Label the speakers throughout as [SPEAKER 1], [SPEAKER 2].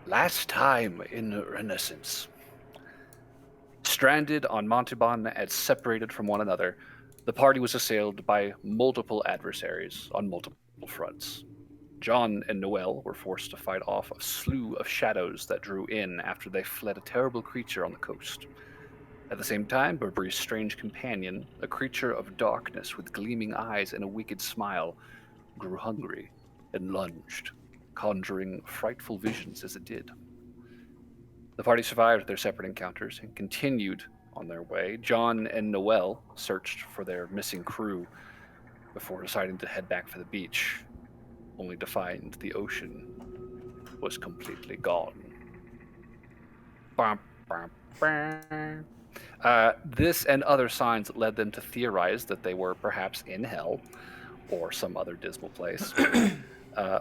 [SPEAKER 1] Last time in Renascence. Stranded on Montalban and separated from one another, the party was assailed by multiple adversaries on multiple fronts. John and Noel were forced to fight off a slew of shadows that drew in after they fled a terrible creature on the coast. At the same time, Burberry's strange companion, a creature of darkness with gleaming eyes and a wicked smile, grew hungry and lunged, conjuring frightful visions as it did. The party survived their separate encounters and continued on their way. John and Noel searched for their missing crew before deciding to head back for the beach, only to find the ocean was completely gone. Bum, bum, bum. This and other signs led them to theorize that they were perhaps in hell or some other dismal place.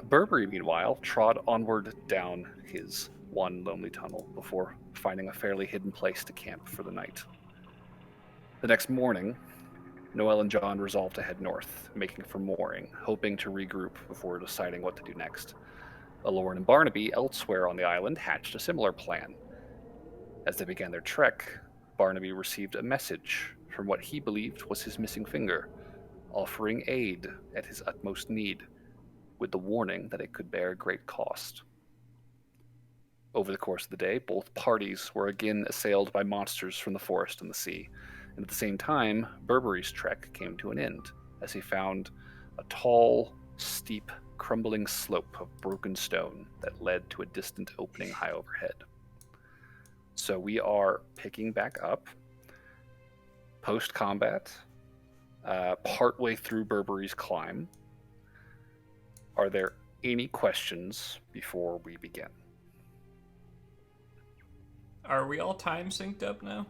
[SPEAKER 1] Burberry, meanwhile, trod onward down his one lonely tunnel before finding a fairly hidden place to camp for the night. The next morning, Noel and John resolved to head north, making for mooring, hoping to regroup before deciding what to do next. Aloran and Barnaby, elsewhere on the island, hatched a similar plan. As they began their trek, Barnaby received a message from what he believed was his missing finger, offering aid at his utmost need, with the warning that it could bear great cost. Over the course of the day, both parties were again assailed by monsters from the forest and the sea, and at the same time, Burberry's trek came to an end, as he found a tall, steep, crumbling slope of broken stone that led to a distant opening high overhead. So we are picking back up post combat, partway through Burberry's climb. Are there any questions before we begin?
[SPEAKER 2] Are we all time synced up now?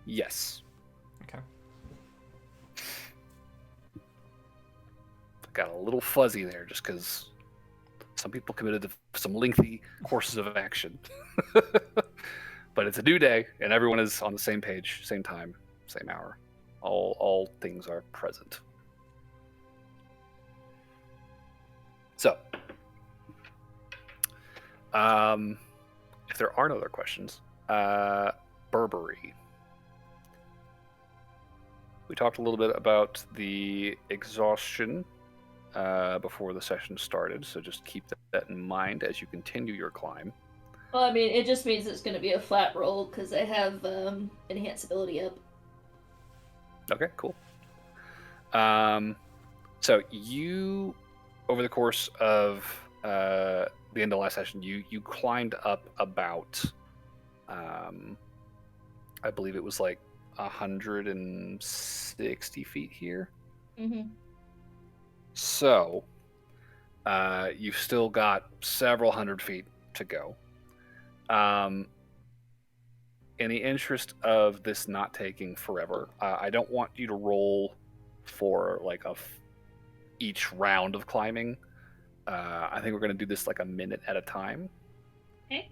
[SPEAKER 1] Yes.
[SPEAKER 2] Okay.
[SPEAKER 1] Got a little fuzzy there just because some people committed to some lengthy courses of action. But it's a new day, and everyone is on the same page, same time, same hour. All things are present. So, if there are no other questions, Burberry. We talked a little bit about the exhaustion before the session started, so just keep that in mind as you continue your climb.
[SPEAKER 3] Well, I mean, it just means it's going to be a flat roll because I have enhance ability up.
[SPEAKER 1] Okay, cool. So you, over the course of the end of last session, you climbed up about, I believe it was like 160 feet here.
[SPEAKER 3] Mm-hmm.
[SPEAKER 1] So you've still got several hundred feet to go. In the interest of this not taking forever, I don't want you to roll for like each round of climbing. I think we're going to do this like a minute at a time.
[SPEAKER 3] Okay.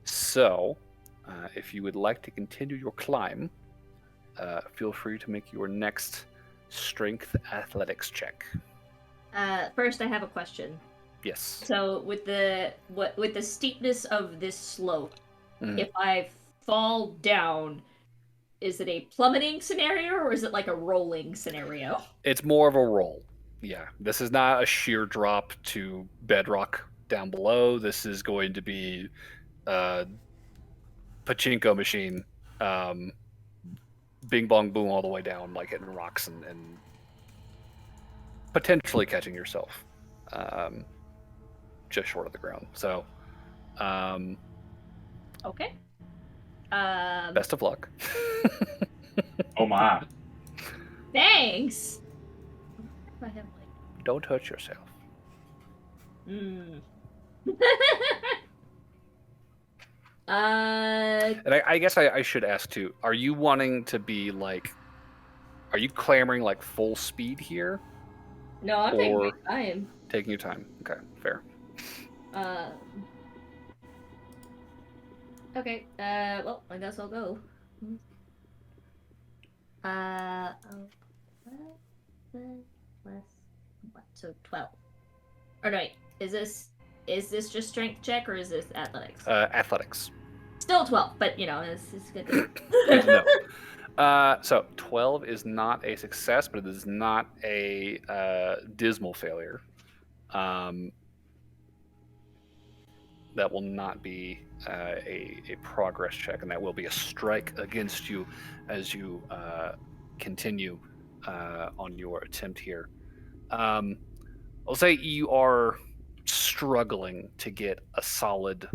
[SPEAKER 1] So, if you would like to continue your climb, feel free to make your next strength athletics check.
[SPEAKER 3] First, I have a question.
[SPEAKER 1] Yes.
[SPEAKER 3] So, with the steepness of this slope,
[SPEAKER 1] Mhm.
[SPEAKER 3] if I fall down, is it a plummeting scenario or is it like a rolling scenario?
[SPEAKER 1] It's more of a roll. Yeah, this is not a sheer drop to bedrock down below. This is going to be a pachinko machine, bing bong boom all the way down, like hitting rocks and potentially catching yourself just short of the ground. So,
[SPEAKER 3] Okay.
[SPEAKER 1] best of luck.
[SPEAKER 4] Oh my.
[SPEAKER 3] Thanks. I have
[SPEAKER 1] Don't hurt yourself.
[SPEAKER 3] like.
[SPEAKER 1] And I guess I should ask too, are you wanting to be like, are you clamoring like full speed here?
[SPEAKER 3] No, I'm taking my time.
[SPEAKER 1] Taking your time. Okay, fair.
[SPEAKER 3] Okay. Well, I guess I'll go. Less what? So 12. Or no, wait, is this is this just strength check or is this athletics?
[SPEAKER 1] Athletics.
[SPEAKER 3] Still 12, but it's good to
[SPEAKER 1] Good to know. So 12 is not a success, but it is not a dismal failure. That will not be a progress check, and that will be a strike against you as you continue on your attempt here. I'll say you are struggling to get a solid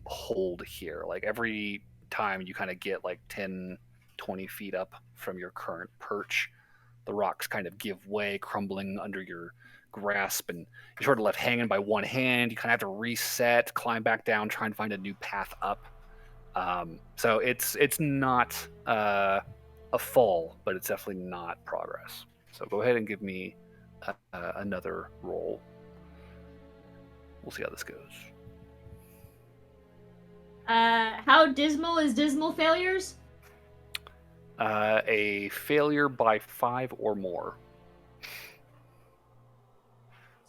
[SPEAKER 1] hold here. Like every time you kind of get like 10, 20 feet up from your current perch, the rocks kind of give way, crumbling under your grasp, and you're sort of left hanging by one hand. You kind of have to reset, climb back down, try and find a new path up. So it's not a fall, but it's definitely not progress. So go ahead and give me another roll. We'll see how this goes.
[SPEAKER 3] How dismal is dismal failures?
[SPEAKER 1] A failure by 5 or more.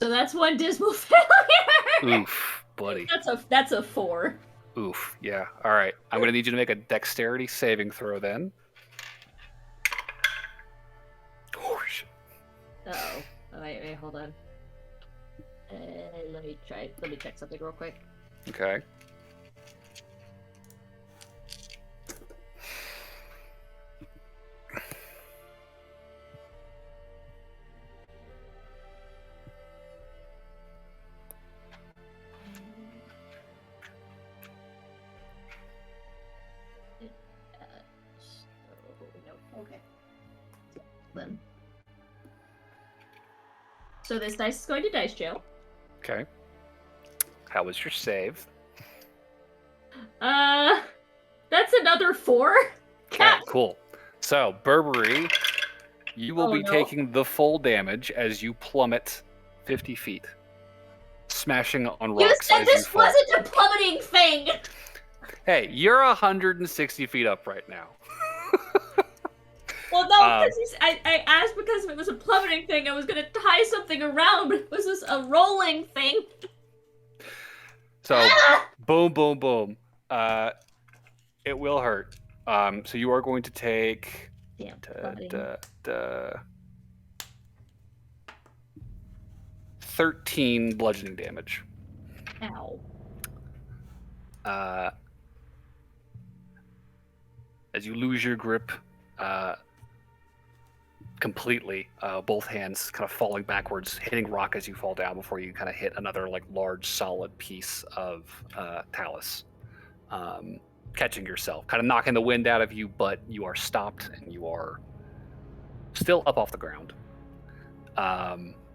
[SPEAKER 3] So that's one dismal failure.
[SPEAKER 1] Oof, buddy.
[SPEAKER 3] That's a 4.
[SPEAKER 1] Oof, yeah. All right. I'm going to need you to make a dexterity saving throw then. Oh, shit.
[SPEAKER 3] Uh-oh. Oh, wait, hold on. Let me check something real quick.
[SPEAKER 1] Okay.
[SPEAKER 3] Okay. Then. So this dice is going to dice jail.
[SPEAKER 1] Okay. How was your save?
[SPEAKER 3] That's another 4.
[SPEAKER 1] Okay, cool. So, Burberry, you will be taking the full damage as you plummet 50 feet, smashing on rocks
[SPEAKER 3] You said
[SPEAKER 1] as
[SPEAKER 3] this
[SPEAKER 1] you fall.
[SPEAKER 3] wasn't a plummeting thing!
[SPEAKER 1] Hey, you're 160 feet up right now.
[SPEAKER 3] Well, no, because I asked because if it was a plummeting thing, I was gonna tie something around, but was this a rolling thing?
[SPEAKER 1] So, boom, boom, boom. It will hurt. So you are going to take...
[SPEAKER 3] Damn,
[SPEAKER 1] 13 bludgeoning damage.
[SPEAKER 3] Ow.
[SPEAKER 1] As you lose your grip completely, both hands kind of falling backwards, hitting rock as you fall down before you kind of hit another like large solid piece of talus. Catching yourself, kind of knocking the wind out of you, but you are stopped and you are still up off the ground.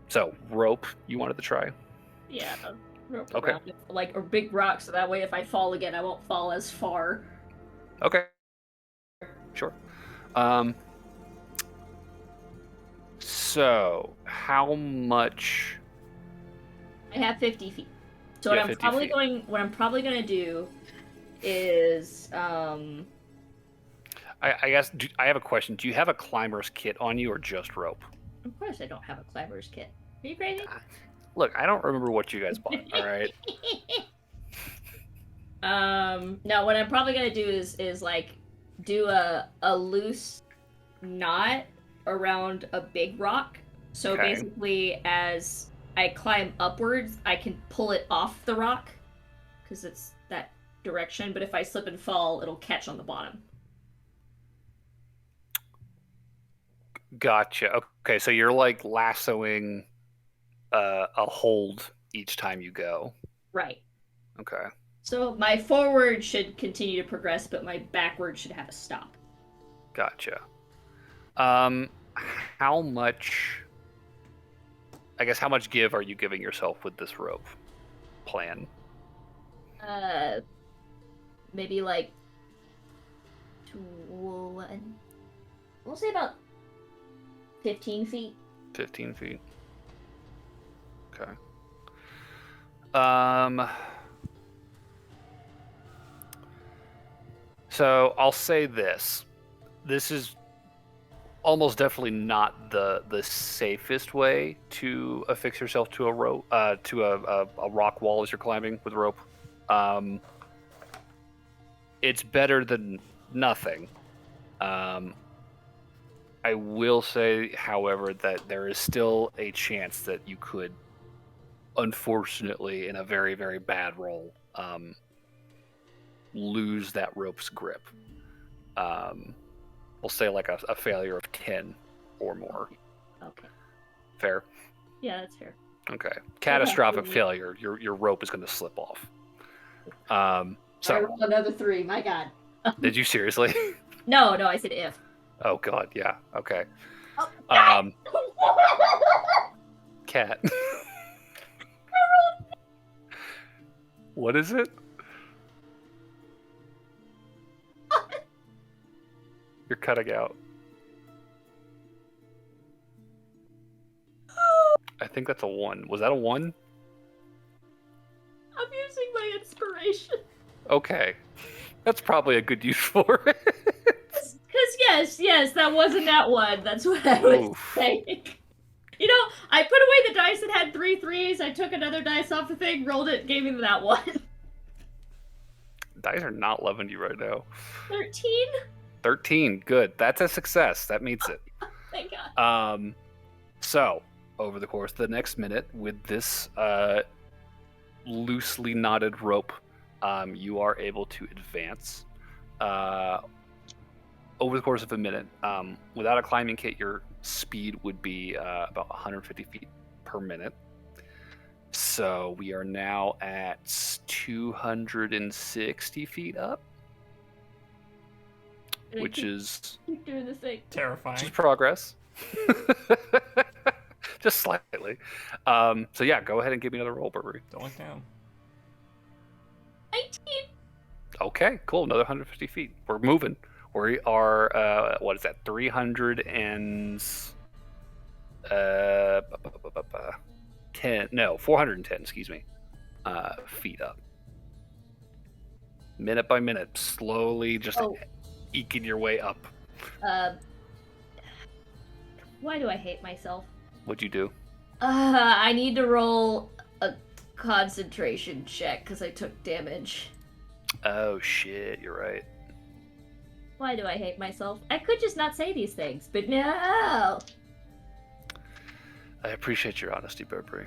[SPEAKER 1] So rope, you wanted to try?
[SPEAKER 3] Yeah, rope
[SPEAKER 1] Okay.
[SPEAKER 3] around it, like a big rock, so that way if I fall again, I won't fall as far.
[SPEAKER 1] Okay. Sure. So how much?
[SPEAKER 3] I have 50 feet. So
[SPEAKER 1] You
[SPEAKER 3] what
[SPEAKER 1] have
[SPEAKER 3] I'm
[SPEAKER 1] 50 feet.
[SPEAKER 3] what I'm probably gonna do is
[SPEAKER 1] I guess I have a question. Do you have a climber's kit on you or just rope?
[SPEAKER 3] of course I don't have a climber's kit. Are you crazy?
[SPEAKER 1] Look, I don't remember what you guys bought. All right.
[SPEAKER 3] No, what I'm probably gonna do is like do a loose knot around a big rock. So
[SPEAKER 1] Okay.
[SPEAKER 3] basically, as I climb upwards, I can pull it off the rock because it's that direction. But if I slip and fall, it'll catch on the bottom.
[SPEAKER 1] Gotcha. Okay, so you're like lassoing a hold each time you go.
[SPEAKER 3] Right.
[SPEAKER 1] Okay.
[SPEAKER 3] So my forward should continue to progress, but my backward should have a stop.
[SPEAKER 1] Gotcha. How much? I guess how much give are you giving yourself with this rope plan?
[SPEAKER 3] Maybe like we'll say about 15 feet.
[SPEAKER 1] 15 feet. Okay. So I'll say this. This is almost definitely not the safest way to affix yourself to a rope, to a rock wall as you're climbing with rope. It's better than nothing. I will say, however, that there is still a chance that you could, unfortunately, in a very, very bad roll, lose that rope's grip. We'll say like a failure of 10 or more.
[SPEAKER 3] Okay.
[SPEAKER 1] Fair?
[SPEAKER 3] Yeah, that's fair.
[SPEAKER 1] Okay. Catastrophic failure, your rope is going to slip off.
[SPEAKER 3] I
[SPEAKER 1] So,
[SPEAKER 3] rolled another 3. My God.
[SPEAKER 1] did you seriously?
[SPEAKER 3] No, I said if.
[SPEAKER 1] Oh, God, yeah. Okay.
[SPEAKER 3] Oh,
[SPEAKER 1] Cat. What is it? You're cutting out. I think that's a 1. Was that a 1?
[SPEAKER 3] I'm using my inspiration.
[SPEAKER 1] Okay. That's probably a good use for it.
[SPEAKER 3] Because yes, that wasn't that one. That's what I was saying. You know, I put away the dice that had 3 3s. I took another dice off the thing, rolled it, gave me that one.
[SPEAKER 1] Dice are not loving you right now.
[SPEAKER 3] 13?
[SPEAKER 1] 13. Good. That's a success. That meets it.
[SPEAKER 3] Thank God.
[SPEAKER 1] So, over the course of the next minute, with this loosely knotted rope, you are able to advance. Over the course of a minute, without a climbing kit, your speed would be about 150 feet per minute. So we are now at 260 feet up, which is
[SPEAKER 3] Keep doing the thing.
[SPEAKER 2] Terrifying.
[SPEAKER 1] Which is progress. Just slightly. So yeah, go ahead and give me another roll, Burberry.
[SPEAKER 2] Don't look down.
[SPEAKER 3] 19.
[SPEAKER 1] Okay, cool. Another 150 feet. We're moving. We are, what is that? 410, excuse me, feet up. Minute by minute, slowly just eking your way up.
[SPEAKER 3] Why do I hate myself?
[SPEAKER 1] What'd you do?
[SPEAKER 3] I need to roll a concentration check because I took damage.
[SPEAKER 1] Oh shit, you're right.
[SPEAKER 3] Why do I hate myself? I could just not say these things, but no!
[SPEAKER 1] I appreciate your honesty, Burberry.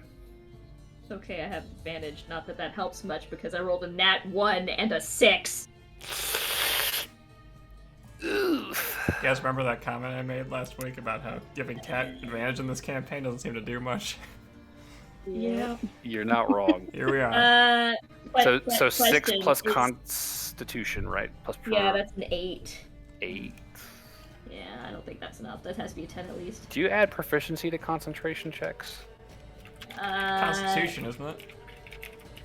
[SPEAKER 3] Okay, I have advantage. Not that that helps much because I rolled a nat 1 and a 6.
[SPEAKER 2] You guys remember that comment I made last week about how giving Cat advantage in this campaign doesn't seem to do much?
[SPEAKER 3] Yeah.
[SPEAKER 1] You're not wrong.
[SPEAKER 2] Here we are.
[SPEAKER 1] So 6
[SPEAKER 3] question
[SPEAKER 1] plus
[SPEAKER 3] is-
[SPEAKER 1] Constitution, right? Plus
[SPEAKER 3] Yeah, that's an 8.
[SPEAKER 1] 8.
[SPEAKER 3] Yeah, I don't think that's enough. That has to be a 10 at least.
[SPEAKER 1] Do you add proficiency to concentration checks?
[SPEAKER 2] Constitution, isn't it?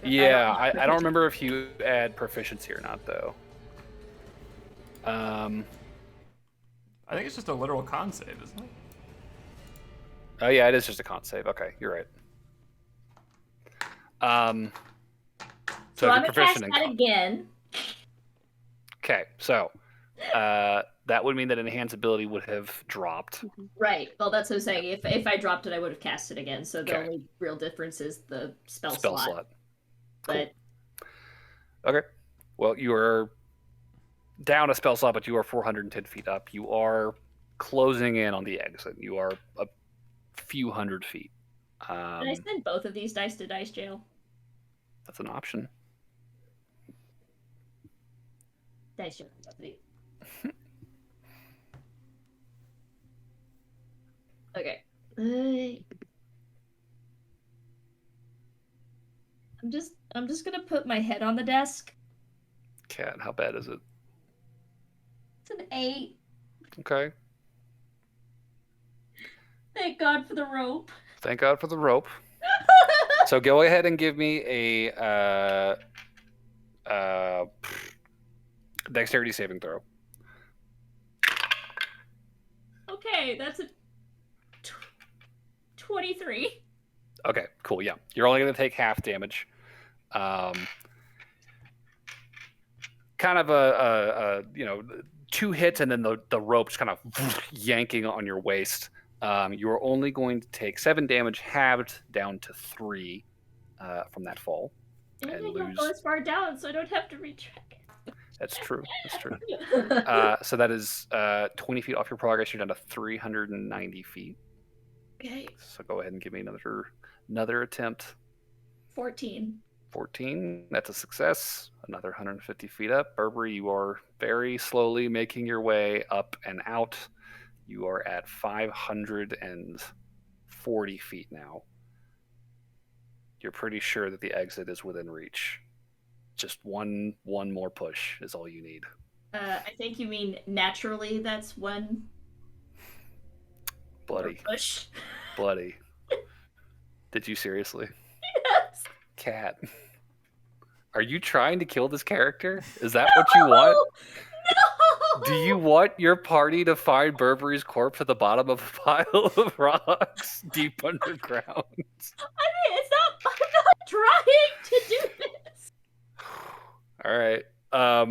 [SPEAKER 1] Yeah, I don't remember if you add proficiency or not, though.
[SPEAKER 2] I think it's just a literal con save, isn't it?
[SPEAKER 1] Oh yeah, it is just a con save. Okay, you're right.
[SPEAKER 3] So
[SPEAKER 1] if
[SPEAKER 3] I'm
[SPEAKER 1] you're
[SPEAKER 3] gonna cast
[SPEAKER 1] proficient in
[SPEAKER 3] that again.
[SPEAKER 1] Okay, so that would mean that enhance ability would have dropped.
[SPEAKER 3] Right. Well, that's what I'm saying. If I dropped it, I would have cast it again. So the
[SPEAKER 1] Okay.
[SPEAKER 3] only real difference is the spell
[SPEAKER 1] Spell
[SPEAKER 3] slot.
[SPEAKER 1] slot.
[SPEAKER 3] But
[SPEAKER 1] Okay. Well, you are down a spell slot, but you are 410 feet up. You are closing in on the exit. You are a few hundred feet.
[SPEAKER 3] can I send both of these dice to dice jail?
[SPEAKER 1] That's an option.
[SPEAKER 3] Dice jail. Both of these. Okay. I'm just gonna put my head on the desk.
[SPEAKER 1] Cat, how bad is it?
[SPEAKER 3] It's an 8.
[SPEAKER 1] Okay.
[SPEAKER 3] Thank God for the rope.
[SPEAKER 1] Thank God for the rope. So go ahead and give me a dexterity saving throw.
[SPEAKER 3] Okay, that's a 23.
[SPEAKER 1] Okay, cool. Yeah, you're only going to take half damage. Kind of a 2 hits and then the rope's kind of yanking on your waist. You are only going to take 7 damage, halved down to 3 from that fall.
[SPEAKER 3] And I
[SPEAKER 1] and
[SPEAKER 3] don't go as far down, so I don't have to retrack.
[SPEAKER 1] That's true. That's true. So that is 20 feet off your progress. You're down to 390 feet.
[SPEAKER 3] Okay.
[SPEAKER 1] So go ahead and give me another attempt.
[SPEAKER 3] 14.
[SPEAKER 1] 14. That's a success. Another 150 feet up. Burberry, you are very slowly making your way up and out. You are at 540 feet now. You're pretty sure that the exit is within reach. Just one more push is all you need.
[SPEAKER 3] I think you mean naturally that's one
[SPEAKER 1] Bloody.
[SPEAKER 3] push.
[SPEAKER 1] Bloody. Did you seriously?
[SPEAKER 3] Yes.
[SPEAKER 1] Cat. Are you trying to kill this character? Is that what you want?
[SPEAKER 3] No!
[SPEAKER 1] Do you want your party to find Burberry's corpse at the bottom of a pile of rocks deep underground?
[SPEAKER 3] I mean, I'm not trying to do this.
[SPEAKER 1] All right.
[SPEAKER 3] Oh,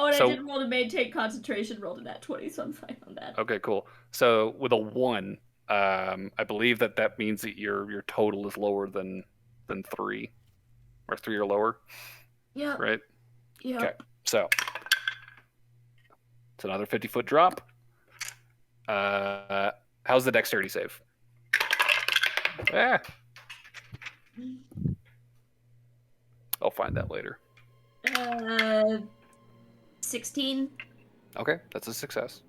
[SPEAKER 3] and
[SPEAKER 1] so-
[SPEAKER 3] I did roll to maintain concentration, rolled a nat 20, so I'm fine on that.
[SPEAKER 1] Okay, cool. So with a 1, I believe that means that your total is lower than 3, or 3 or lower.
[SPEAKER 3] Yeah.
[SPEAKER 1] Right.
[SPEAKER 3] Yeah.
[SPEAKER 1] Okay. So it's another 50-foot drop. How's the dexterity save? I'll find that later.
[SPEAKER 3] 16.
[SPEAKER 1] Okay, that's a success.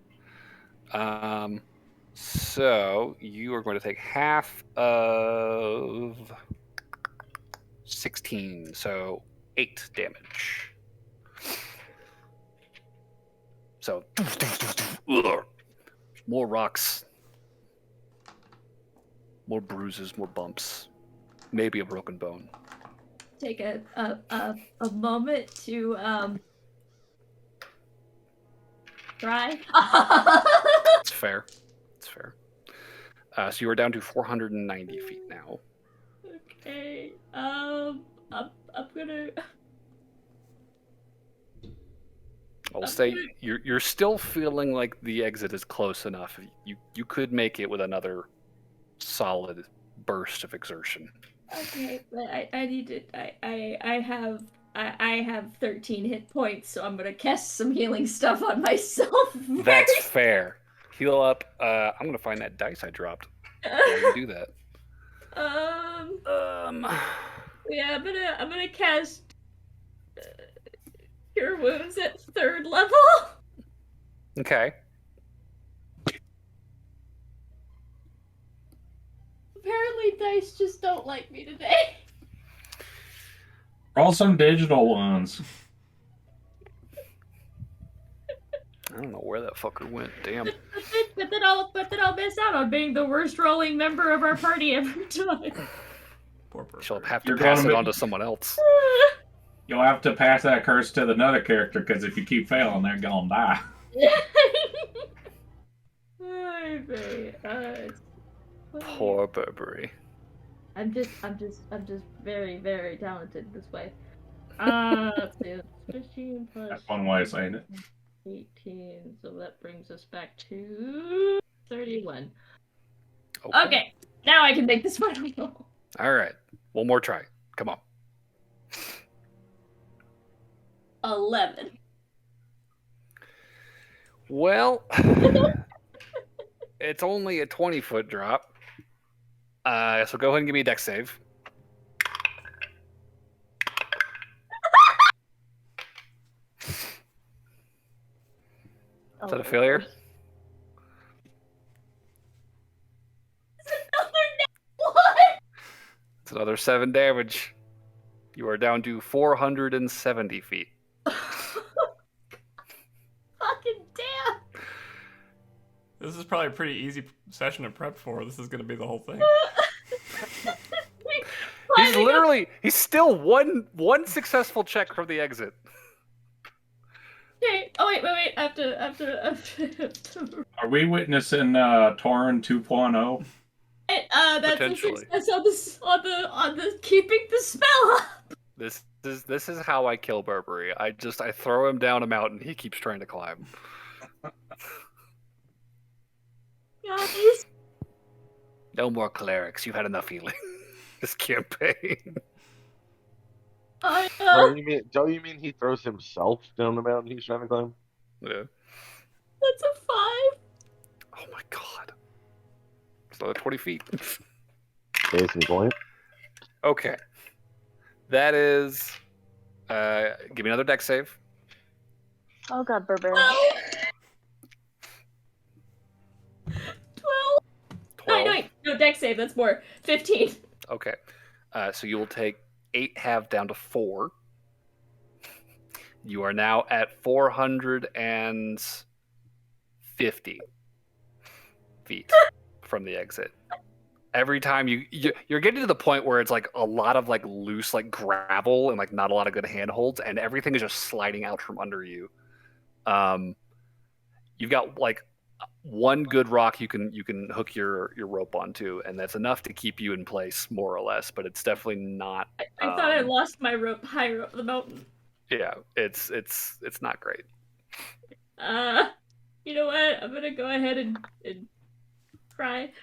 [SPEAKER 1] So you are going to take half of 16, so 8 damage. So more rocks, more bruises, more bumps, maybe a broken bone.
[SPEAKER 3] Take a moment to try.
[SPEAKER 1] It's fair. It's fair. So you are down to 490 feet now.
[SPEAKER 3] Okay. I'm gonna.
[SPEAKER 1] I'll say you're still feeling like the exit is close enough. You could make it with another solid burst of exertion.
[SPEAKER 3] Okay, but I need to. I have 13 hit points, so I'm gonna cast some healing stuff on myself.
[SPEAKER 1] That's fair. Heal up. I'm gonna find that dice I dropped. While you do that.
[SPEAKER 3] Yeah, I'm gonna cast Cure Wounds at 3rd level.
[SPEAKER 1] Okay.
[SPEAKER 3] Apparently, dice just don't like me today.
[SPEAKER 4] Roll some digital ones.
[SPEAKER 1] I don't know where that fucker went. Damn.
[SPEAKER 3] But then I'll miss out on being the worst rolling member of our party every time.
[SPEAKER 2] Poor person.
[SPEAKER 1] She'll have to
[SPEAKER 4] You're
[SPEAKER 1] pass
[SPEAKER 4] gonna
[SPEAKER 1] it
[SPEAKER 4] be-
[SPEAKER 1] on to someone else.
[SPEAKER 4] You'll have to pass that curse to another character, because if you keep failing, they're gonna die.
[SPEAKER 1] Poor Burberry.
[SPEAKER 3] I'm just very, very talented this way. Let's see, 15 plus
[SPEAKER 4] That's one way of saying it.
[SPEAKER 3] 18, so that brings us back to 31.
[SPEAKER 1] Okay.
[SPEAKER 3] Okay, now I can make this final roll.
[SPEAKER 1] All right. One more try. Come on.
[SPEAKER 3] 11.
[SPEAKER 1] Well, it's only a 20-foot drop. So go ahead and give me a dex save. Is that a failure?
[SPEAKER 3] What?
[SPEAKER 1] It's another 7 damage. You are down to 470 feet.
[SPEAKER 3] Fucking damn.
[SPEAKER 2] This is probably a pretty easy session to prep for. This is going to be the whole thing.
[SPEAKER 1] He's still one successful check from the exit.
[SPEAKER 3] Okay. Oh wait. After.
[SPEAKER 4] Are we witnessing Torrin 2.0?
[SPEAKER 3] That's a
[SPEAKER 1] Potentially.
[SPEAKER 3] success on the keeping the spell up.
[SPEAKER 1] This is how I kill Burberry. I throw him down a mountain. He keeps trying to climb.
[SPEAKER 3] Guys.
[SPEAKER 1] No more clerics. You've had enough healing this campaign.
[SPEAKER 3] I know.
[SPEAKER 5] Don't you mean he throws himself down the mountain he's trying to climb?
[SPEAKER 1] Yeah.
[SPEAKER 3] That's a 5.
[SPEAKER 1] Oh my god. It's another 20 feet.
[SPEAKER 5] Case in point.
[SPEAKER 1] Okay. That is... give me another deck save.
[SPEAKER 6] Oh god, Burberry.
[SPEAKER 3] 12.
[SPEAKER 1] 12.
[SPEAKER 3] No, deck save. That's more. 15.
[SPEAKER 1] Okay. So you will take 8 half down to 4. You are now at 450 feet from the exit. Every time you're getting to the point where it's like a lot of like loose like gravel and like not a lot of good handholds, and everything is just sliding out from under you. You've got like one good rock you can hook your rope onto, and that's enough to keep you in place more or less. But it's definitely not.
[SPEAKER 3] I thought I lost my rope higher up the mountain.
[SPEAKER 1] Yeah, it's not great.
[SPEAKER 3] You know what? I'm gonna go ahead and cry.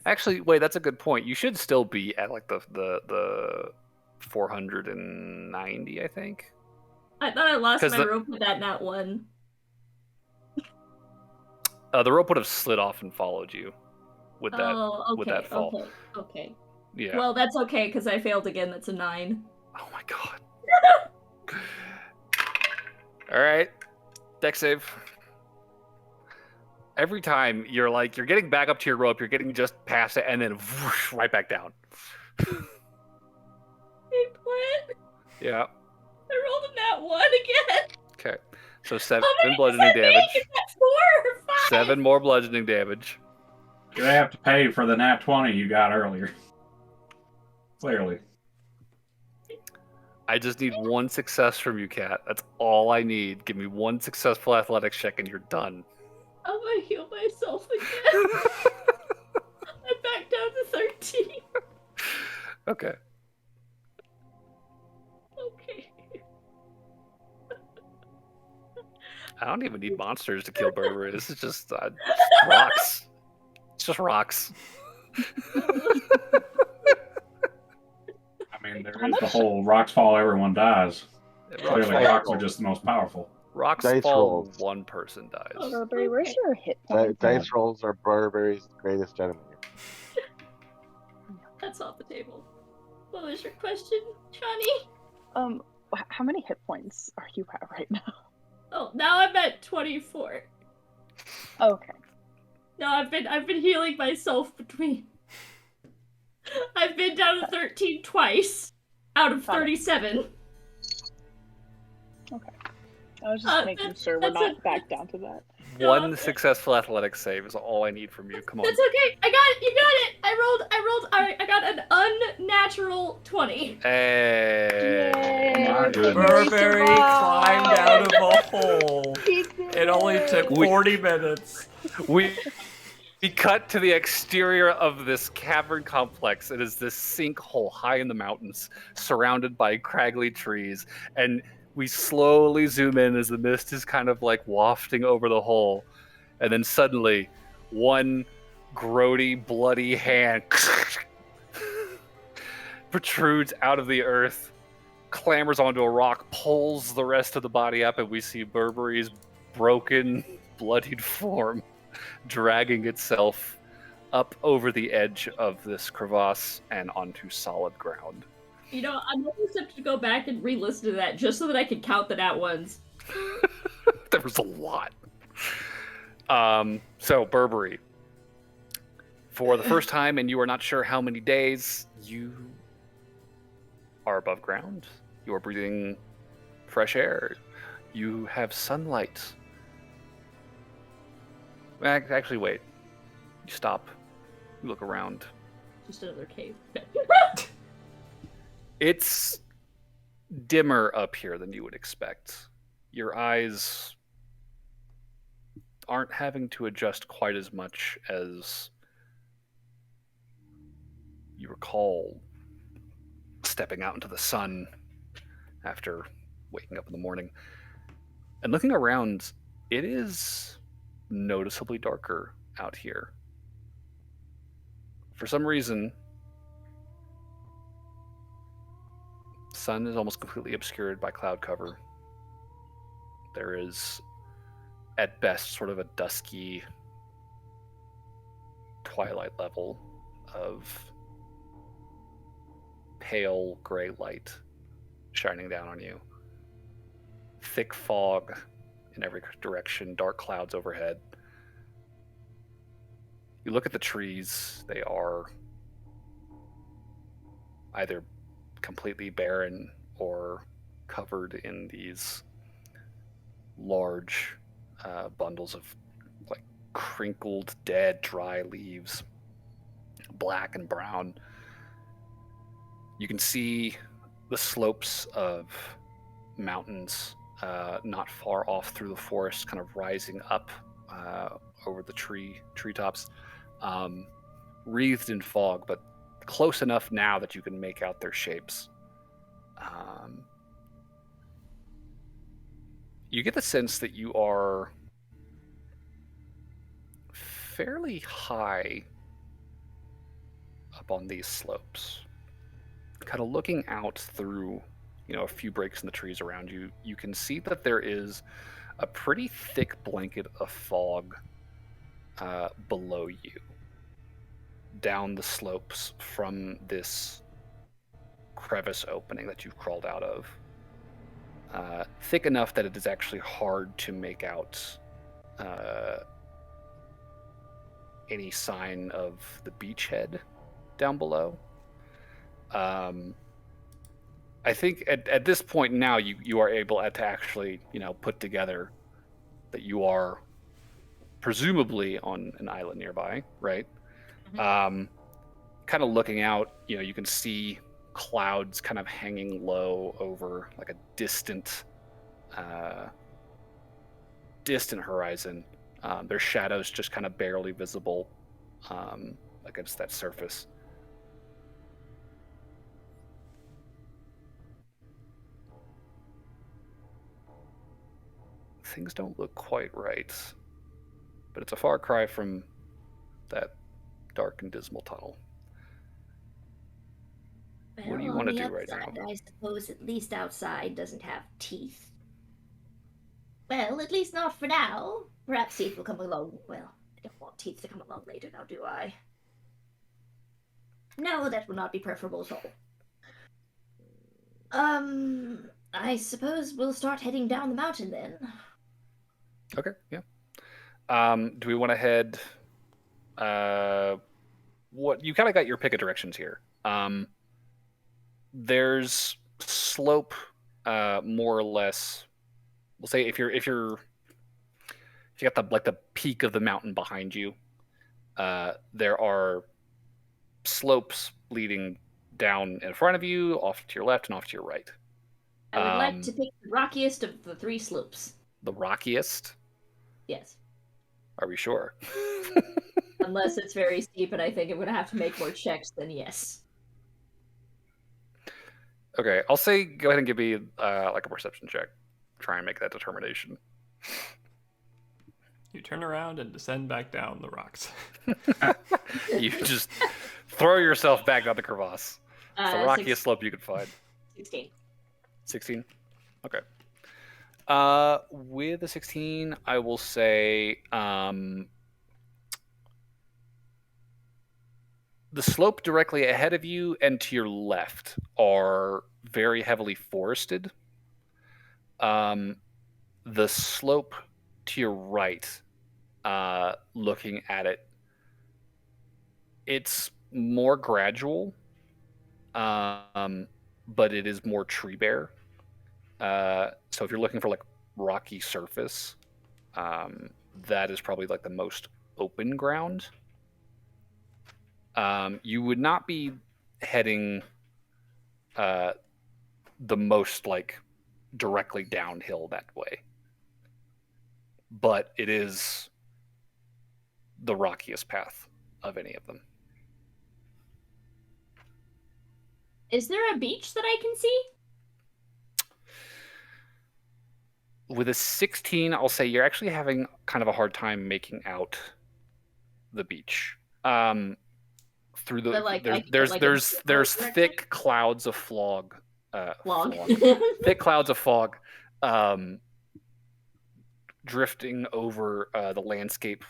[SPEAKER 1] Actually, wait, that's a good point. You should still be at like the 490, I think.
[SPEAKER 3] I thought I lost my
[SPEAKER 1] the-
[SPEAKER 3] rope with that nat 1.
[SPEAKER 1] The rope would have slid off and followed you with that
[SPEAKER 3] okay,
[SPEAKER 1] with that fall.
[SPEAKER 3] Okay.
[SPEAKER 1] Yeah.
[SPEAKER 3] Well, that's okay because I failed again. That's a 9.
[SPEAKER 1] Oh my god. All right, deck save. Every time you're getting back up to your rope, you're getting just past it, and then whoosh, right back down.
[SPEAKER 3] Hey, Brent.
[SPEAKER 1] Yeah.
[SPEAKER 3] I rolled a nat 1 again.
[SPEAKER 1] Okay. So 7
[SPEAKER 3] How many
[SPEAKER 1] bludgeoning
[SPEAKER 3] does that
[SPEAKER 1] damage.
[SPEAKER 3] make? Is that 4 or 5?
[SPEAKER 1] 7 more bludgeoning damage.
[SPEAKER 4] You have to pay for the nat 20 you got earlier. Clearly.
[SPEAKER 1] I just need 1 success from you, Kat. That's all I need. Give me 1 successful athletics check, and you're done.
[SPEAKER 3] I'm gonna heal myself again. I'm back down to 13.
[SPEAKER 1] Okay.
[SPEAKER 3] Okay.
[SPEAKER 1] I don't even need monsters to kill Burberry. This is just rocks. It's just rocks.
[SPEAKER 4] I mean, there is the whole rocks fall, everyone dies. Clearly, rocks are just the most powerful.
[SPEAKER 1] Rocks
[SPEAKER 5] Dice
[SPEAKER 1] fall,
[SPEAKER 5] rolls.
[SPEAKER 1] 1 person dies.
[SPEAKER 6] Burberry, where's
[SPEAKER 3] Okay.
[SPEAKER 6] your hit point?
[SPEAKER 5] Dice rolls are Burberry's greatest enemy.
[SPEAKER 3] That's off the table. What was your question, Johnny?
[SPEAKER 6] How many hit points are you at right now?
[SPEAKER 3] Oh, now I'm at 24.
[SPEAKER 6] Okay.
[SPEAKER 3] No, I've been healing myself between. I've been down to 13 twice out of 37.
[SPEAKER 6] Okay. I was just making sure we're
[SPEAKER 3] that's
[SPEAKER 6] not back down to that.
[SPEAKER 1] 1 successful athletics save is all I need from you. Come on.
[SPEAKER 3] That's okay. I got it. You got it. I rolled. Alright, I got an unnatural 20.
[SPEAKER 1] Hey.
[SPEAKER 4] My goodness.
[SPEAKER 2] Burberry climbed out of a hole.
[SPEAKER 6] He did
[SPEAKER 2] It only took 40 minutes.
[SPEAKER 1] We cut to the exterior of this cavern complex. It is this sinkhole high in the mountains, surrounded by craggy trees, and we slowly zoom in as the mist is kind of like wafting over the hole, and then suddenly, one grody, bloody hand protrudes out of the earth, clambers onto a rock, pulls the rest of the body up, and we see Burberry's broken, bloodied form dragging itself up over the edge of this crevasse and onto solid ground.
[SPEAKER 3] You know, I'm almost tempted to go back and re-listen to that just so that I can count the nat ones.
[SPEAKER 1] There was a lot. So, Burberry, for the first time, and you are not sure how many days, you are above ground. You are breathing fresh air. You have sunlight. Actually, wait. You stop. You look around.
[SPEAKER 3] Just another cave.
[SPEAKER 1] It's dimmer up here than you would expect. Your eyes aren't having to adjust quite as much as you recall stepping out into the sun after waking up in the morning. And looking around, it is noticeably darker out here. For some reason, the sun is almost completely obscured by cloud cover. There is, at best, sort of a dusky twilight level of pale gray light shining down on you. Thick fog in every direction, dark clouds overhead. You look at the trees, they are either completely barren or covered in these large bundles of like crinkled, dead, dry leaves, black and brown. You can see the slopes of mountains not far off through the forest, kind of rising up over the treetops, wreathed in fog, but close enough now that you can make out their shapes. You get the sense that you are fairly high up on these slopes. Kind of looking out through, a few breaks in the trees around you, you can see that there is a pretty thick blanket of fog below you, down the slopes from this crevice opening that you've crawled out of. Thick enough that it is actually hard to make out any sign of the beachhead down below. I think at this point now you are able to actually put together that you are presumably on an island nearby, right? Mm-hmm. Kind of looking out, you can see clouds kind of hanging low over like a distant horizon. Their shadows just kind of barely visible against that surface. Things don't look quite right, but it's a far cry from that dark and dismal tunnel.
[SPEAKER 7] Well,
[SPEAKER 1] what do you want to do
[SPEAKER 7] outside,
[SPEAKER 1] right now?
[SPEAKER 7] I suppose at least outside doesn't have teeth. Well, at least not for now. Perhaps teeth will come along. Well, I don't want teeth to come along later now, do I? No, that would not be preferable at all. I suppose we'll start heading down the mountain then.
[SPEAKER 1] Okay, yeah. Do we want to head... what you kind of got your pick of directions here. There's slope, more or less. We'll say if you got the peak of the mountain behind you, there are slopes leading down in front of you, off to your left, and off to your right.
[SPEAKER 3] I would like to pick the rockiest of the three slopes.
[SPEAKER 1] The rockiest?
[SPEAKER 3] Yes.
[SPEAKER 1] Are we sure?
[SPEAKER 3] Unless it's very steep and I think I'm going to have to make more checks, then yes.
[SPEAKER 1] Okay, I'll say go ahead and give me like a perception check. Try and make that determination.
[SPEAKER 2] You turn around and descend back down the rocks.
[SPEAKER 1] You just throw yourself back down the crevasse. It's the rockiest slope you could find.
[SPEAKER 3] 16.
[SPEAKER 1] 16? Okay. With a 16, I will say the slope directly ahead of you and to your left are very heavily forested. The slope to your right, looking at it, it's more gradual, but it is more tree bare. So if you're looking for like rocky surface, that is probably like the most open ground. You would not be heading the most like directly downhill that way, but it is the rockiest path of any of them.
[SPEAKER 3] Is there a beach that I can see?
[SPEAKER 1] with a 16, I'll say you're actually having kind of a hard time making out the beach. Through the
[SPEAKER 3] But, like, I can get, like,
[SPEAKER 1] there's thick clouds of fog.
[SPEAKER 3] Log.
[SPEAKER 1] Thick clouds of fog, drifting over the landscape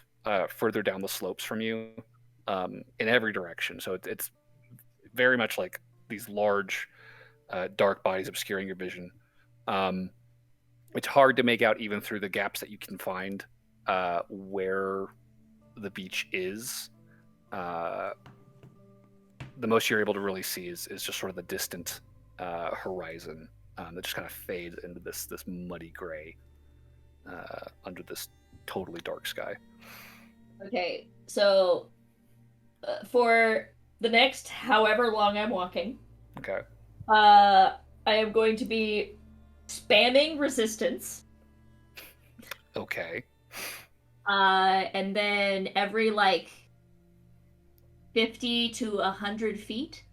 [SPEAKER 1] further down the slopes from you, in every direction. So it's very much like these large, dark bodies obscuring your vision. It's hard to make out even through the gaps that you can find where the beach is. The most you're able to really see is just sort of the distant horizon that just kind of fades into this muddy gray under this totally dark sky.
[SPEAKER 3] Okay, so for the next however long I'm walking,
[SPEAKER 1] Okay.
[SPEAKER 3] I am going to be spamming resistance.
[SPEAKER 1] Okay.
[SPEAKER 3] And then every, like, 50 to 100 feet,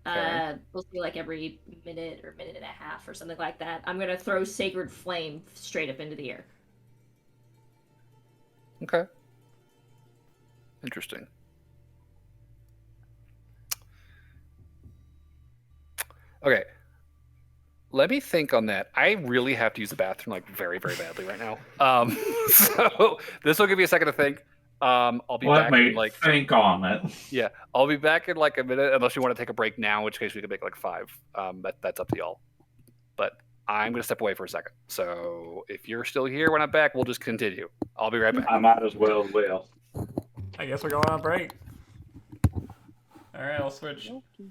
[SPEAKER 1] Okay.
[SPEAKER 3] we'll see, like, every minute or minute and a half or something like that, I'm gonna throw Sacred Flame straight up into the air.
[SPEAKER 1] Okay. Interesting. Okay. Let me think on that. I really have to use the bathroom, like, very, very badly right now. So this will give me a second to think. I'll be
[SPEAKER 4] Let
[SPEAKER 1] back
[SPEAKER 4] me
[SPEAKER 1] in, like,
[SPEAKER 4] think on it.
[SPEAKER 1] yeah, I'll be back in like a minute, unless you want to take a break now, in which case we could make like 5. That's up to y'all. But I'm gonna step away for a second. So if you're still here when I'm back, we'll just continue. I'll be right back.
[SPEAKER 4] I might as well.
[SPEAKER 2] I guess we're going on break. Alright, I'll switch.
[SPEAKER 6] Okay.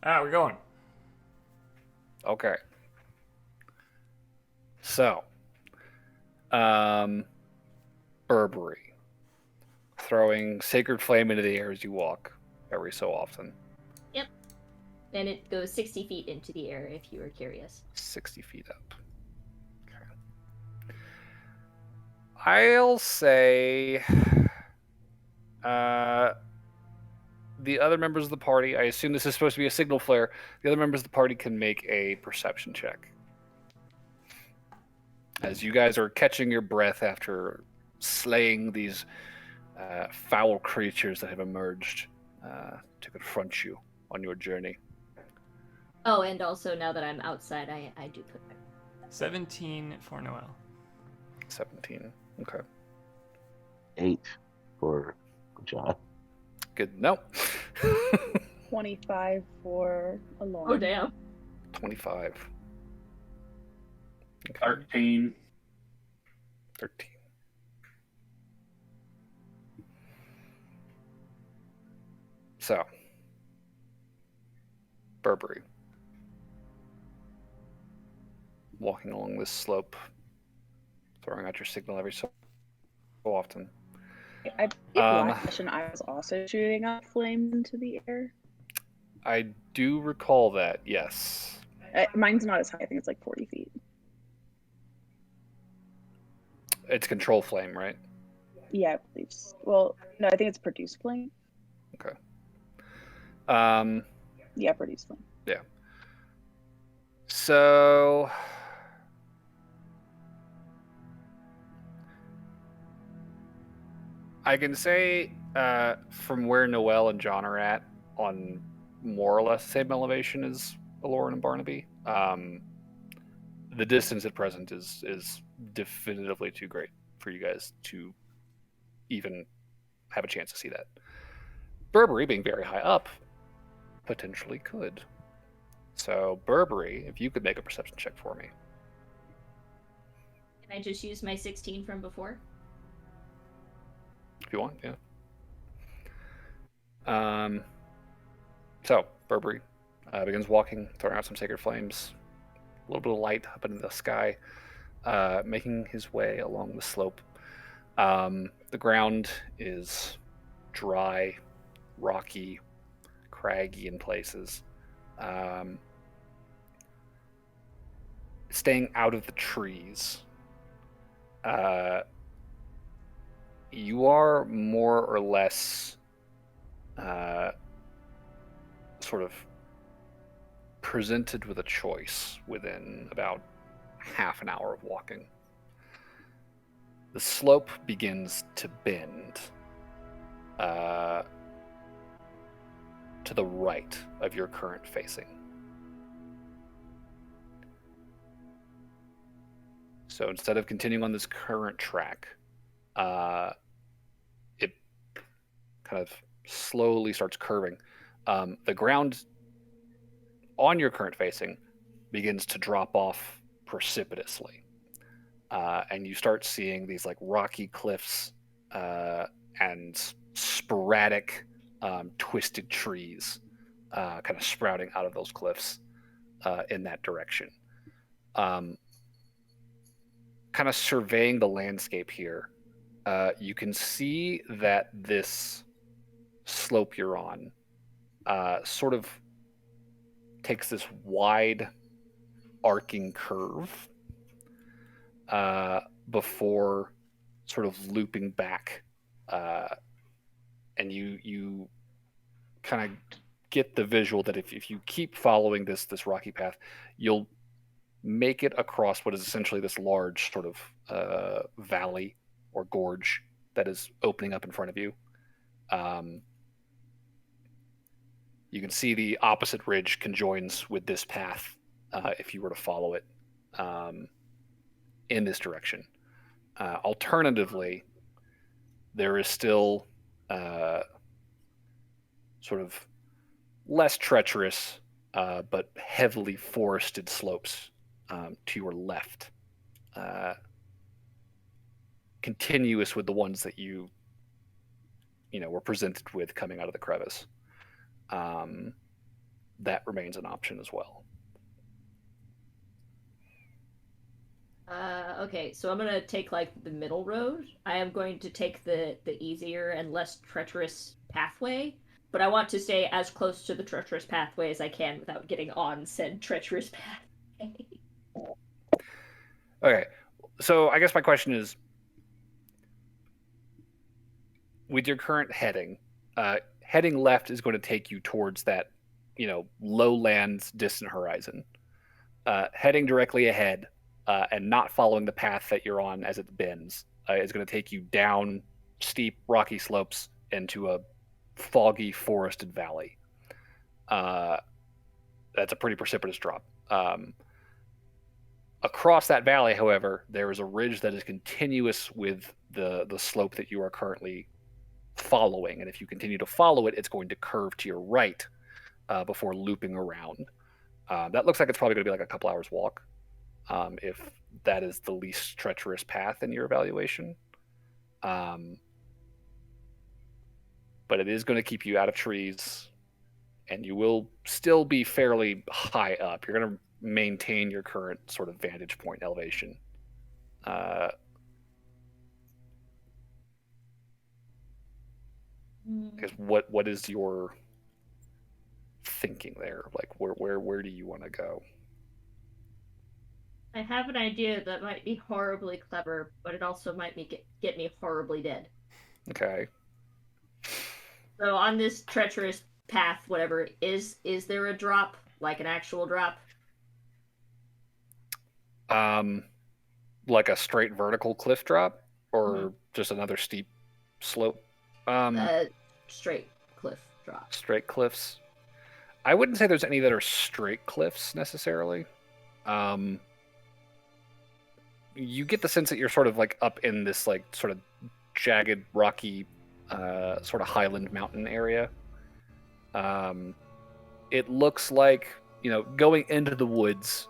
[SPEAKER 2] We're going.
[SPEAKER 1] Okay. So, Burberry. Throwing Sacred Flame into the air as you walk every so often.
[SPEAKER 7] Yep. And it goes 60 feet into the air if you were curious.
[SPEAKER 1] 60 feet up. Okay. I'll say the other members of the party, I assume this is supposed to be a signal flare, the other members of the party can make a perception check. As you guys are catching your breath after slaying these foul creatures that have emerged to confront you on your journey.
[SPEAKER 7] Oh, and also now that I'm outside, I do put my...
[SPEAKER 2] 17 for Noel.
[SPEAKER 1] 17. Okay.
[SPEAKER 5] 8 for John.
[SPEAKER 1] Good. No.
[SPEAKER 6] 25 for Alone.
[SPEAKER 3] Oh, damn.
[SPEAKER 1] 25. Okay.
[SPEAKER 4] 13.
[SPEAKER 1] 13. So, Burberry. Walking along this slope, throwing out your signal every so often.
[SPEAKER 6] I believe last session I was also shooting up flames into the air.
[SPEAKER 1] I do recall that, yes.
[SPEAKER 6] Mine's not as high. I think it's like 40 feet.
[SPEAKER 1] It's control flame, right?
[SPEAKER 6] Yeah, I believe so. Well, no, I think it's produce flame.
[SPEAKER 1] Okay.
[SPEAKER 6] Yeah, produce flame.
[SPEAKER 1] Yeah. So I can say from where Noel and John are at on more or less the same elevation as Aloran and Barnaby, the distance at present is definitively too great for you guys to even have a chance to see that. Burberry, being very high up, potentially could. So, Burberry, if you could make a perception check for me.
[SPEAKER 7] Can I just use my 16 from before?
[SPEAKER 1] If you want, yeah. So, Burberry begins walking, throwing out some sacred flames, a little bit of light up into the sky, making his way along the slope. The ground is dry, rocky, craggy in places. Staying out of the trees. You are more or less sort of presented with a choice within about half an hour of walking. The slope begins to bend to the right of your current facing. So instead of continuing on this current track, it kind of slowly starts curving. The ground on your current facing begins to drop off precipitously. And you start seeing these like rocky cliffs and sporadic twisted trees kind of sprouting out of those cliffs in that direction. Kind of surveying the landscape here, you can see that this slope you're on sort of takes this wide arcing curve before sort of looping back, and you kind of get the visual that if you keep following this rocky path, you'll make it across what is essentially this large sort of valley or gorge that is opening up in front of you. You can see the opposite ridge conjoins with this path if you were to follow it in this direction. Alternatively, there is still sort of less treacherous but heavily forested slopes to your left, continuous with the ones that you were presented with coming out of the crevice. that remains an option as well.
[SPEAKER 3] Okay, so I'm gonna take like the middle road. I am going to take the easier and less treacherous pathway, but I want to stay as close to the treacherous pathway as I can without getting on said treacherous pathway.
[SPEAKER 1] Okay, so I guess my question is, with your current heading, heading left is going to take you towards that, lowlands distant horizon. Heading directly ahead and not following the path that you're on as it bends is going to take you down steep rocky slopes into a foggy forested valley. That's a pretty precipitous drop. Across that valley, however, there is a ridge that is continuous with the slope that you are currently following, and if you continue to follow it, it's going to curve to your right before looping around. That looks like it's probably going to be like a couple hours walk, if that is the least treacherous path in your evaluation. But it is going to keep you out of trees, and you will still be fairly high up. You're going to maintain your current sort of vantage point elevation. Because what is your thinking there? Like, where do you want to go?
[SPEAKER 3] I have an idea that might be horribly clever, but it also might get me horribly dead.
[SPEAKER 1] Okay.
[SPEAKER 3] So on this treacherous path, whatever, is there a drop, like an actual drop?
[SPEAKER 1] Like a straight vertical cliff drop, or just another steep slope?
[SPEAKER 3] Straight cliff drop.
[SPEAKER 1] Straight cliffs. I wouldn't say there's any that are straight cliffs necessarily. You get the sense that you're sort of like up in this like sort of jagged, rocky, sort of highland mountain area. It looks like, going into the woods,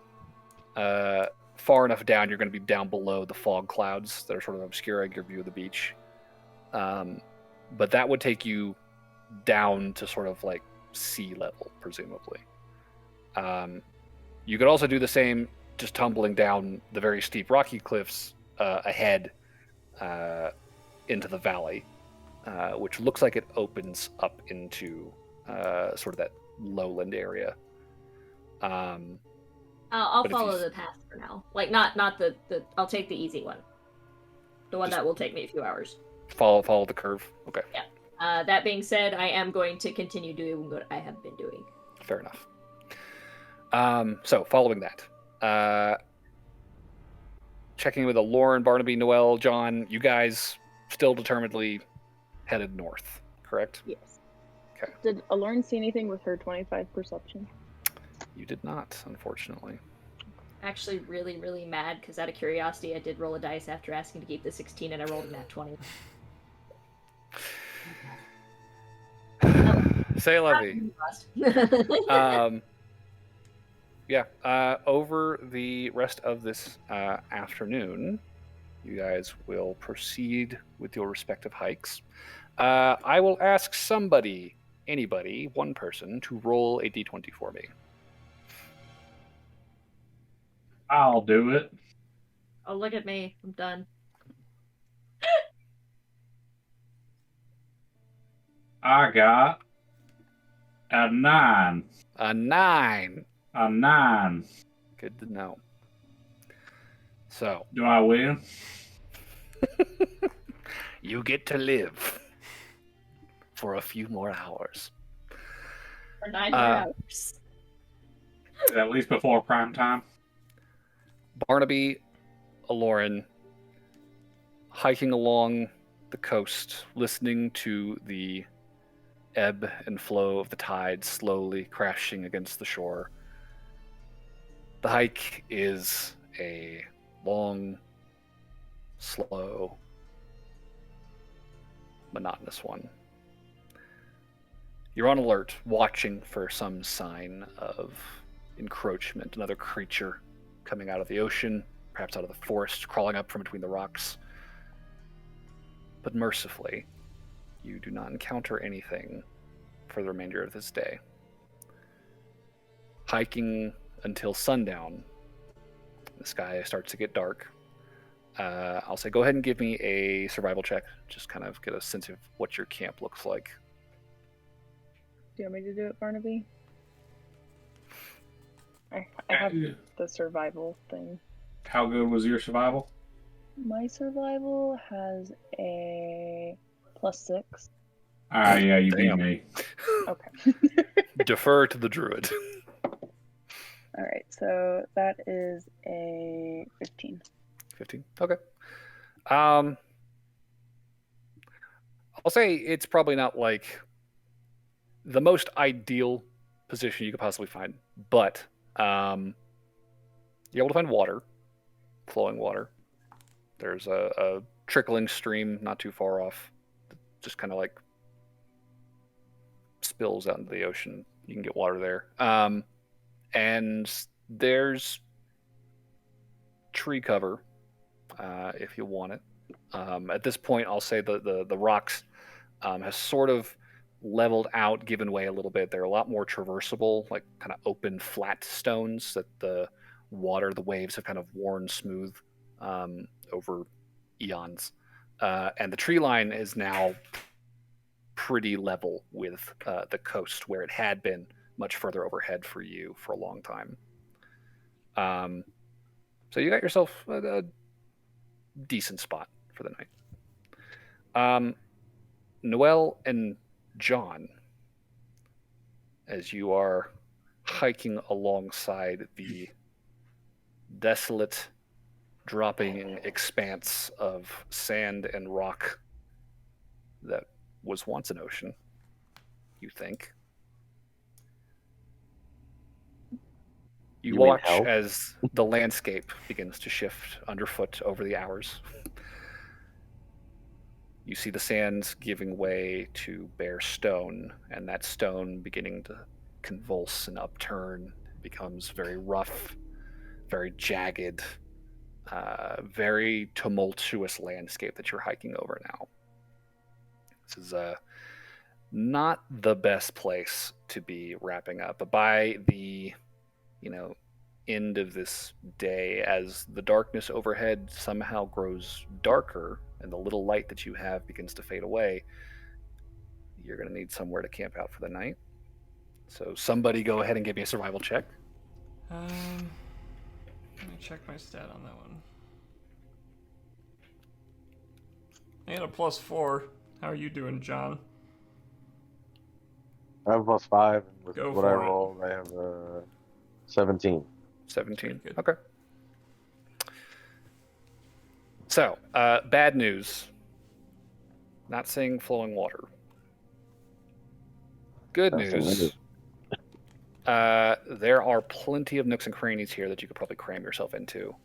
[SPEAKER 1] far enough down, you're going to be down below the fog clouds that are sort of obscuring your view of the beach. But that would take you down to sort of like sea level, presumably. You could also do the same, just tumbling down the very steep rocky cliffs ahead into the valley, which looks like it opens up into sort of that lowland area.
[SPEAKER 3] I'll follow the path for now. Like, not the I'll take the easy one. The one that will take me a few hours.
[SPEAKER 1] Follow the curve. Okay.
[SPEAKER 3] Yeah. That being said, I am going to continue doing what I have been doing.
[SPEAKER 1] Fair enough. So, following that, checking with Lauren, Barnaby, Noel, John, you guys still determinedly headed north, correct?
[SPEAKER 6] Yes.
[SPEAKER 1] Okay.
[SPEAKER 6] Did Lauren see anything with her 25 perception?
[SPEAKER 1] You did not, unfortunately.
[SPEAKER 3] Actually, really, really mad because out of curiosity, I did roll a dice after asking to keep the 16, and I rolled a nat 20.
[SPEAKER 1] Say la vie. Over the rest of this afternoon, you guys will proceed with your respective hikes. I will ask anybody, one person, to roll a d20 for me.
[SPEAKER 4] I'll do it.
[SPEAKER 3] Oh, look at me. I'm done.
[SPEAKER 4] I got a 9.
[SPEAKER 1] A 9.
[SPEAKER 4] A 9.
[SPEAKER 1] Good to know. So.
[SPEAKER 4] Do I win?
[SPEAKER 1] You get to live for a few more hours.
[SPEAKER 3] For 9 more hours.
[SPEAKER 4] At least before prime time.
[SPEAKER 1] Barnaby, Lauren, hiking along the coast, listening to the ebb and flow of the tide slowly crashing against the shore. The hike is a long, slow, monotonous one. You're on alert, watching for some sign of encroachment, another creature coming out of the ocean, perhaps out of the forest, crawling up from between the rocks. But mercifully, you do not encounter anything for the remainder of this day. hiking until sundown. The sky starts to get dark. I'll say go ahead and give me a survival check. Just kind of get a sense of what your camp looks like.
[SPEAKER 6] Do you want me to do it, Barnaby? I have the survival thing.
[SPEAKER 4] How good was your survival?
[SPEAKER 6] My survival has a +6.
[SPEAKER 4] Yeah, you beat
[SPEAKER 1] Damn.
[SPEAKER 4] me.
[SPEAKER 6] Okay.
[SPEAKER 1] Defer to the druid.
[SPEAKER 6] All right, so that is a 15.
[SPEAKER 1] 15. Okay. I'll say it's probably not like the most ideal position you could possibly find, but you're able to find water, flowing water. There's a trickling stream not too far off, just kind of like spills out into the ocean. You can get water there. And there's tree cover if you want it. At this point, I'll say the rocks has sort of leveled out, given way a little bit. They're a lot more traversable, like kind of open, flat stones that the waves have kind of worn smooth over eons. And the tree line is now pretty level with the coast, where it had been much further overhead for you for a long time. So you got yourself a decent spot for the night. Noelle and John, as you are hiking alongside the desolate, dropping expanse of sand and rock that was once an ocean, you think. You
[SPEAKER 5] mean
[SPEAKER 1] watch
[SPEAKER 5] hell?
[SPEAKER 1] as the landscape begins to shift underfoot over the hours. You see the sands giving way to bare stone, and that stone beginning to convulse and upturn, becomes very rough, very jagged, very tumultuous landscape that you're hiking over now. This is not the best place to be wrapping up, but by the end of this day, as the darkness overhead somehow grows darker and the little light that you have begins to fade away, you're going to need somewhere to camp out for the night. So somebody go ahead and give me a survival check.
[SPEAKER 2] Let me check my stat on that one. I got a +4. How are you doing, John?
[SPEAKER 5] I have a +5, and with
[SPEAKER 2] Go
[SPEAKER 5] what I
[SPEAKER 2] for it.
[SPEAKER 5] rolled, I have a 17.
[SPEAKER 1] 17.
[SPEAKER 2] Good.
[SPEAKER 1] Okay. So, bad news. Not seeing flowing water. Good
[SPEAKER 5] That's
[SPEAKER 1] news. There are plenty of nooks and crannies here that you could probably cram yourself into.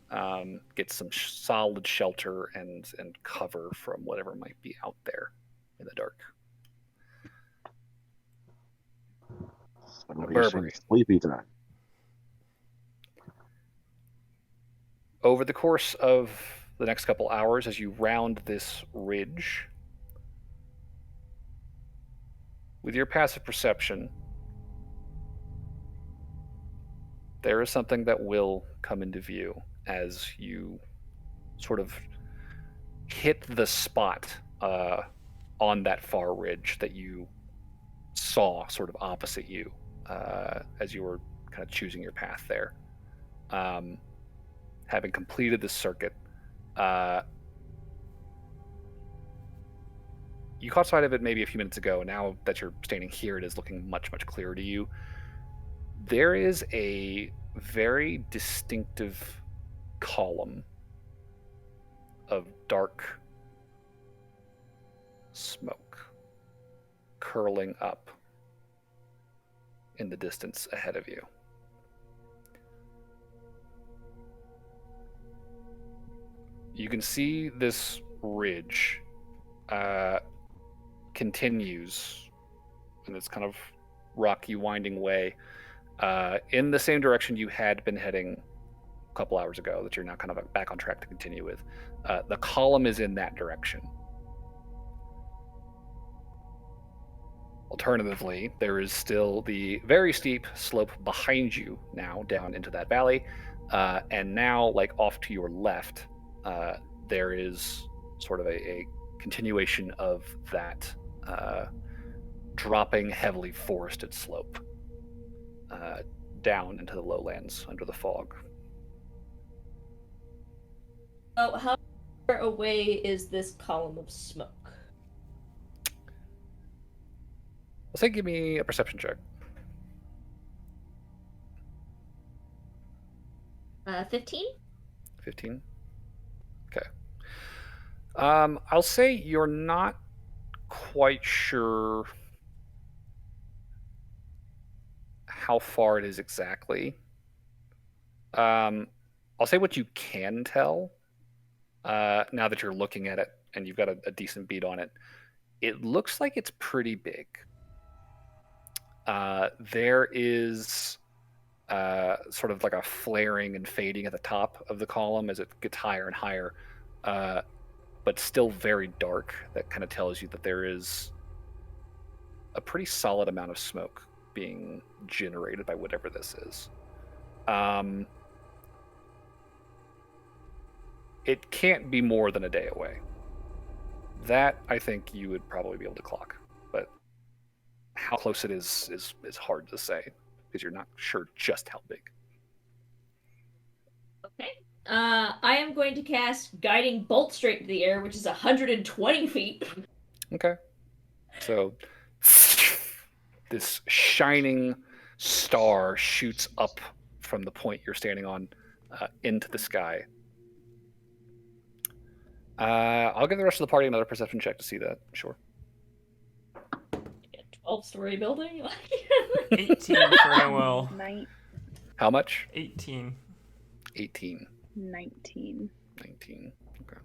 [SPEAKER 1] Get some solid shelter and cover from whatever might be out there in the dark. Burberry.
[SPEAKER 5] Sleepy time.
[SPEAKER 1] Over the course of the next couple hours, as you round this ridge, with your passive perception, there is something that will come into view as you sort of hit the spot on that far ridge that you saw sort of opposite you as you were kind of choosing your path there. Having completed this circuit, you caught sight of it maybe a few minutes ago. Now that you're standing here, it is looking much, much clearer to you. There is a very distinctive column of dark smoke curling up in the distance ahead of you. You can see this ridge continues in this kind of rocky, winding way in the same direction you had been heading a couple hours ago, that you're now kind of back on track to continue with. The column is in that direction. Alternatively, there is still the very steep slope behind you now down into that valley. And now, like off to your left, there is sort of a continuation of that dropping, heavily forested slope down into the lowlands under the fog.
[SPEAKER 3] Oh, how far away is this column of smoke?
[SPEAKER 1] I'll say give me a perception check.
[SPEAKER 3] 15?
[SPEAKER 1] 15? Okay. I'll say you're not quite sure how far it is exactly. I'll say what you can tell now that you're looking at it and you've got a decent beat on it. It looks like it's pretty big. There is sort of like a flaring and fading at the top of the column as it gets higher and higher, but still very dark. That kind of tells you that there is a pretty solid amount of smoke being generated by whatever this is. It can't be more than a day away. That, I think, you would probably be able to clock. But how close it is hard to say, because you're not sure just how big.
[SPEAKER 3] Okay. I am going to cast Guiding Bolt straight into the air, which is 120 feet.
[SPEAKER 1] Okay. So this shining star shoots up from the point you're standing on into the sky. I'll give the rest of the party another perception check to see that. Sure.
[SPEAKER 3] 12-story building?
[SPEAKER 2] 18 for Noel.
[SPEAKER 1] How much?
[SPEAKER 2] 18.
[SPEAKER 1] 18.
[SPEAKER 6] 19.
[SPEAKER 1] 19. Okay.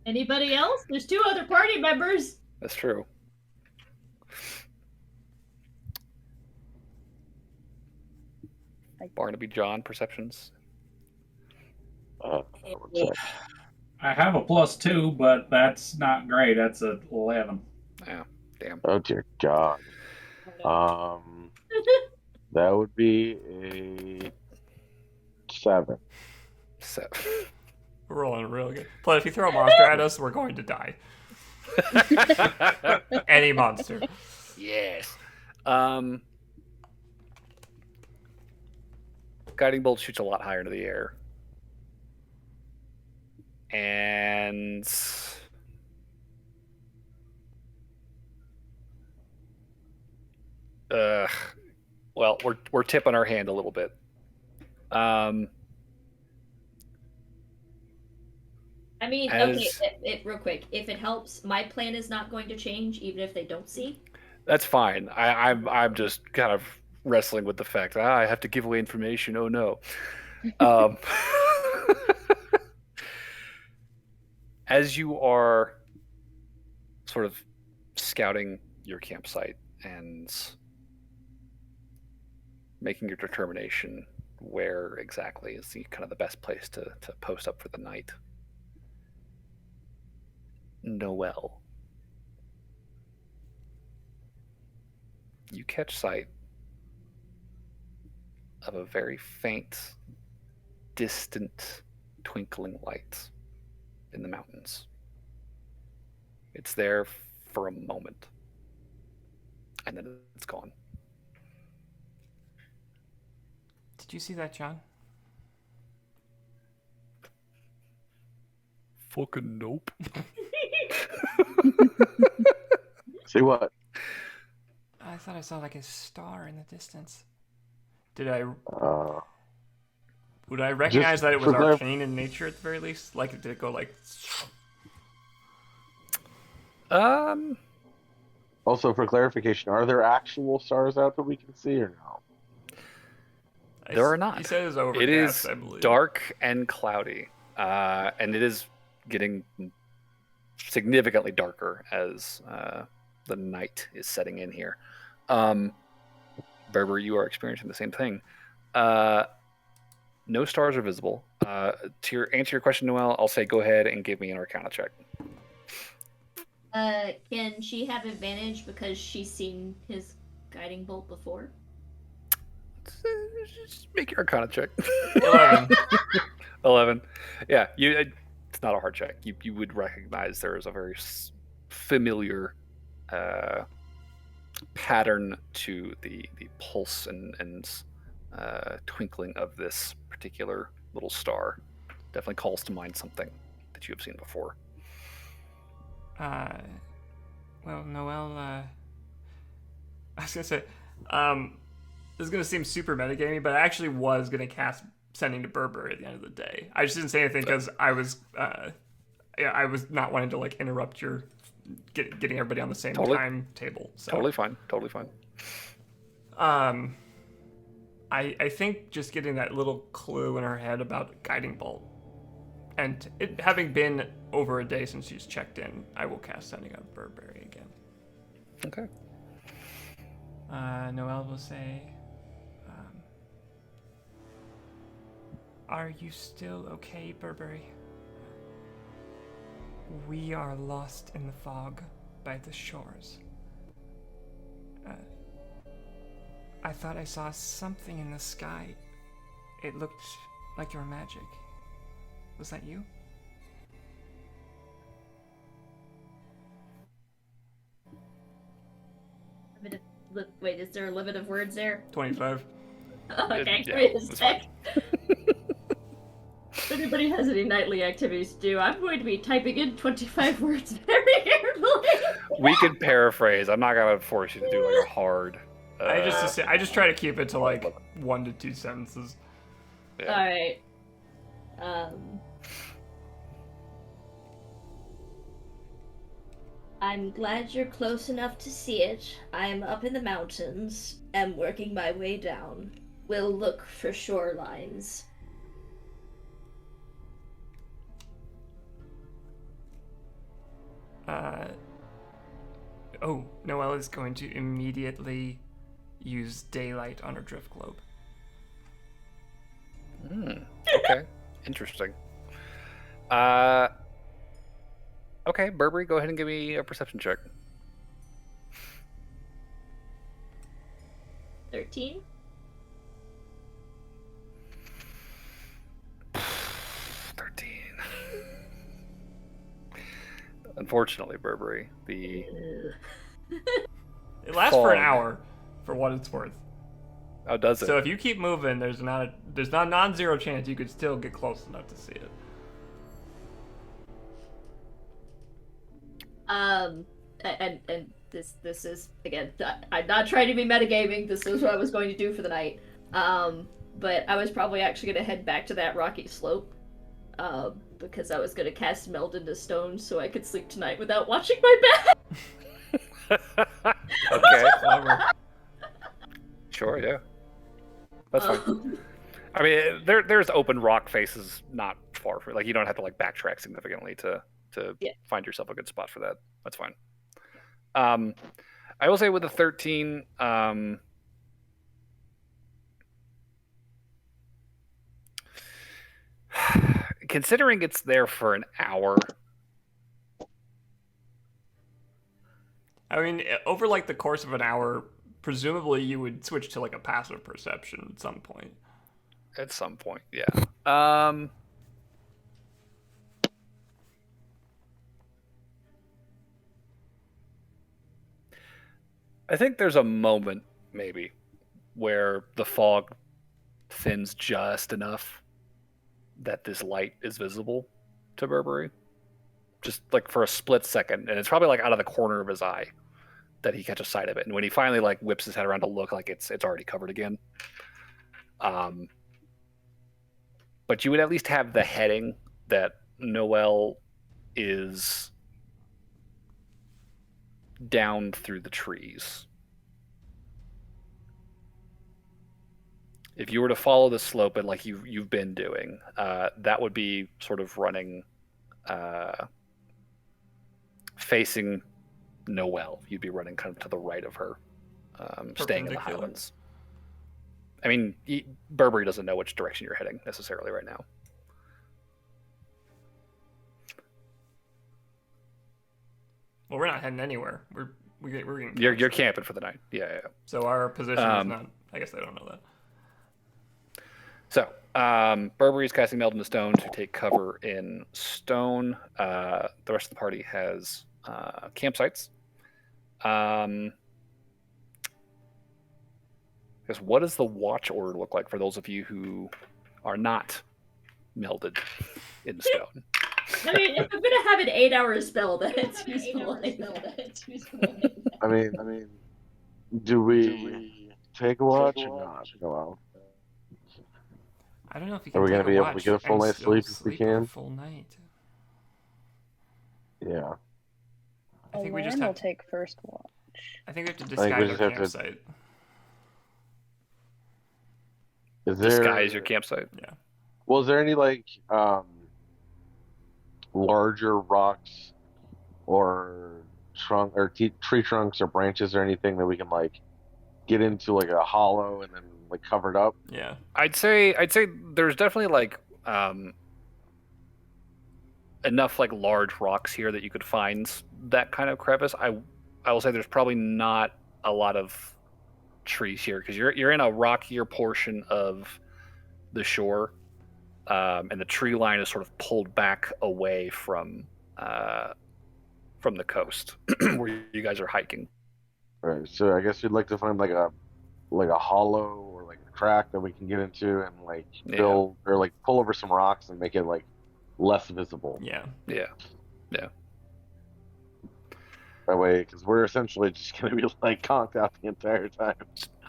[SPEAKER 3] Anybody else? There's 2 other party members.
[SPEAKER 1] That's true. Barnaby, John, perceptions?
[SPEAKER 4] I have a +2, but that's not great. That's a 11.
[SPEAKER 1] Yeah, damn.
[SPEAKER 5] Oh dear God. That would be a 7.
[SPEAKER 1] So,
[SPEAKER 2] We're rolling real good. But if you throw a monster at us, we're going to die. Any monster.
[SPEAKER 1] yes. Guiding bolt shoots a lot higher into the air. And well, we're tipping our hand a little bit.
[SPEAKER 3] I mean, okay, real quick, if it helps, my plan is not going to change, even if they don't see.
[SPEAKER 1] That's fine. I'm just kind of wrestling with the fact that I have to give away information. Oh no. As you are sort of scouting your campsite and making your determination where exactly is the kind of the best place to post up for the night, Noel, you catch sight of a very faint, distant, twinkling light in the mountains. It's there for a moment, and then it's gone.
[SPEAKER 2] Did you see that, John?
[SPEAKER 1] Fucking nope.
[SPEAKER 5] See what?
[SPEAKER 2] I thought I saw like a star in the distance. Did I? Would I recognize that it was arcane in nature at the very least? Like, did it go like?
[SPEAKER 5] Also, for clarification, are there actual stars out that we can see or no?
[SPEAKER 1] There are not.
[SPEAKER 2] He said it was overcast,
[SPEAKER 1] it is
[SPEAKER 2] I believe.
[SPEAKER 1] dark and cloudy, and it is getting significantly darker as the night is setting in here. Berber, you are experiencing the same thing. No stars are visible. To answer your question, Noel, I'll say go ahead and give me an Arcana check.
[SPEAKER 3] Can she have advantage because she's seen his guiding bolt before?
[SPEAKER 1] Just make your Arcana check.
[SPEAKER 2] 11.
[SPEAKER 1] 11. Yeah, it's not a hard check. You would recognize there is a very familiar pattern to the pulse and twinkling of this particular little star. Definitely calls to mind something that you have seen before.
[SPEAKER 2] Well, Noelle, I was gonna say, this is gonna seem super metagamey, but I actually was gonna cast Sending to Burberry at the end of the day. I just didn't say anything because I was not wanting to like interrupt your getting everybody on the same timetable. So.
[SPEAKER 1] Totally fine.
[SPEAKER 2] I think just getting that little clue in her head about guiding bolt, and it having been over a day since she's checked in, I will cast Sending out Burberry again.
[SPEAKER 1] Okay.
[SPEAKER 2] Noelle will say, "Are you still okay, Burberry? We are lost in the fog by the shores. I thought I saw something in the sky. It looked like your magic. Was that you?"
[SPEAKER 3] Wait, is there a limit of words there?
[SPEAKER 2] 25.
[SPEAKER 3] Okay, give me a sec. If anybody has any nightly activities to do, I'm going to be typing in 25 words very carefully.
[SPEAKER 1] We could paraphrase. I'm not gonna force you to do like a hard.
[SPEAKER 2] I just try to keep it to like 1 to 2 sentences.
[SPEAKER 1] Yeah.
[SPEAKER 3] All right. I'm glad you're close enough to see it. I'm up in the mountains. Am working my way down. We'll look for shorelines.
[SPEAKER 2] Noelle is going to immediately use daylight on her drift globe.
[SPEAKER 1] Okay. Interesting. Okay, Burberry, go ahead and give me a perception check.
[SPEAKER 3] 13.
[SPEAKER 1] 13. Unfortunately, Burberry,
[SPEAKER 2] It lasts for an hour, for what it's worth.
[SPEAKER 1] Oh, does it?
[SPEAKER 2] So if you keep moving, there's not a non-zero chance you could still get close enough to see it.
[SPEAKER 3] And this is, again, I'm not trying to be metagaming. This is what I was going to do for the night. But I was probably actually going to head back to that rocky slope. Because I was going to cast Meld into Stone so I could sleep tonight without watching my back.
[SPEAKER 1] Okay. Sure, yeah. That's fine. I mean, there's open rock faces not far from, like, you don't have to like backtrack significantly to find yourself a good spot for that. That's fine. I will say with the 13, considering it's there for an hour.
[SPEAKER 2] I mean, over like the course of an hour, presumably you would switch to like a passive perception at some point.
[SPEAKER 1] At some point, yeah. I think there's a moment, maybe, where the fog thins just enough that this light is visible to Burberry. Just like for a split second. And it's probably like out of the corner of his eye that he catches sight of it. And when he finally like whips his head around to look, like it's already covered again. But you would at least have the heading that Noelle is down through the trees. If you were to follow the slope and like you've been doing, that would be sort of running facing Noelle. You'd be running kind of to the right of her, staying in the Highlands. I mean, Burberry doesn't know which direction you're heading necessarily right now.
[SPEAKER 2] Well, we're not heading anywhere. We're getting
[SPEAKER 1] You're camping for the night. Yeah.
[SPEAKER 2] So our position is not. I guess they don't know that.
[SPEAKER 1] So, Burberry is casting Meld into Stone to take cover in stone. The rest of the party has campsites. I guess what does the watch order look like for those of you who are not melded in stone?
[SPEAKER 3] I mean, if I'm gonna have an 8-hour spell, then it's useful.
[SPEAKER 5] I mean, do we take a watch or not? Well,
[SPEAKER 2] I don't know if you
[SPEAKER 5] are
[SPEAKER 2] can
[SPEAKER 5] we
[SPEAKER 2] take
[SPEAKER 5] gonna
[SPEAKER 2] a
[SPEAKER 5] be able
[SPEAKER 2] watch
[SPEAKER 5] to get a full
[SPEAKER 2] and
[SPEAKER 5] night's
[SPEAKER 2] still
[SPEAKER 5] sleep if we
[SPEAKER 2] a
[SPEAKER 5] can?
[SPEAKER 2] full night.
[SPEAKER 5] Yeah.
[SPEAKER 2] I think we
[SPEAKER 6] Lauren
[SPEAKER 2] just
[SPEAKER 6] will
[SPEAKER 2] have.
[SPEAKER 6] take first watch.
[SPEAKER 2] I think we have to
[SPEAKER 5] think we
[SPEAKER 2] disguise
[SPEAKER 5] just
[SPEAKER 2] our
[SPEAKER 5] have to-
[SPEAKER 2] campsite.
[SPEAKER 5] Is there
[SPEAKER 1] Disguise your campsite.
[SPEAKER 2] Yeah.
[SPEAKER 5] Well, is there any like larger rocks or tree trunks or branches or anything that we can like get into like a hollow and then like cover it up?
[SPEAKER 2] Yeah.
[SPEAKER 1] I'd say there's definitely like enough like large rocks here that you could find that kind of crevice. I will say there's probably not a lot of trees here because you're in a rockier portion of the shore, and the tree line is sort of pulled back away from the coast where you guys are hiking.
[SPEAKER 5] Right. So I guess we'd like to find like a hollow or like a crack that we can get into and like fill or like pull over some rocks and make it like less visible.
[SPEAKER 2] Yeah.
[SPEAKER 5] That way, because we're essentially just gonna be like conked out the entire time.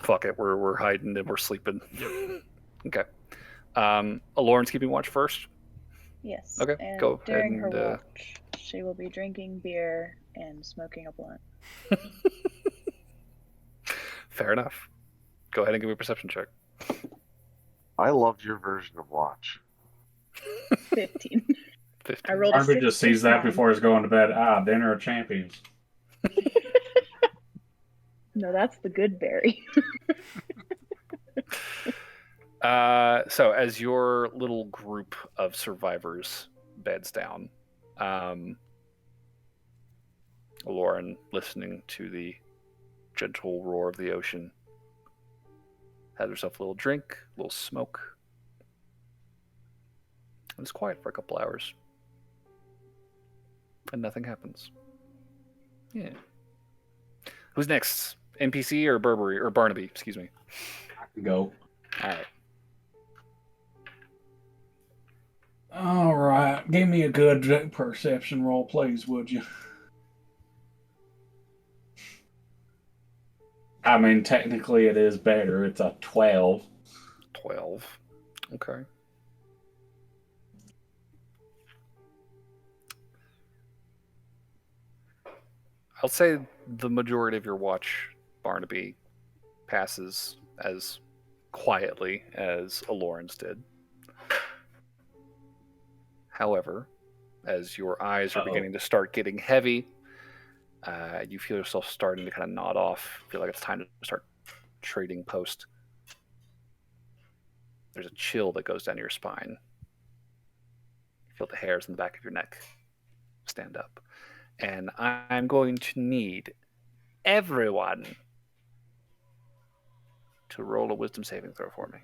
[SPEAKER 1] Fuck it, we're hiding and we're sleeping.
[SPEAKER 2] Yep.
[SPEAKER 1] Okay. Lauren's keeping watch first.
[SPEAKER 6] Yes.
[SPEAKER 1] Okay,
[SPEAKER 6] And
[SPEAKER 1] go
[SPEAKER 6] during
[SPEAKER 1] ahead
[SPEAKER 6] her
[SPEAKER 1] and,
[SPEAKER 6] watch, she will be drinking beer and smoking a blunt.
[SPEAKER 1] Fair enough. Go ahead and give me a perception check.
[SPEAKER 5] I loved your version of watch.
[SPEAKER 6] 15.
[SPEAKER 1] 15.
[SPEAKER 6] I rolled a
[SPEAKER 4] Arby
[SPEAKER 6] 6
[SPEAKER 4] just sees that
[SPEAKER 6] 9.
[SPEAKER 4] before he's going to bed. Dinner of champions.
[SPEAKER 6] No, that's the good berry.
[SPEAKER 1] So as your little group of survivors beds down, Lauren, listening to the gentle roar of the ocean, has herself a little drink, a little smoke, and it's quiet for a couple hours. And nothing happens. Yeah. Who's next? NPC or Burberry or Barnaby? Excuse me.
[SPEAKER 4] I can go.
[SPEAKER 1] All right.
[SPEAKER 4] All right. Give me a good perception roll, please, would you? I mean, technically it is better. It's a 12.
[SPEAKER 1] 12. Okay. I'll say the majority of your watch, Barnaby, passes as quietly as Aloran's did. However, as your eyes are beginning to start getting heavy, you feel yourself starting to kind of nod off. Feel like it's time to start trading post. There's a chill that goes down your spine. You feel the hairs in the back of your neck stand up. And I'm going to need everyone to roll a wisdom saving throw for me.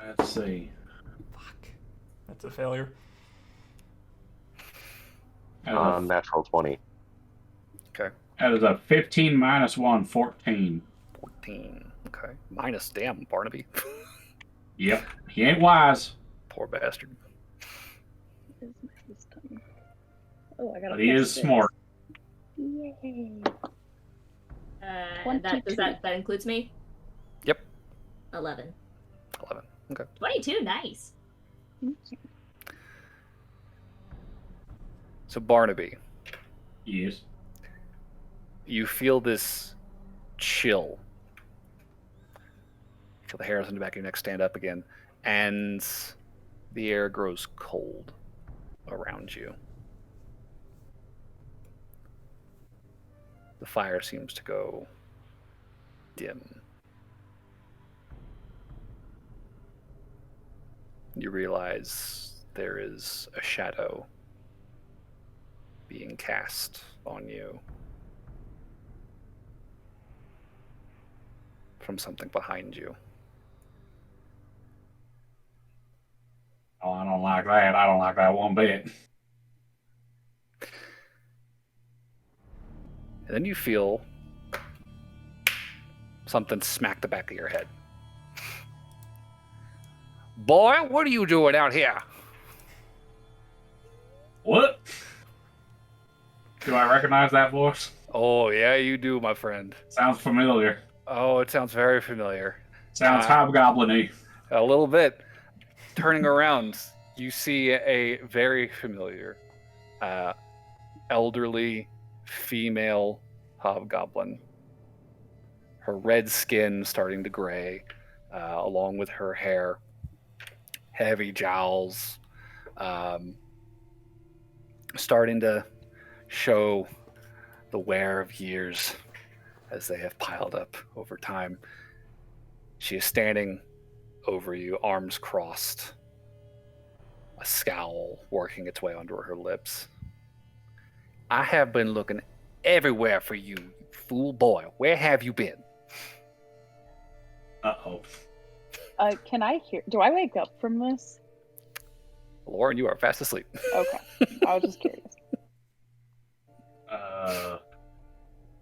[SPEAKER 4] Let's see.
[SPEAKER 2] Fuck. That's a failure.
[SPEAKER 5] Natural 20.
[SPEAKER 1] Okay.
[SPEAKER 4] That is a 15 minus 1, 14.
[SPEAKER 1] 14. Okay. Minus, damn, Barnaby.
[SPEAKER 4] Yep. He ain't wise.
[SPEAKER 1] Poor bastard.
[SPEAKER 6] Is my wisdom. Oh, I got a
[SPEAKER 4] But he
[SPEAKER 6] plus
[SPEAKER 4] is
[SPEAKER 6] 6.
[SPEAKER 4] smart.
[SPEAKER 6] Yay.
[SPEAKER 3] That includes me?
[SPEAKER 1] Yep.
[SPEAKER 3] 11.
[SPEAKER 1] 11. Okay.
[SPEAKER 3] 22, nice.
[SPEAKER 1] So, Barnaby,
[SPEAKER 4] Yes.
[SPEAKER 1] you feel this chill. You feel the hairs on the back of your neck stand up again, and the air grows cold around you. The fire seems to go dim. You realize there is a shadow being cast on you from something behind you.
[SPEAKER 4] Oh, I don't like that. I don't like that one bit.
[SPEAKER 1] And then you feel something smack the back of your head. Boy, what are you doing out here?
[SPEAKER 4] What? Do I recognize that voice?
[SPEAKER 1] Oh, yeah, you do, my friend.
[SPEAKER 4] Sounds familiar.
[SPEAKER 1] Oh, it sounds very familiar.
[SPEAKER 4] Sounds hobgoblin-y.
[SPEAKER 1] A little bit. Turning around, you see a very familiar elderly female hobgoblin. Her red skin starting to gray, along with her hair. Heavy jowls, starting to show the wear of years as they have piled up over time. She is standing over you, arms crossed, a scowl working its way under her lips. I have been looking everywhere for you, you fool boy. Where have you been?
[SPEAKER 4] Uh-oh.
[SPEAKER 6] Can I hear? Do I wake up from this?
[SPEAKER 1] Lauren, you are fast asleep.
[SPEAKER 6] Okay. I was just curious.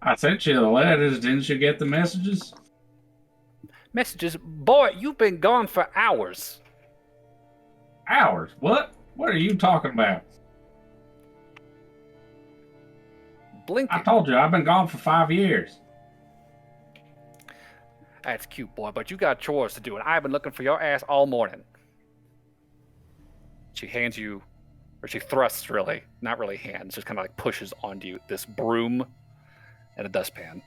[SPEAKER 4] I sent you the letters. Didn't you get the messages?
[SPEAKER 1] Messages? Boy, you've been gone for hours.
[SPEAKER 4] Hours? What? What are you talking about?
[SPEAKER 1] Blinking.
[SPEAKER 4] I told you, I've been gone for 5 years.
[SPEAKER 1] That's cute, boy, but you got chores to do, and I've been looking for your ass all morning. She hands you, or she thrusts, really, not really hands, just kind of like pushes onto you this broom and a dustpan.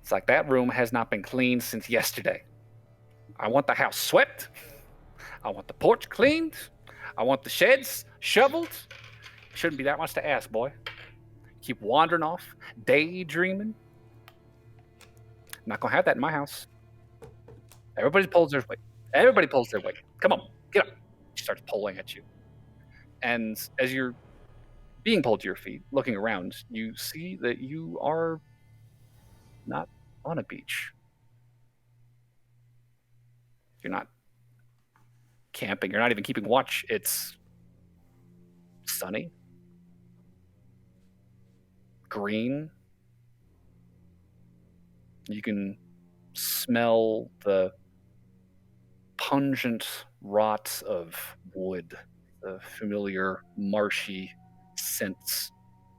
[SPEAKER 1] It's like that room has not been cleaned since yesterday. I want the house swept. I want the porch cleaned. I want the sheds shoveled. Shouldn't be that much to ask, boy. Keep wandering off, daydreaming. Not gonna have that in my house. Everybody pulls their weight. Everybody pulls their weight. Come on, get up. She starts pulling at you. And as you're being pulled to your feet, looking around, you see that you are not on a beach. You're not camping. You're not even keeping watch. It's sunny, green. You can smell the pungent rot of wood, the familiar marshy scents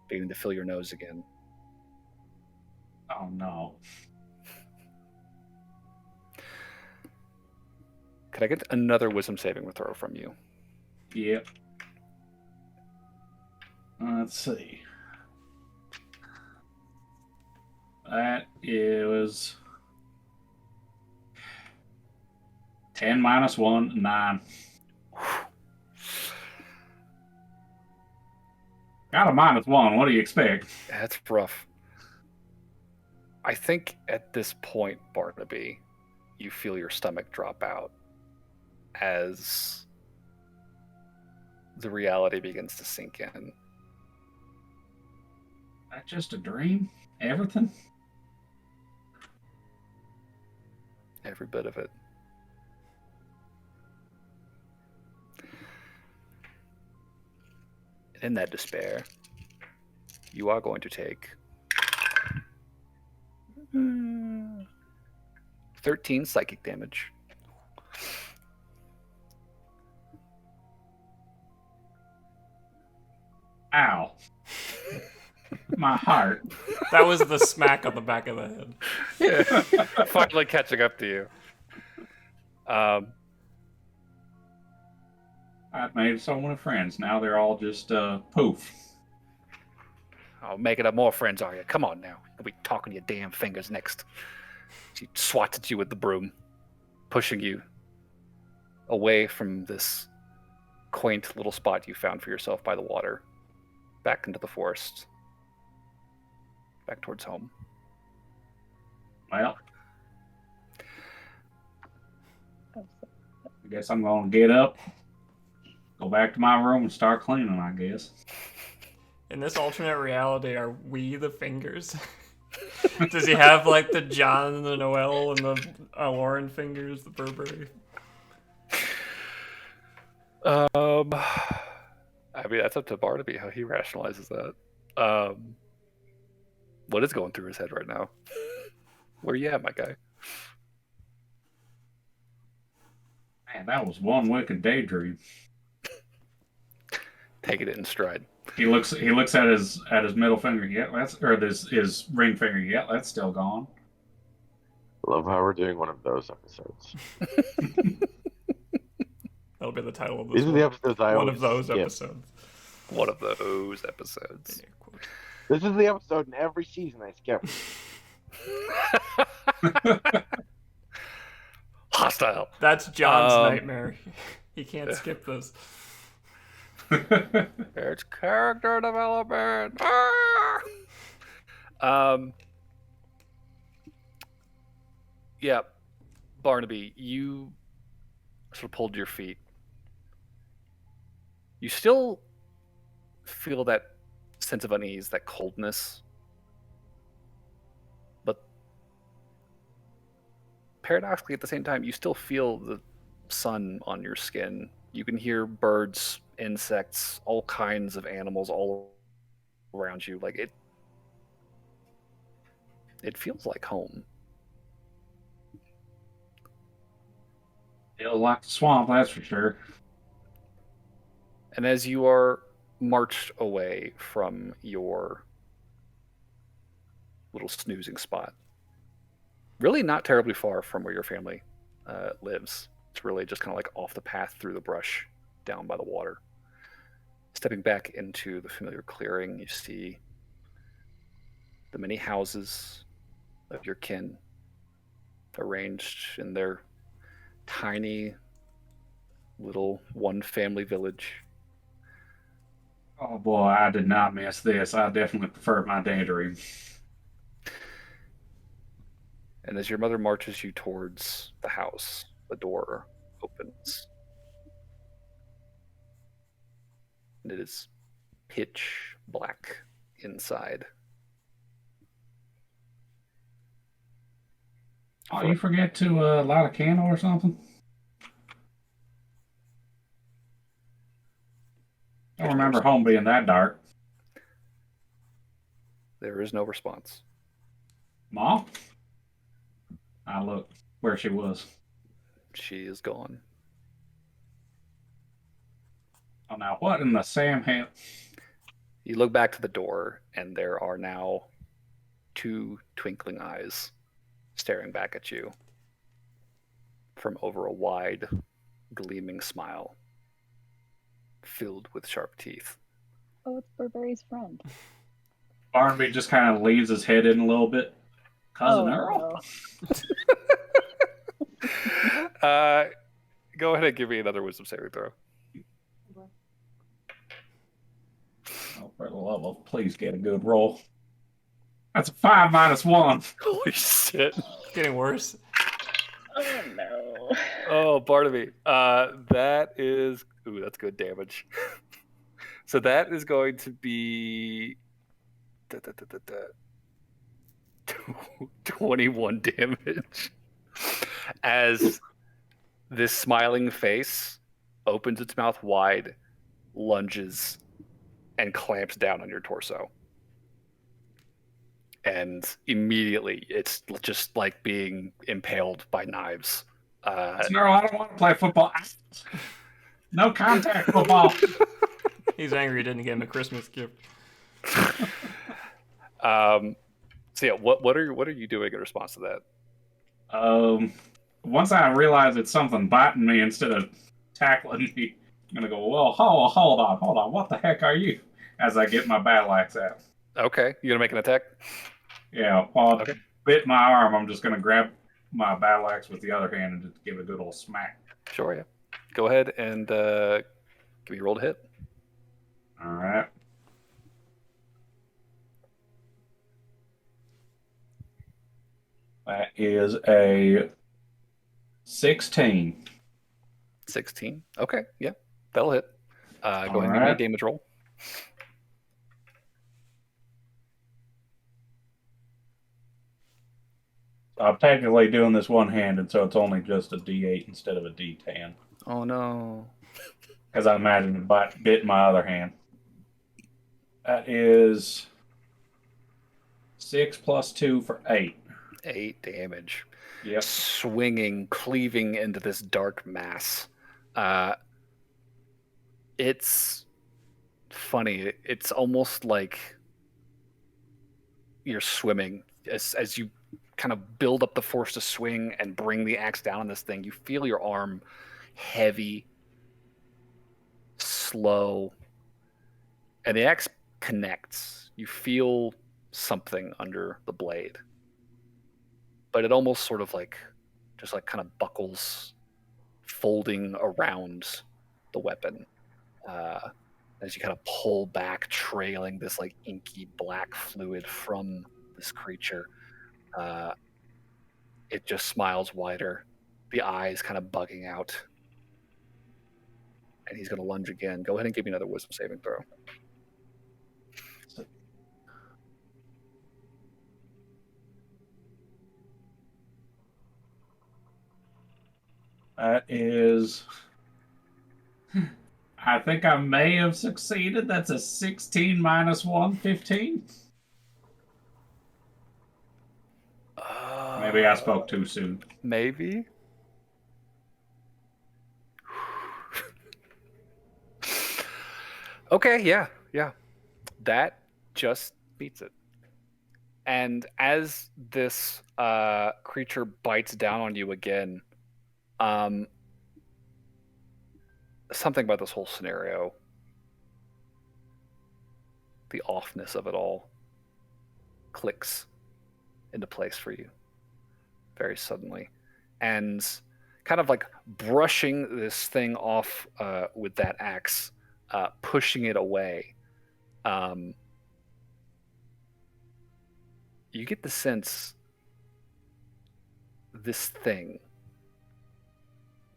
[SPEAKER 1] beginning to fill your nose again.
[SPEAKER 4] Oh, no.
[SPEAKER 1] Could I get another wisdom saving throw from you?
[SPEAKER 4] Yep. Let's see. That is 10 minus 1, 9. Got a minus 1. What do you expect?
[SPEAKER 1] That's rough. I think at this point, Barnaby, you feel your stomach drop out as the reality begins to sink in.
[SPEAKER 4] That's just a dream? Everything?
[SPEAKER 1] Every bit of it. And in that despair, you are going to take 13 psychic damage.
[SPEAKER 4] Ow. My heart.
[SPEAKER 2] That was the smack on the back of the head.
[SPEAKER 1] Yeah. Finally catching up to you.
[SPEAKER 4] I've made so many friends. Now they're all just poof.
[SPEAKER 1] Oh, making up more friends, are you? Come on now. You'll be talking your damn fingers next. She swats at you with the broom, pushing you away from this quaint little spot you found for yourself by the water, back into the forest, back towards home.
[SPEAKER 4] Well, I guess I'm going to get up, go back to my room, and start cleaning, I guess.
[SPEAKER 2] In this alternate reality, are we the fingers? Does he have like the John and the Noel and the Lauren fingers, the Burberry?
[SPEAKER 1] I mean, that's up to Barnaby how he rationalizes that. What is going through his head right now? Where you at, my guy?
[SPEAKER 4] Man, that was one wicked daydream.
[SPEAKER 1] Taking it in stride.
[SPEAKER 4] He looks at his middle finger. Yeah, his ring finger. Yeah, that's still gone.
[SPEAKER 5] Love how we're doing one of those episodes.
[SPEAKER 2] That'll be the title of this
[SPEAKER 5] These are the episodes I
[SPEAKER 2] one
[SPEAKER 5] always
[SPEAKER 2] of those
[SPEAKER 5] skip.
[SPEAKER 2] episodes.
[SPEAKER 1] One of those episodes.
[SPEAKER 5] This is the episode in every season I skip.
[SPEAKER 1] Hostile.
[SPEAKER 2] That's John's nightmare. He can't skip this.
[SPEAKER 1] It's character development. Yeah, Barnaby, you sort of pulled your feet. You still feel that sense of unease, that coldness, but paradoxically at the same time, you still feel the sun on your skin. You can hear birds, insects, all kinds of animals all around you. Like it feels like home.
[SPEAKER 4] Feels like the swamp, that's for sure.
[SPEAKER 1] And as you are marched away from your little snoozing spot, really not terribly far from where your family lives. It's really just kind of like off the path through the brush down by the water. Stepping back into the familiar clearing, you see the many houses of your kin arranged in their tiny little one family village.
[SPEAKER 4] Oh boy, I did not miss this. I definitely prefer my daydream.
[SPEAKER 1] And as your mother marches you towards the house, the door opens. And it is pitch black inside.
[SPEAKER 4] Oh, you forget to light a candle or something? I don't remember home being that dark.
[SPEAKER 1] There is no response.
[SPEAKER 4] Mom? I looked where she was.
[SPEAKER 1] She is gone.
[SPEAKER 4] Oh, now what in the Sam hell?
[SPEAKER 1] You look back to the door, and there are now two twinkling eyes staring back at you from over a wide, gleaming smile filled with sharp teeth.
[SPEAKER 6] Oh, it's Burberry's friend.
[SPEAKER 4] Barnaby just kind of leaves his head in a little bit. Cousin Earl?
[SPEAKER 6] No.
[SPEAKER 1] Go ahead and give me another wisdom saving throw.
[SPEAKER 4] Oh, for the love of, please get a good roll. That's a 5 minus 1.
[SPEAKER 1] Holy shit.
[SPEAKER 2] Getting worse.
[SPEAKER 6] Oh no.
[SPEAKER 1] Oh, Barnaby. That is... Ooh, that's good damage. So that is going to be... 21 damage. As this smiling face opens its mouth wide, lunges, and clamps down on your torso. And immediately, it's just like being impaled by knives.
[SPEAKER 4] No, I don't want to play football. No contact football.
[SPEAKER 2] He's angry he didn't get him a Christmas gift.
[SPEAKER 1] So yeah, what are you doing in response to that?
[SPEAKER 4] Once I realize it's something biting me instead of tackling me, I'm gonna go, well, hold on, what the heck are you? As I get my battle axe out.
[SPEAKER 1] Okay, you gonna make an attack?
[SPEAKER 4] Yeah, while it bit my arm, I'm just gonna grab my battle axe with the other hand and just give it a good old smack.
[SPEAKER 1] Sure, yeah. Go ahead and give me a roll to hit.
[SPEAKER 4] All right. That is a 16.
[SPEAKER 1] 16. Okay, yeah, that'll hit. Go ahead and give me a
[SPEAKER 4] Alright.
[SPEAKER 1] damage roll.
[SPEAKER 4] I'm technically doing this one-handed, so it's only just a D8 instead of a D10.
[SPEAKER 1] Oh no.
[SPEAKER 4] Because I imagine it bit my other hand. That is 6 plus 2 for 8.
[SPEAKER 1] 8 damage.
[SPEAKER 4] Yep.
[SPEAKER 1] Swinging, cleaving into this dark mass. It's funny. It's almost like you're swimming as you kind of build up the force to swing and bring the axe down on this thing. You feel your arm heavy, slow, and the axe connects. You feel something under the blade, but it almost sort of like just like kind of buckles, folding around the weapon as you kind of pull back, trailing this like inky black fluid from this creature. It just smiles wider, the eyes kind of bugging out, and he's going to lunge again. Go ahead and give me another wisdom saving throw.
[SPEAKER 4] That is... I think I may have succeeded. That's a 16 minus 1, 15. Maybe I spoke too soon.
[SPEAKER 1] Maybe. Okay, yeah. That just beats it. And as this creature bites down on you again, something about this whole scenario, the offness of it all, clicks into place for you very suddenly. And kind of like brushing this thing off with that axe, pushing it away, you get the sense this thing,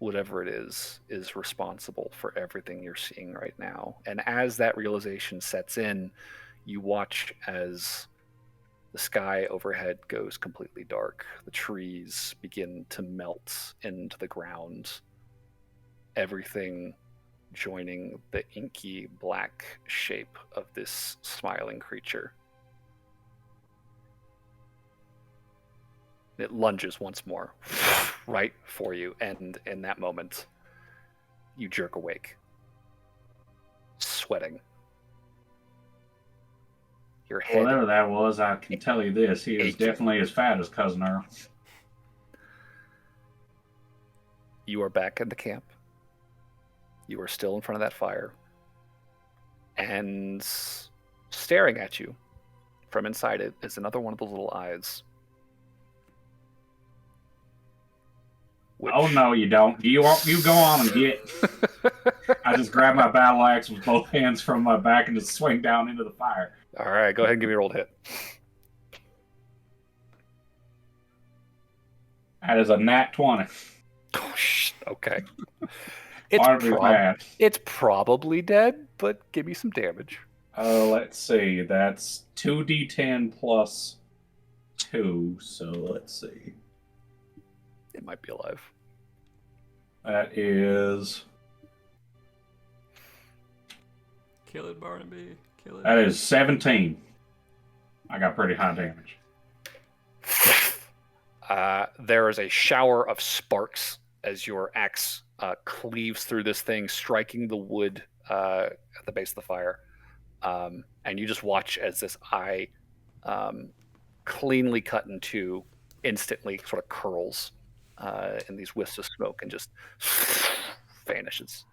[SPEAKER 1] whatever it is responsible for everything you're seeing right now. And as that realization sets in, you watch as the sky overhead goes completely dark. The trees begin to melt into the ground. Everything joining the inky black shape of this smiling creature. It lunges once more, right for you, and in that moment, you jerk awake, sweating. Your head.
[SPEAKER 4] Whatever that was, I can tell you this: he is definitely as fat as Cousin Earl.
[SPEAKER 1] You are back in the camp. You are still in front of that fire, and staring at you from inside it is another one of the little eyes.
[SPEAKER 4] Oh no, you don't. You go on and get. I just grab my battle axe with both hands from my back and just swing down into the fire.
[SPEAKER 1] All right, go ahead and give me a roll to hit.
[SPEAKER 4] That is a nat 20.
[SPEAKER 1] Oh, okay. It's probably dead, but give me some damage.
[SPEAKER 4] Let's see. That's 2d10 plus 2. So let's see.
[SPEAKER 1] It might be alive.
[SPEAKER 4] That is.
[SPEAKER 2] Kill it, Barnaby. Kill it.
[SPEAKER 4] That is 17. I got pretty high damage.
[SPEAKER 1] There is a shower of sparks as your axe cleaves through this thing, striking the wood at the base of the fire. And you just watch as this eye, cleanly cut in two, instantly sort of curls in these wisps of smoke and just vanishes.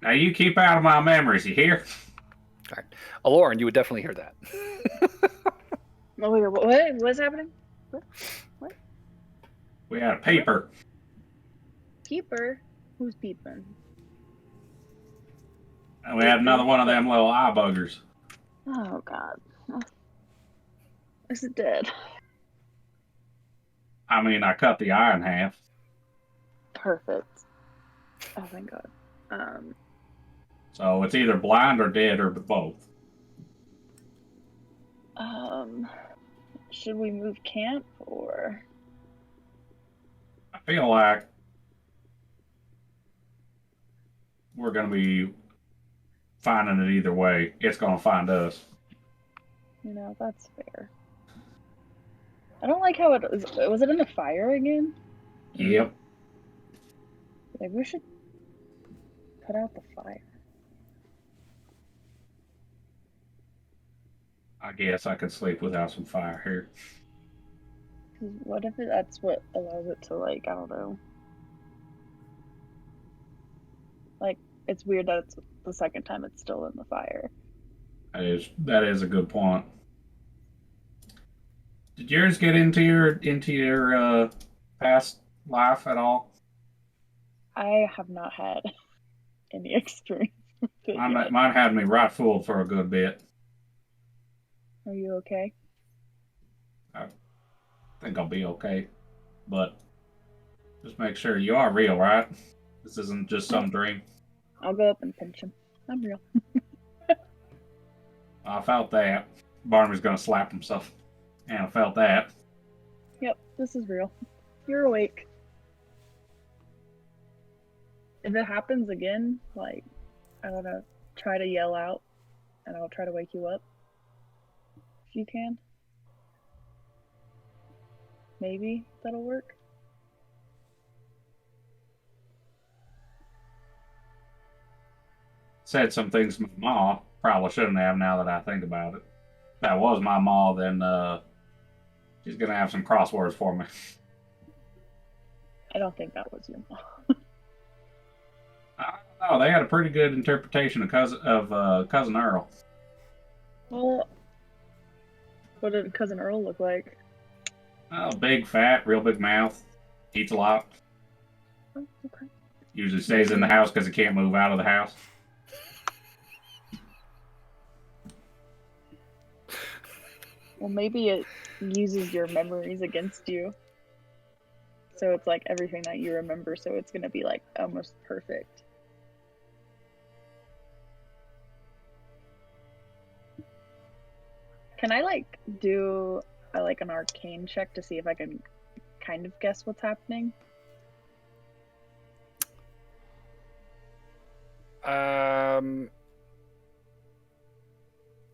[SPEAKER 4] Now you keep out of my memories, you hear?
[SPEAKER 1] All right. Aloran, you would definitely hear that.
[SPEAKER 6] Oh, wait, what? What's happening? What?
[SPEAKER 4] We had a peeper.
[SPEAKER 6] Peeper? Who's peeping?
[SPEAKER 4] And we had another one of them little eye buggers.
[SPEAKER 6] Oh, God. Is it dead?
[SPEAKER 4] I mean, I cut the eye in half.
[SPEAKER 6] Perfect. Oh, thank God.
[SPEAKER 4] So it's either blind or dead or both.
[SPEAKER 6] Should we move camp or?
[SPEAKER 4] I feel like we're going to be finding it either way. It's going to find us.
[SPEAKER 6] You know, that's fair. I don't like how it was. Was it in the fire again?
[SPEAKER 4] Yep.
[SPEAKER 6] Maybe we should put out the fire.
[SPEAKER 4] I guess I could sleep without some fire here.
[SPEAKER 6] 'Cause what if that's what allows it to, like, I don't know. Like, it's weird that it's the second time it's still in the fire.
[SPEAKER 4] That is a good point. Did yours get into your past life at all?
[SPEAKER 6] I have not had any experience with it yet.
[SPEAKER 4] Mine had me right fooled for a good bit.
[SPEAKER 6] Are you okay?
[SPEAKER 4] I think I'll be okay, but just make sure you are real, right? This isn't just some dream.
[SPEAKER 6] I'll go up and pinch him. I'm real.
[SPEAKER 4] I felt that. Barnaby's gonna slap himself. And I felt that.
[SPEAKER 6] Yep, this is real. You're awake. If it happens again, like, I don't know, try to yell out and I'll try to wake you up. If you can. Maybe that'll work.
[SPEAKER 4] Said some things to my ma. Probably shouldn't have now that I think about it. If that was my ma, then she's gonna have some crosswords for me.
[SPEAKER 6] I don't think that was your mom.
[SPEAKER 4] I don't know. They had a pretty good interpretation of cousin Earl.
[SPEAKER 6] Well, what did Cousin Earl look like?
[SPEAKER 4] Oh, big, fat, real big mouth. Eats a lot.
[SPEAKER 6] Oh, okay.
[SPEAKER 4] Usually stays in the house because he can't move out of the house.
[SPEAKER 6] Well, maybe it uses your memories against you. So it's like everything that you remember, so it's gonna be like almost perfect. Can I like do like an arcane check to see if I can kind of guess what's happening?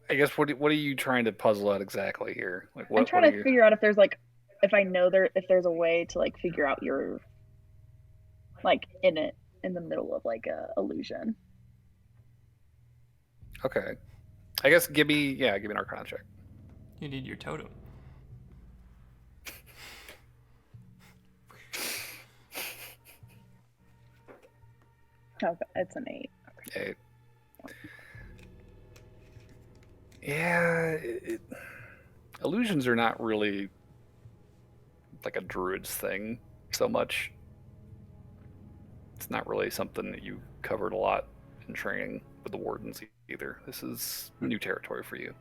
[SPEAKER 1] I guess what are you trying to puzzle out exactly here? Like
[SPEAKER 6] I'm trying to figure out if there's like, if I know if there's a way to like figure out your, like, in the middle of like a illusion.
[SPEAKER 1] Okay. I guess give me an Arcana check.
[SPEAKER 2] You need your totem.
[SPEAKER 6] Oh, it's an 8.
[SPEAKER 1] Okay. Yeah, illusions are not really like a druid's thing so much. It's not really something that you covered a lot in training with the wardens either. This is new territory for you.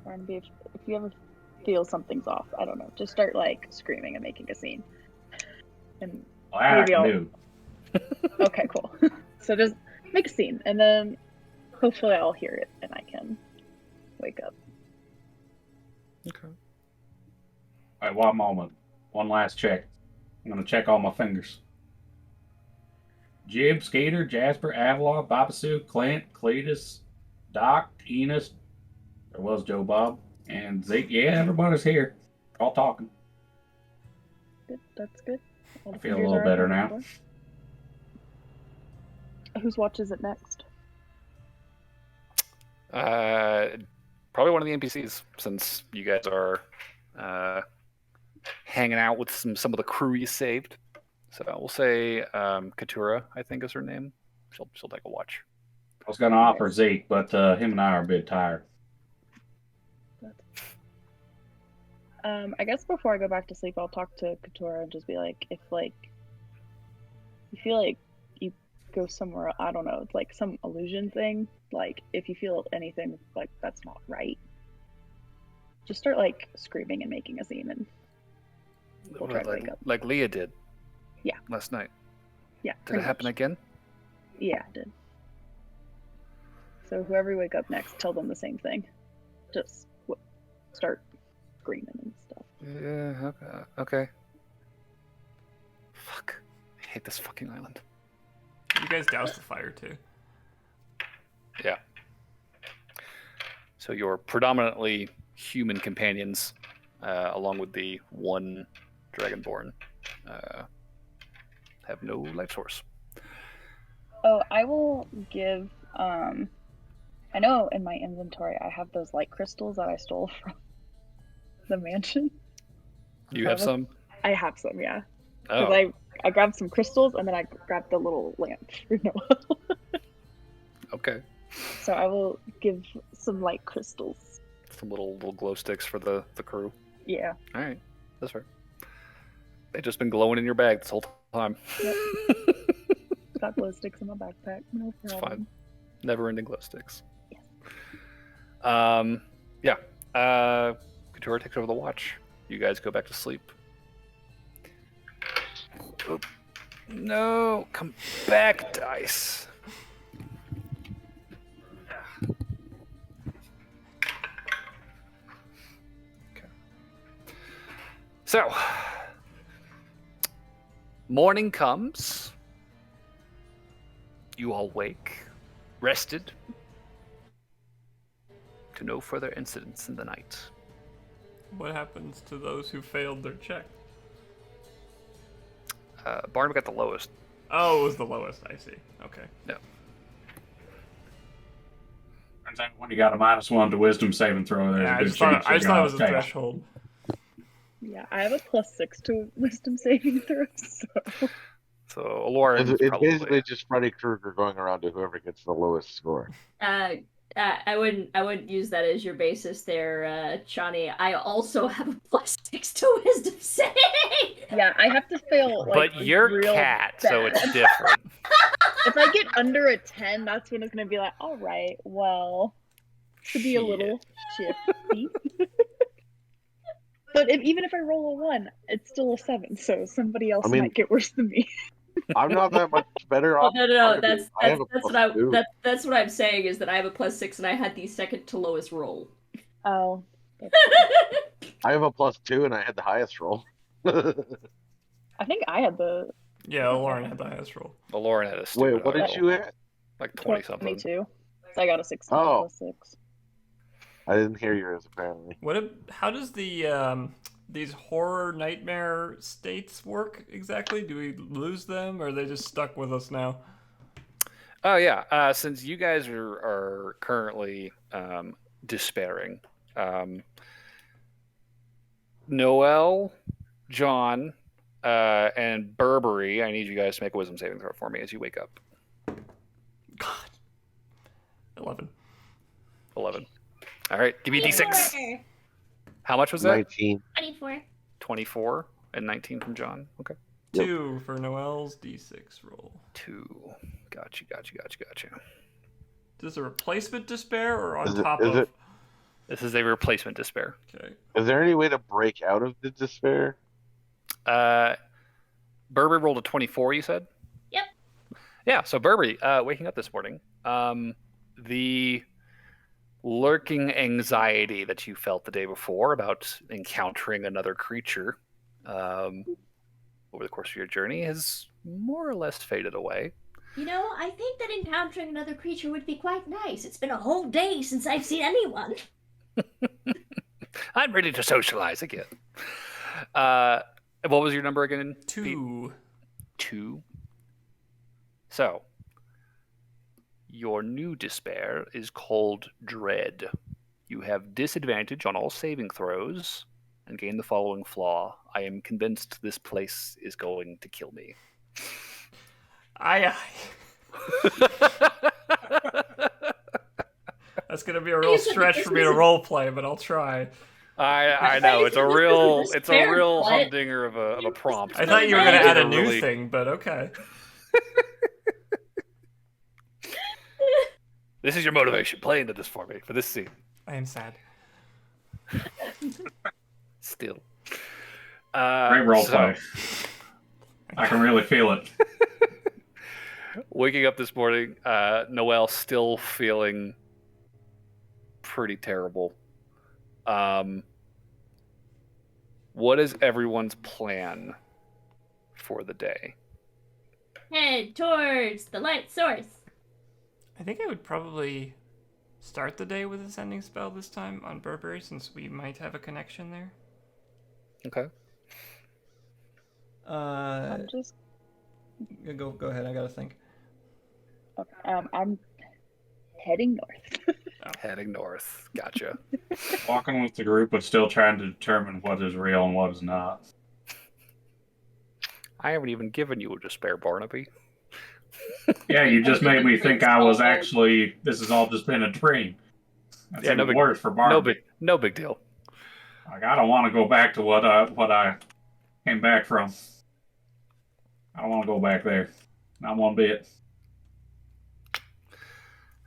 [SPEAKER 6] Barnaby, if you ever feel something's off, I don't know, just start like screaming and making a scene. And maybe I'll... Okay, cool. So just make a scene, and then hopefully I'll hear it and I can wake up.
[SPEAKER 1] Okay.
[SPEAKER 4] All right, one moment. One last check. I'm going to check all my fingers. Jib, Skater, Jasper, Avalon, Babasu, Clint, Cletus, Doc, Enos. There was Joe Bob. And Zeke. Yeah, everybody's here. All talking.
[SPEAKER 6] Good, that's good.
[SPEAKER 4] I feel a little better now.
[SPEAKER 6] Whose watch is it next?
[SPEAKER 1] Probably one of the NPCs, since you guys are hanging out with some of the crew you saved. So we'll say Katura, I think is her name. She'll take a watch.
[SPEAKER 4] I was going to offer Zeke, but him and I are a bit tired.
[SPEAKER 6] I guess before I go back to sleep, I'll talk to Katura and just be like, if like you feel like you go somewhere, I don't know, it's like some illusion thing. Like if you feel anything like that's not right, just start like screaming and making a scene. And we'll try to wake up.
[SPEAKER 1] Like Leah did.
[SPEAKER 6] Yeah.
[SPEAKER 1] Last night.
[SPEAKER 6] Yeah.
[SPEAKER 1] Did it happen again?
[SPEAKER 6] Yeah, it did. So whoever you wake up next, tell them the same thing. Just start screaming and stuff.
[SPEAKER 1] Yeah, okay. Fuck. I hate this fucking island.
[SPEAKER 2] You guys doused the fire too.
[SPEAKER 1] Yeah. So your predominantly human companions, along with the one dragonborn, have no light source.
[SPEAKER 6] Oh, I will give, I know in my inventory I have those light crystals that I stole from the mansion.
[SPEAKER 1] You have some?
[SPEAKER 6] I have some, yeah.
[SPEAKER 1] Oh.
[SPEAKER 6] Because I grabbed some crystals and then I grabbed the little lamp for Noel.
[SPEAKER 1] Okay.
[SPEAKER 6] So I will give some light crystals.
[SPEAKER 1] Some little glow sticks for the crew.
[SPEAKER 6] Yeah.
[SPEAKER 1] All right. That's fair. They've just been glowing in your bag this whole time.
[SPEAKER 6] Yep. Got glow sticks in my backpack. No problem.
[SPEAKER 1] It's fine. Never ending glow sticks.
[SPEAKER 6] Yes.
[SPEAKER 1] Yeah. Couture takes over the watch. You guys go back to sleep. Oop. No, come back, dice. Okay. So, morning comes. You all wake, rested, to no further incidents in the night.
[SPEAKER 2] What happens to those who failed their check?
[SPEAKER 1] Barnum got the lowest.
[SPEAKER 2] Oh, it was the lowest. I see. Okay.
[SPEAKER 1] No.
[SPEAKER 4] Turns out when you got a -1 to wisdom saving throw, there's
[SPEAKER 2] Yeah,
[SPEAKER 4] a
[SPEAKER 2] I
[SPEAKER 4] good
[SPEAKER 2] just thought
[SPEAKER 4] chance
[SPEAKER 2] it
[SPEAKER 4] you're
[SPEAKER 2] was a
[SPEAKER 4] gonna fail.
[SPEAKER 2] threshold.
[SPEAKER 6] Yeah, I have a +6 to wisdom saving throw, so...
[SPEAKER 1] So Lauren,
[SPEAKER 5] It's
[SPEAKER 1] probably.
[SPEAKER 5] basically just Freddy Krueger going around to whoever gets the lowest score.
[SPEAKER 3] I wouldn't use that as your basis there, Chani. I also have a +6 to wisdom save.
[SPEAKER 6] Yeah, I have to fail, like,
[SPEAKER 1] But you're
[SPEAKER 6] real
[SPEAKER 1] cat,
[SPEAKER 6] bad.
[SPEAKER 1] so it's different.
[SPEAKER 6] If I get under a 10, that's when it's gonna be like, all right, well, could be a little shifty. But even if I roll a 1, it's still a 7, so somebody else might get worse than me.
[SPEAKER 5] I'm not that much better off.
[SPEAKER 3] No. That's
[SPEAKER 5] what
[SPEAKER 3] that's what I'm saying is that I have a +6 and I had the second to lowest roll.
[SPEAKER 6] Oh.
[SPEAKER 5] I have a +2 and I had the highest roll.
[SPEAKER 6] I think I had the...
[SPEAKER 2] Yeah, Lauren had the highest roll.
[SPEAKER 1] Well, Lauren had a stupid
[SPEAKER 5] Wait, what did you have?
[SPEAKER 1] Like 20-something.
[SPEAKER 6] 22. So I got a 16
[SPEAKER 5] Oh.
[SPEAKER 6] +6.
[SPEAKER 5] I didn't hear yours, apparently.
[SPEAKER 2] How does the these horror nightmare states work exactly? Do we lose them, or are they just stuck with us now?
[SPEAKER 1] Oh, yeah. Since you guys are currently despairing, Noel, John, and Burberry, I need you guys to make a wisdom saving throw for me as you wake up.
[SPEAKER 2] God. 11.
[SPEAKER 1] 11. All right, give me a d6. How much was that?
[SPEAKER 5] 19.
[SPEAKER 7] 24.
[SPEAKER 1] 24 and 19 from John. Okay.
[SPEAKER 2] 2 for Noel's d6 roll.
[SPEAKER 1] 2. Gotcha.
[SPEAKER 2] Is this a replacement despair or on
[SPEAKER 5] Is it-
[SPEAKER 2] top
[SPEAKER 5] is
[SPEAKER 2] of?
[SPEAKER 5] it-
[SPEAKER 1] This is a replacement despair.
[SPEAKER 2] Okay.
[SPEAKER 5] Is there any way to break out of the despair?
[SPEAKER 1] Burberry rolled a 24, you said?
[SPEAKER 7] Yep.
[SPEAKER 1] Yeah, so Burberry, waking up this morning, the lurking anxiety that you felt the day before about encountering another creature over the course of your journey has more or less faded away.
[SPEAKER 7] You know, I think that encountering another creature would be quite nice. It's been a whole day since I've seen anyone.
[SPEAKER 1] I'm ready to socialize again. What was your number again?
[SPEAKER 2] 2.
[SPEAKER 1] 2. So, your new despair is called Dread. You have disadvantage on all saving throws and gain the following flaw. I am convinced this place is going to kill me.
[SPEAKER 2] Aye. That's gonna be a real stretch for me to roleplay, but I'll try.
[SPEAKER 1] I know it's a real humdinger of a prompt.
[SPEAKER 2] I thought you were gonna add a new
[SPEAKER 1] really...
[SPEAKER 2] thing, but okay.
[SPEAKER 1] This is your motivation. Play into this for me for this scene.
[SPEAKER 2] I am sad.
[SPEAKER 1] Still.
[SPEAKER 4] Great roleplay. I can really feel it.
[SPEAKER 1] Waking up this morning, Noelle still feeling pretty terrible. What is everyone's plan for the day?
[SPEAKER 7] Head towards the light source.
[SPEAKER 2] I think I would probably start the day with a sending spell this time on Burberry, since we might have a connection there.
[SPEAKER 1] Okay.
[SPEAKER 6] I'm just
[SPEAKER 2] Go ahead. I gotta think.
[SPEAKER 6] okay. I'm heading north.
[SPEAKER 1] Heading north. Gotcha.
[SPEAKER 4] Walking with the group, but still trying to determine what is real and what is not.
[SPEAKER 1] I haven't even given you a despair, Barnaby.
[SPEAKER 4] Yeah, you just made me think I was actually. This has all just been a dream. That's
[SPEAKER 1] Yeah,
[SPEAKER 4] even worse for Barnaby.
[SPEAKER 1] No big deal.
[SPEAKER 4] Like, I don't want to go back to what I came back from. I don't want to go back there. Not one bit.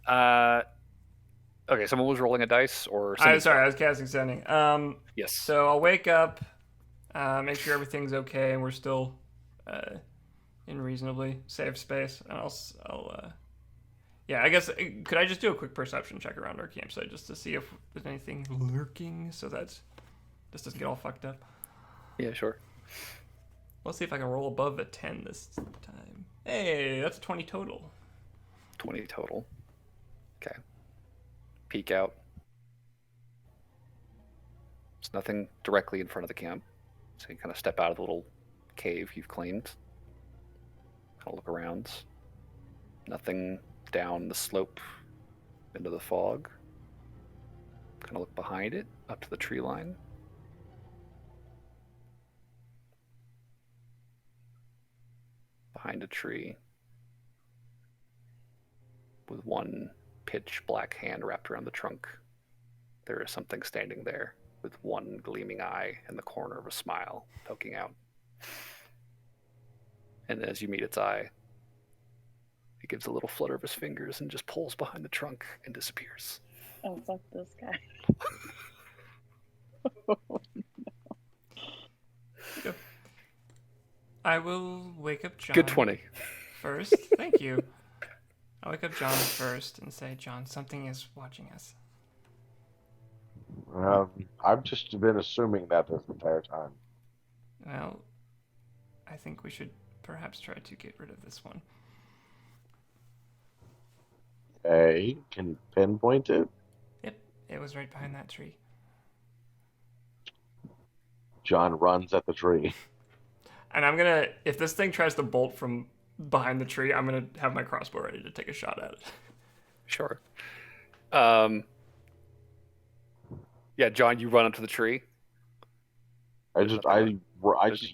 [SPEAKER 1] Okay, someone was rolling a dice, or
[SPEAKER 2] I was casting sending.
[SPEAKER 1] Yes.
[SPEAKER 2] So I'll wake up, make sure everything's okay, and we're still in reasonably safe space. And I guess, could I just do a quick perception check around our campsite just to see if there's anything lurking, so that this doesn't get all fucked up?
[SPEAKER 1] Yeah, sure.
[SPEAKER 2] Let's see if I can roll above a 10 this time. Hey, that's a 20 total.
[SPEAKER 1] 20 total. Okay. Peek out. There's nothing directly in front of the camp. So you kind of step out of the little cave you've cleaned. Kind of look around. Nothing down the slope into the fog. Kind of look behind it, up to the tree line. Behind a tree. With one pitch black hand wrapped around the trunk. There is something standing there with one gleaming eye and the corner of a smile poking out. And as you meet its eye, it gives a little flutter of his fingers and just pulls behind the trunk and disappears.
[SPEAKER 6] Oh, fuck this guy.
[SPEAKER 2] I will wake up John.
[SPEAKER 1] Good 20.
[SPEAKER 2] First. Thank you. I'll wake up John first and say, John, something is watching us.
[SPEAKER 5] I've just been assuming that this entire time.
[SPEAKER 2] Well, I think we should perhaps try to get rid of this one.
[SPEAKER 5] Okay, can you pinpoint it?
[SPEAKER 2] Yep, it was right behind that tree.
[SPEAKER 5] John runs at the tree.
[SPEAKER 2] And I'm gonna, if this thing tries to bolt from behind the tree, I'm gonna have my crossbow ready to take a shot at it.
[SPEAKER 1] Sure. Yeah, John, you run up to the tree.
[SPEAKER 5] I just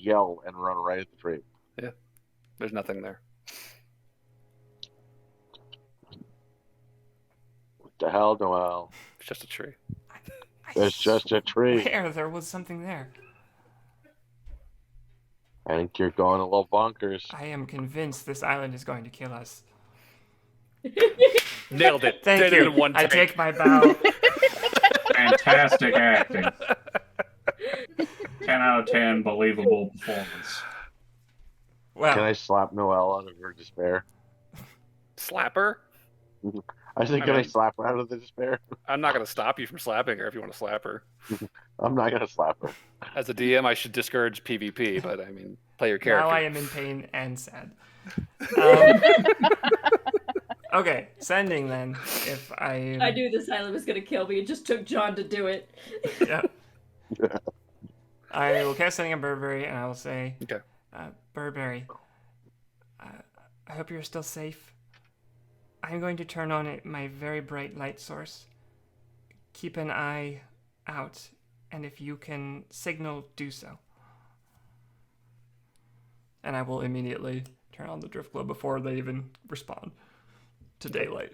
[SPEAKER 5] yell and run right at the tree.
[SPEAKER 1] Yeah, there's nothing there.
[SPEAKER 5] What the hell, Noel?
[SPEAKER 1] It's just a tree.
[SPEAKER 5] It's just a tree.
[SPEAKER 2] There was something there.
[SPEAKER 5] I think you're going a little bonkers.
[SPEAKER 2] I am convinced this island is going to kill us.
[SPEAKER 1] Nailed it.
[SPEAKER 2] Thank
[SPEAKER 1] Did
[SPEAKER 2] you.
[SPEAKER 1] it in one
[SPEAKER 2] I
[SPEAKER 1] take.
[SPEAKER 2] take my bow.
[SPEAKER 4] Fantastic acting. 10 out of 10, believable performance.
[SPEAKER 2] Well,
[SPEAKER 5] Can I slap Noelle out of her despair?
[SPEAKER 1] Slapper?
[SPEAKER 5] I said, can I slap her out of the despair?
[SPEAKER 1] I'm not going to stop you from slapping her if you want to slap her.
[SPEAKER 5] I'm not going to slap her.
[SPEAKER 1] As a DM, I should discourage PvP, but I mean, play your character.
[SPEAKER 2] now I am in pain and sad. Okay, sending then. If
[SPEAKER 3] I knew this island was gonna kill me. It just took John to do it.
[SPEAKER 2] Yeah. I will cast sending on Burberry, and I will say,
[SPEAKER 1] Okay.
[SPEAKER 2] Burberry, I hope you're still safe. I'm going to turn on my very bright light source. Keep an eye out, and if you can signal, do so. And I will immediately turn on the drift glow before they even respond to daylight.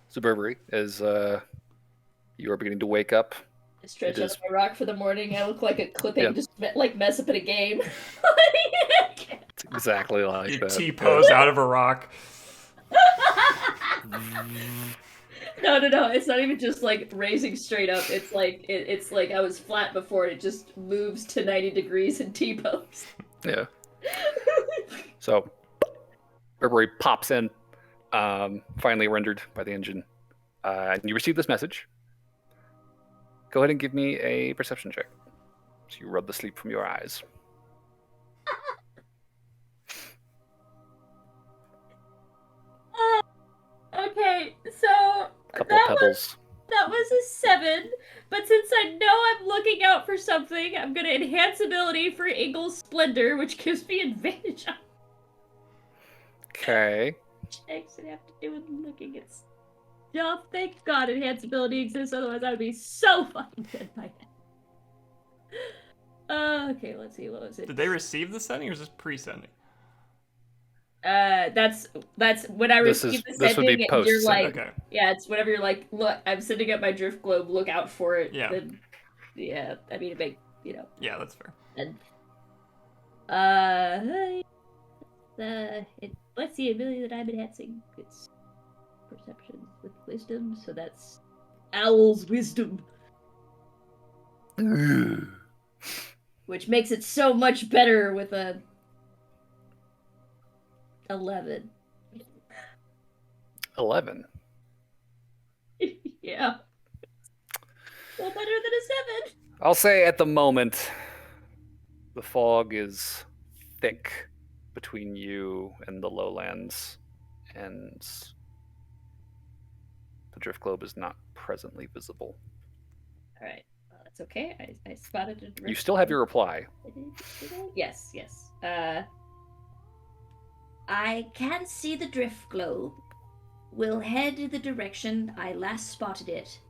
[SPEAKER 1] So Burberry, as you are beginning to wake up,
[SPEAKER 3] I stretch
[SPEAKER 1] It
[SPEAKER 3] out
[SPEAKER 1] is-
[SPEAKER 3] of my rock for the morning. I look like a clipping,
[SPEAKER 1] Yeah.
[SPEAKER 3] just like mess up in a game.
[SPEAKER 1] it's exactly like
[SPEAKER 2] You
[SPEAKER 1] that.
[SPEAKER 2] T-pose out of a rock.
[SPEAKER 3] No. It's not even just like raising straight up. It's like it's like I was flat before. And it just moves to 90 degrees and T-pose.
[SPEAKER 1] Yeah. So, Burberry pops in, finally rendered by the engine, and you receive this message. Go ahead and give me a perception check. So you rub the sleep from your eyes.
[SPEAKER 3] Okay, so
[SPEAKER 1] Couple of pebbles.
[SPEAKER 3] that was a 7, but since I know I'm looking out for something, I'm gonna enhance ability for Ingle's Splendor, which gives me advantage on
[SPEAKER 1] Okay.
[SPEAKER 3] checks that have to do with looking at stuff. Thank God enhance ability exists, otherwise I would be so fucking good by now. Okay, let's see, what was it?
[SPEAKER 2] Did they receive the sending or is this pre-sending?
[SPEAKER 3] That's when I receive the
[SPEAKER 1] this would be
[SPEAKER 3] sending,
[SPEAKER 1] post
[SPEAKER 3] you're like,
[SPEAKER 2] okay.
[SPEAKER 3] yeah, it's whenever you're like, look, I'm sending up my drift globe, look out for it.
[SPEAKER 2] Yeah.
[SPEAKER 3] Then, yeah, I mean, it make,
[SPEAKER 2] Yeah, that's fair.
[SPEAKER 3] And, let's see, ability that I'm enhancing. It's perception with wisdom, so that's Owl's wisdom. Which makes it so much better with a 11.
[SPEAKER 1] 11.
[SPEAKER 3] Yeah. Well, better than a 7.
[SPEAKER 1] I'll say at the moment, the fog is thick between you and the lowlands, and the drift globe is not presently visible.
[SPEAKER 3] All right. Well, that's okay. I spotted a drift.
[SPEAKER 1] You still have your reply.
[SPEAKER 3] Did I? Yes.
[SPEAKER 7] I can see the drift globe. We'll head in the direction I last spotted it.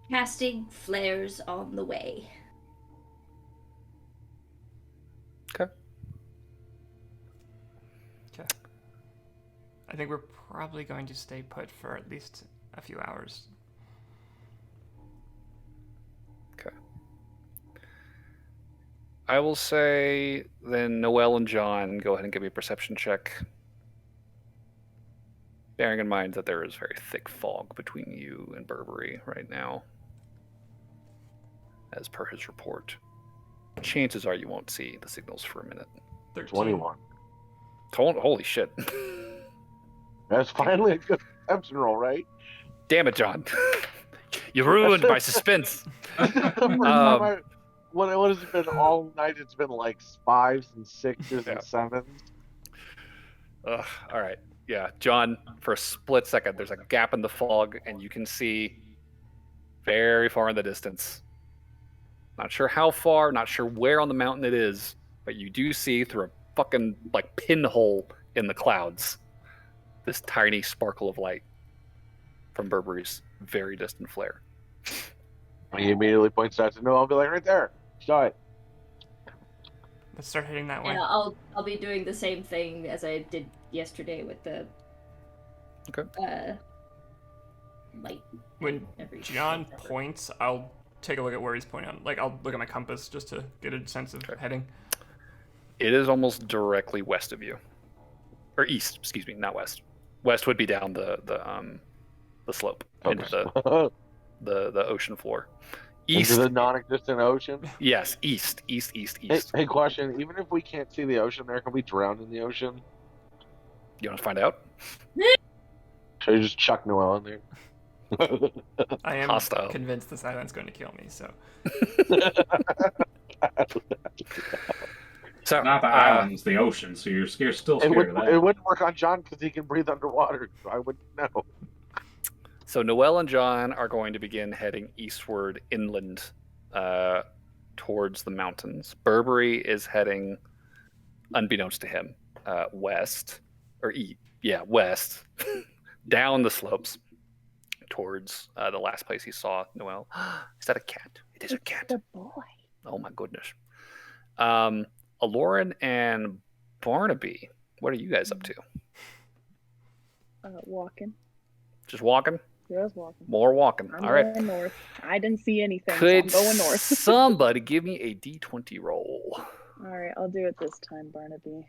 [SPEAKER 7] Casting flares on the way.
[SPEAKER 1] Okay.
[SPEAKER 2] Okay. I think we're probably going to stay put for at least a few hours.
[SPEAKER 1] Okay. I will say then Noelle and John, go ahead and give me a perception check. Bearing in mind that there is very thick fog between you and Burberry right now, as per his report. Chances are you won't see the signals for a minute.
[SPEAKER 2] 13.
[SPEAKER 5] 21.
[SPEAKER 1] Holy shit.
[SPEAKER 5] That's finally a good perception roll, right?
[SPEAKER 1] Damn it, John. You ruined my suspense.
[SPEAKER 5] What has it been all night? It's been like 5s and 6s and 7s.
[SPEAKER 1] Ugh, all right. Yeah, John, for a split second, there's a gap in the fog, and you can see very far in the distance. Not sure how far, not sure where on the mountain it is, but you do see through a fucking, like, pinhole in the clouds this tiny sparkle of light from Burberry's very distant flare.
[SPEAKER 5] He immediately points out to Noel. I'll be like, right there. Saw it.
[SPEAKER 2] Let's start heading that way.
[SPEAKER 3] And I'll be doing the same thing as I did yesterday with the light.
[SPEAKER 2] When John points, I'll take a look at where he's pointing on. Like, I'll look at my compass just to get a sense of heading.
[SPEAKER 1] It is almost directly west of you. Or east, excuse me, not west. West would be down the slope into the ocean floor. East,
[SPEAKER 5] into the non-existent ocean?
[SPEAKER 1] Yes, east.
[SPEAKER 5] Hey, question. Even if we can't see the ocean there, can we drown in the ocean?
[SPEAKER 1] You want to find out?
[SPEAKER 5] Should I just chuck Noel in there?
[SPEAKER 2] I am
[SPEAKER 1] Hostile.
[SPEAKER 2] convinced this island's going to kill me, so...
[SPEAKER 1] So,
[SPEAKER 4] Not the islands, the ocean, so you're still scared of that.
[SPEAKER 5] It wouldn't work on John because he can breathe underwater, so I wouldn't know.
[SPEAKER 1] So Noelle and John are going to begin heading eastward inland towards the mountains. Burberry is heading, unbeknownst to him, west, west, down the slopes towards the last place he saw Noelle. Is that a cat? It is a cat.
[SPEAKER 6] The boy.
[SPEAKER 1] Oh my goodness. Aloran and Barnaby, what are you guys up to?
[SPEAKER 6] Walking.
[SPEAKER 1] Just walking?
[SPEAKER 6] Just walking.
[SPEAKER 1] More walking.
[SPEAKER 6] I'm
[SPEAKER 1] All right.
[SPEAKER 6] going north. I didn't see anything,
[SPEAKER 1] Could
[SPEAKER 6] so I'm going north.
[SPEAKER 1] somebody give me a D20 roll?
[SPEAKER 6] All right, I'll do it this time, Barnaby.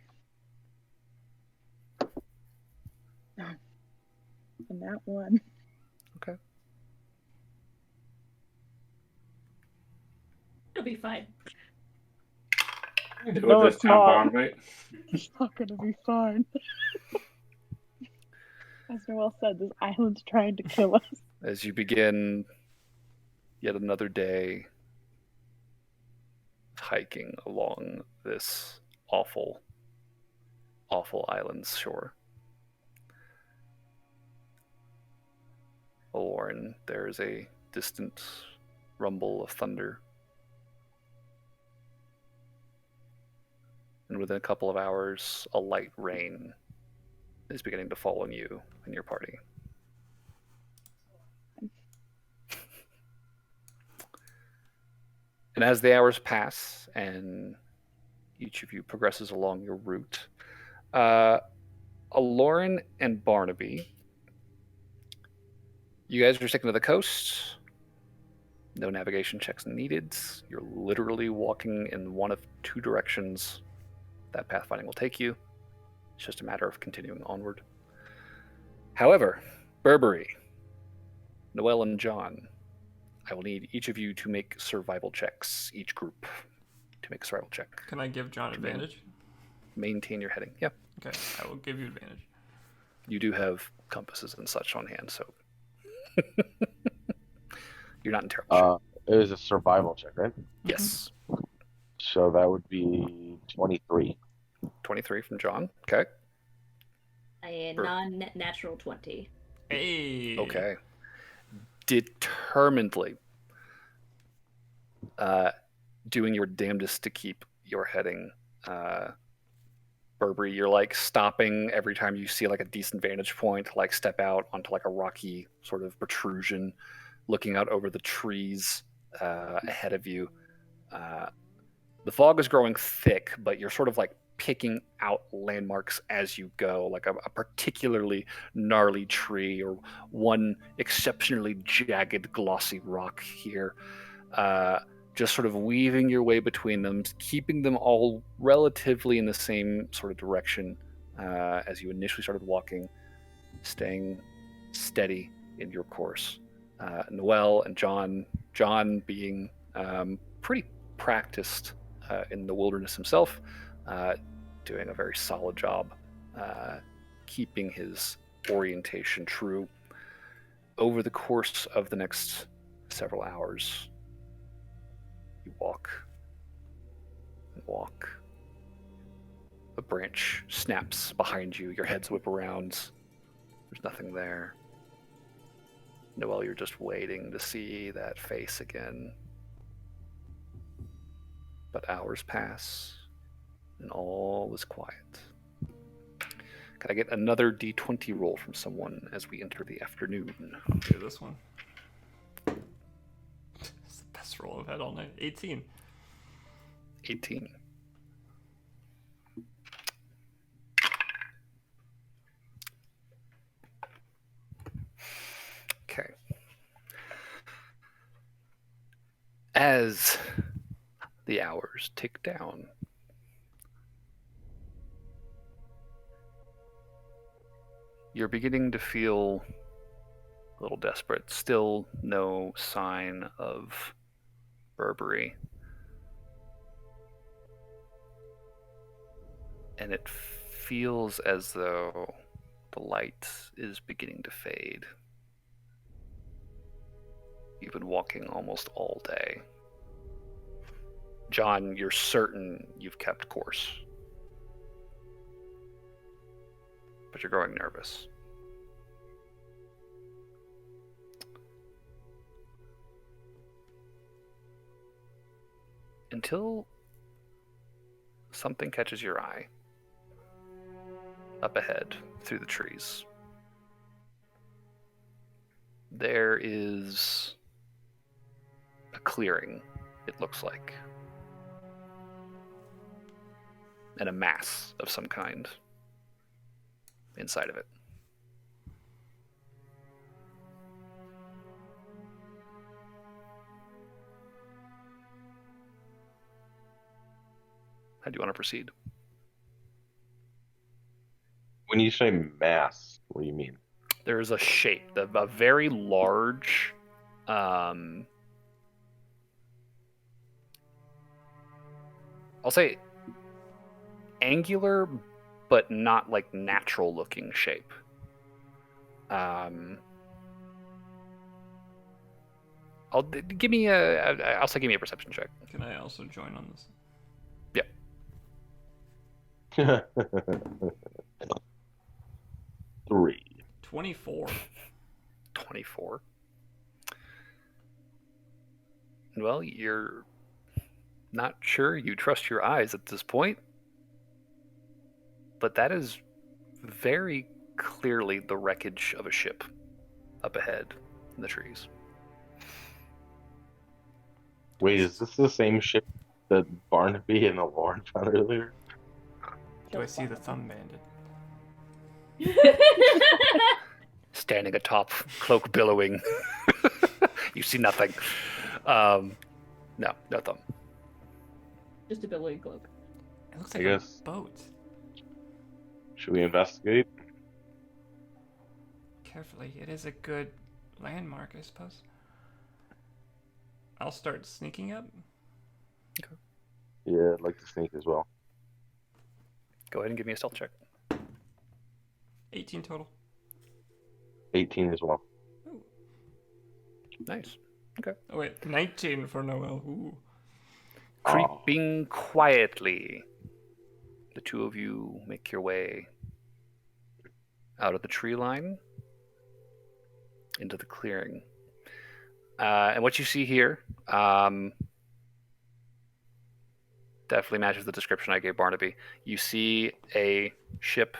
[SPEAKER 6] And that one.
[SPEAKER 1] Okay.
[SPEAKER 3] It'll be fine.
[SPEAKER 4] Do
[SPEAKER 6] No,
[SPEAKER 4] it this
[SPEAKER 6] it's
[SPEAKER 4] time,
[SPEAKER 6] not.
[SPEAKER 4] Barnaby.
[SPEAKER 6] It's not gonna be fun. As Noel said, this island's trying to kill us.
[SPEAKER 1] As you begin yet another day hiking along this awful, awful island's shore. Lauren, there is a distant rumble of thunder. And within a couple of hours, a light rain is beginning to fall on you and your party. And as the hours pass and each of you progresses along your route, Lauren and Barnaby, you guys are sticking to the coast. No navigation checks needed. You're literally walking in one of two directions that pathfinding will take you. It's just a matter of continuing onward. However, Burberry, Noel, and John, I will need each of you to make survival checks, each group to make a survival check.
[SPEAKER 2] Can I give John advantage?
[SPEAKER 1] Maintain your heading. Yeah.
[SPEAKER 2] Okay, I will give you advantage.
[SPEAKER 1] You do have compasses and such on hand, so you're not in terrible shape.
[SPEAKER 5] It is a survival check, right?
[SPEAKER 1] Yes.
[SPEAKER 5] So that would be 23.
[SPEAKER 1] 23 from John. Okay.
[SPEAKER 3] A non-natural 20.
[SPEAKER 2] Hey.
[SPEAKER 1] Okay. Determinedly doing your damnedest to keep your heading. Burberry, you're like stopping every time you see like a decent vantage point, like step out onto like a rocky sort of protrusion, looking out over the trees ahead of you. The fog is growing thick, but you're sort of like picking out landmarks as you go, like a particularly gnarly tree or one exceptionally jagged, glossy rock here. Just sort of weaving your way between them, keeping them all relatively in the same sort of direction as you initially started walking, staying steady in your course. Noel and John being pretty practiced in the wilderness himself, doing a very solid job keeping his orientation true. Over the course of the next several hours, you walk and walk. A branch snaps behind you. Your heads whip around. There's nothing there. Noel, you're just waiting to see that face again. But hours pass, and all is quiet. Can I get another D20 roll from someone as we enter the afternoon?
[SPEAKER 2] I'll do this one. It's the best roll I've had all night. 18.
[SPEAKER 1] 18. Okay. As the hours tick down, you're beginning to feel a little desperate. Still no sign of Burberry. And it feels as though the light is beginning to fade. You've been walking almost all day. John, you're certain you've kept course. But you're growing nervous. Until something catches your eye up ahead through the trees. There is a clearing, it looks like, and a mass of some kind inside of it. How do you want to proceed?
[SPEAKER 5] When you say mass, what do you mean?
[SPEAKER 1] there is a shape, a very large, I'll say angular, but not like natural looking shape. I'll give me a perception check.
[SPEAKER 2] Can I also join on this?
[SPEAKER 1] Yeah.
[SPEAKER 5] 3.
[SPEAKER 2] 24.
[SPEAKER 1] 24. Well, you're not sure you trust your eyes at this point, but that is very clearly the wreckage of a ship up ahead in the trees.
[SPEAKER 5] Wait, is this the same ship that Barnaby and Lauren found earlier?
[SPEAKER 2] Do I see the thumb bandit?
[SPEAKER 1] Standing atop, cloak billowing. You see nothing. No thumb.
[SPEAKER 3] Just a billowing cloak.
[SPEAKER 2] It looks
[SPEAKER 5] I
[SPEAKER 2] like
[SPEAKER 5] guess.
[SPEAKER 2] a boat.
[SPEAKER 5] Should we investigate?
[SPEAKER 2] Carefully. It is a good landmark, I suppose. I'll start sneaking up.
[SPEAKER 5] Yeah, I'd like to sneak as well.
[SPEAKER 1] Go ahead and give me a stealth check.
[SPEAKER 2] 18 total.
[SPEAKER 5] 18 as well.
[SPEAKER 2] Ooh.
[SPEAKER 1] Nice. Okay.
[SPEAKER 2] Oh wait, 19 for Noel. Ooh.
[SPEAKER 1] Creeping quietly, the two of you make your way out of the tree line into the clearing. And what you see here definitely matches the description I gave Barnaby. You see a ship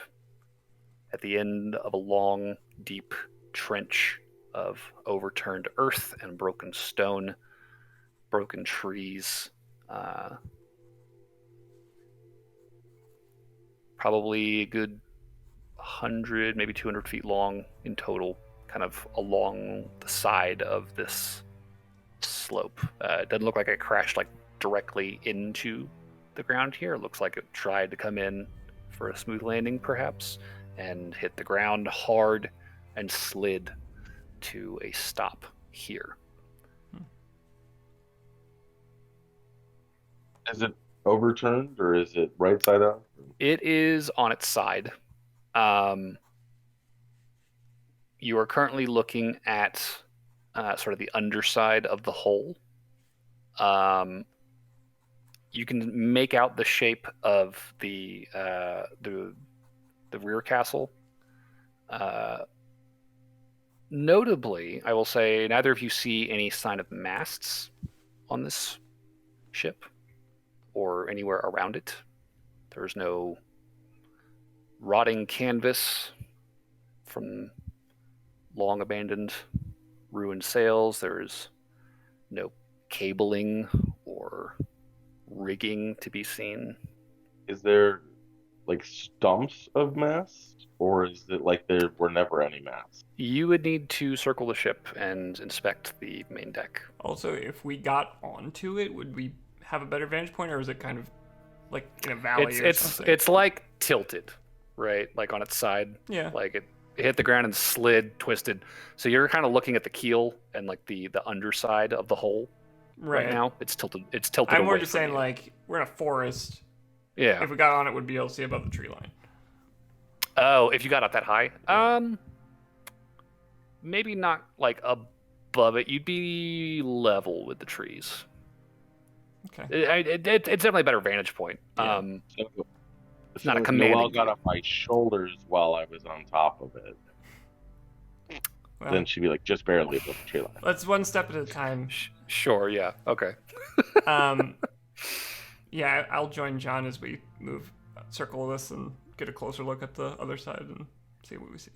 [SPEAKER 1] at the end of a long, deep trench of overturned earth and broken stone, broken trees. Probably a good 100, maybe 200 feet long in total, kind of along the side of this slope. It doesn't look like it crashed like directly into the ground here. It looks like it tried to come in for a smooth landing, perhaps, and hit the ground hard and slid to a stop here.
[SPEAKER 5] Is it overturned or is it right side up?
[SPEAKER 1] It is on its side. You are currently looking at sort of the underside of the hull. You can make out the shape of the rear castle. Notably, I will say neither of you see any sign of masts on this ship or anywhere around it. There's no rotting canvas from long abandoned ruined sails. There's no cabling or rigging to be seen.
[SPEAKER 5] Is there like stumps of masts, or is it like there were never any masts?
[SPEAKER 1] You would need to circle the ship and inspect the main deck.
[SPEAKER 2] Also, if we got onto it, would we have a better vantage point, or is it kind of like in a valley or something?
[SPEAKER 1] It's like tilted, right? Like on its side.
[SPEAKER 2] Yeah.
[SPEAKER 1] Like it hit the ground and slid, twisted. So you're kind of looking at the keel and like the underside of the hull right now. It's tilted. It's tilted.
[SPEAKER 2] I'm more
[SPEAKER 1] away
[SPEAKER 2] just
[SPEAKER 1] from
[SPEAKER 2] saying,
[SPEAKER 1] you.
[SPEAKER 2] like, we're in a forest.
[SPEAKER 1] Yeah.
[SPEAKER 2] If we got on it, we'd be able to see above the tree line.
[SPEAKER 1] Oh, if you got up that high, maybe not like above it. You'd be level with the trees.
[SPEAKER 2] Okay.
[SPEAKER 1] It's definitely a better vantage point.
[SPEAKER 2] Yeah.
[SPEAKER 1] It's not a commanding
[SPEAKER 5] Noelle got
[SPEAKER 1] view.
[SPEAKER 5] on my shoulders while I was on top of it.
[SPEAKER 2] Well,
[SPEAKER 5] Then she'd be like just barely above the tree line.
[SPEAKER 2] let's one step at a time.
[SPEAKER 1] Sure. Yeah. Okay.
[SPEAKER 2] Yeah, I'll join John as we circle this and get a closer look at the other side and see what we see.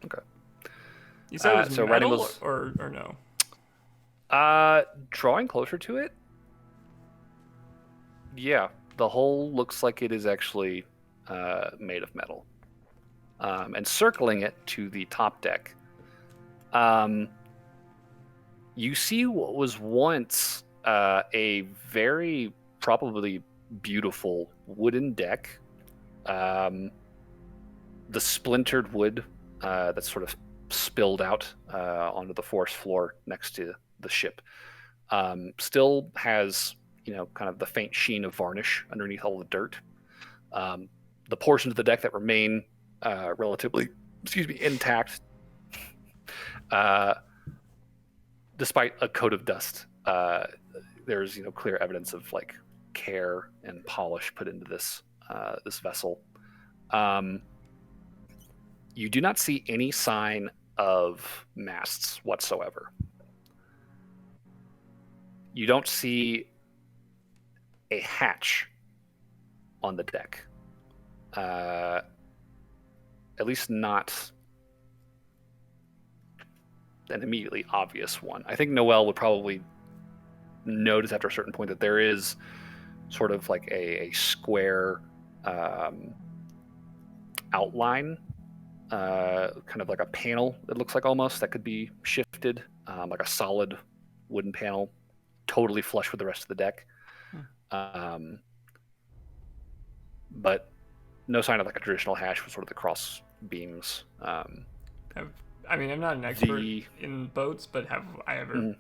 [SPEAKER 1] Okay.
[SPEAKER 2] You said it was
[SPEAKER 1] so
[SPEAKER 2] metal
[SPEAKER 1] Rennie was-
[SPEAKER 2] or no?
[SPEAKER 1] Drawing closer to it. Yeah, the hull looks like it is actually made of metal. And circling it to the top deck, you see what was once a very probably beautiful wooden deck. The splintered wood that's sort of spilled out onto the forest floor next to the ship. Still has, kind of the faint sheen of varnish underneath all the dirt. The portions of the deck that remain relatively, intact, despite a coat of dust. There's clear evidence of like care and polish put into this vessel. You do not see any sign of masts whatsoever. You don't see a hatch on the deck. At least not an immediately obvious one. I think Noelle would probably notice after a certain point that there is sort of like a square outline, kind of like a panel, it looks like almost, that could be shifted, like a solid wooden panel, totally flush with the rest of the deck. But no sign of like a traditional hatch with sort of the cross beams.
[SPEAKER 2] I'm not an expert in boats, but have I ever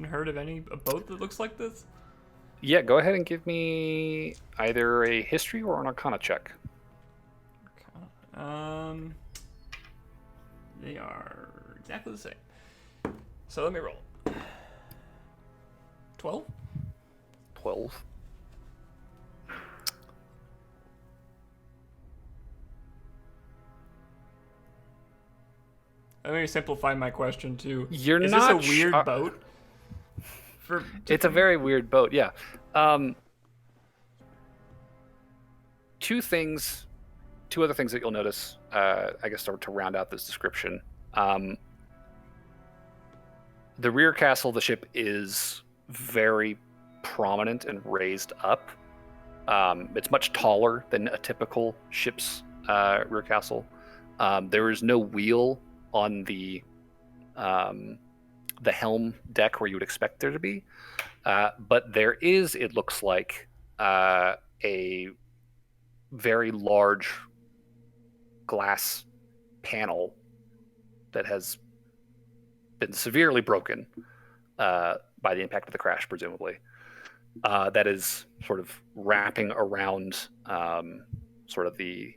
[SPEAKER 2] heard of a boat that looks like this?
[SPEAKER 1] Yeah, go ahead and give me either a history or an arcana check.
[SPEAKER 2] They are exactly the same. So let me roll. 12?
[SPEAKER 1] 12.
[SPEAKER 2] Let me simplify my question too.
[SPEAKER 1] Is
[SPEAKER 2] this a weird boat?
[SPEAKER 1] It's a very weird boat, yeah. Two other things that you'll notice, I guess, to round out this description. The rear castle of the ship is very prominent and raised up. It's much taller than a typical ship's rear castle. There is no wheel on the helm deck where you would expect there to be, but there is, it looks like, a very large glass panel that has been severely broken by the impact of the crash, presumably. That is sort of wrapping around sort of the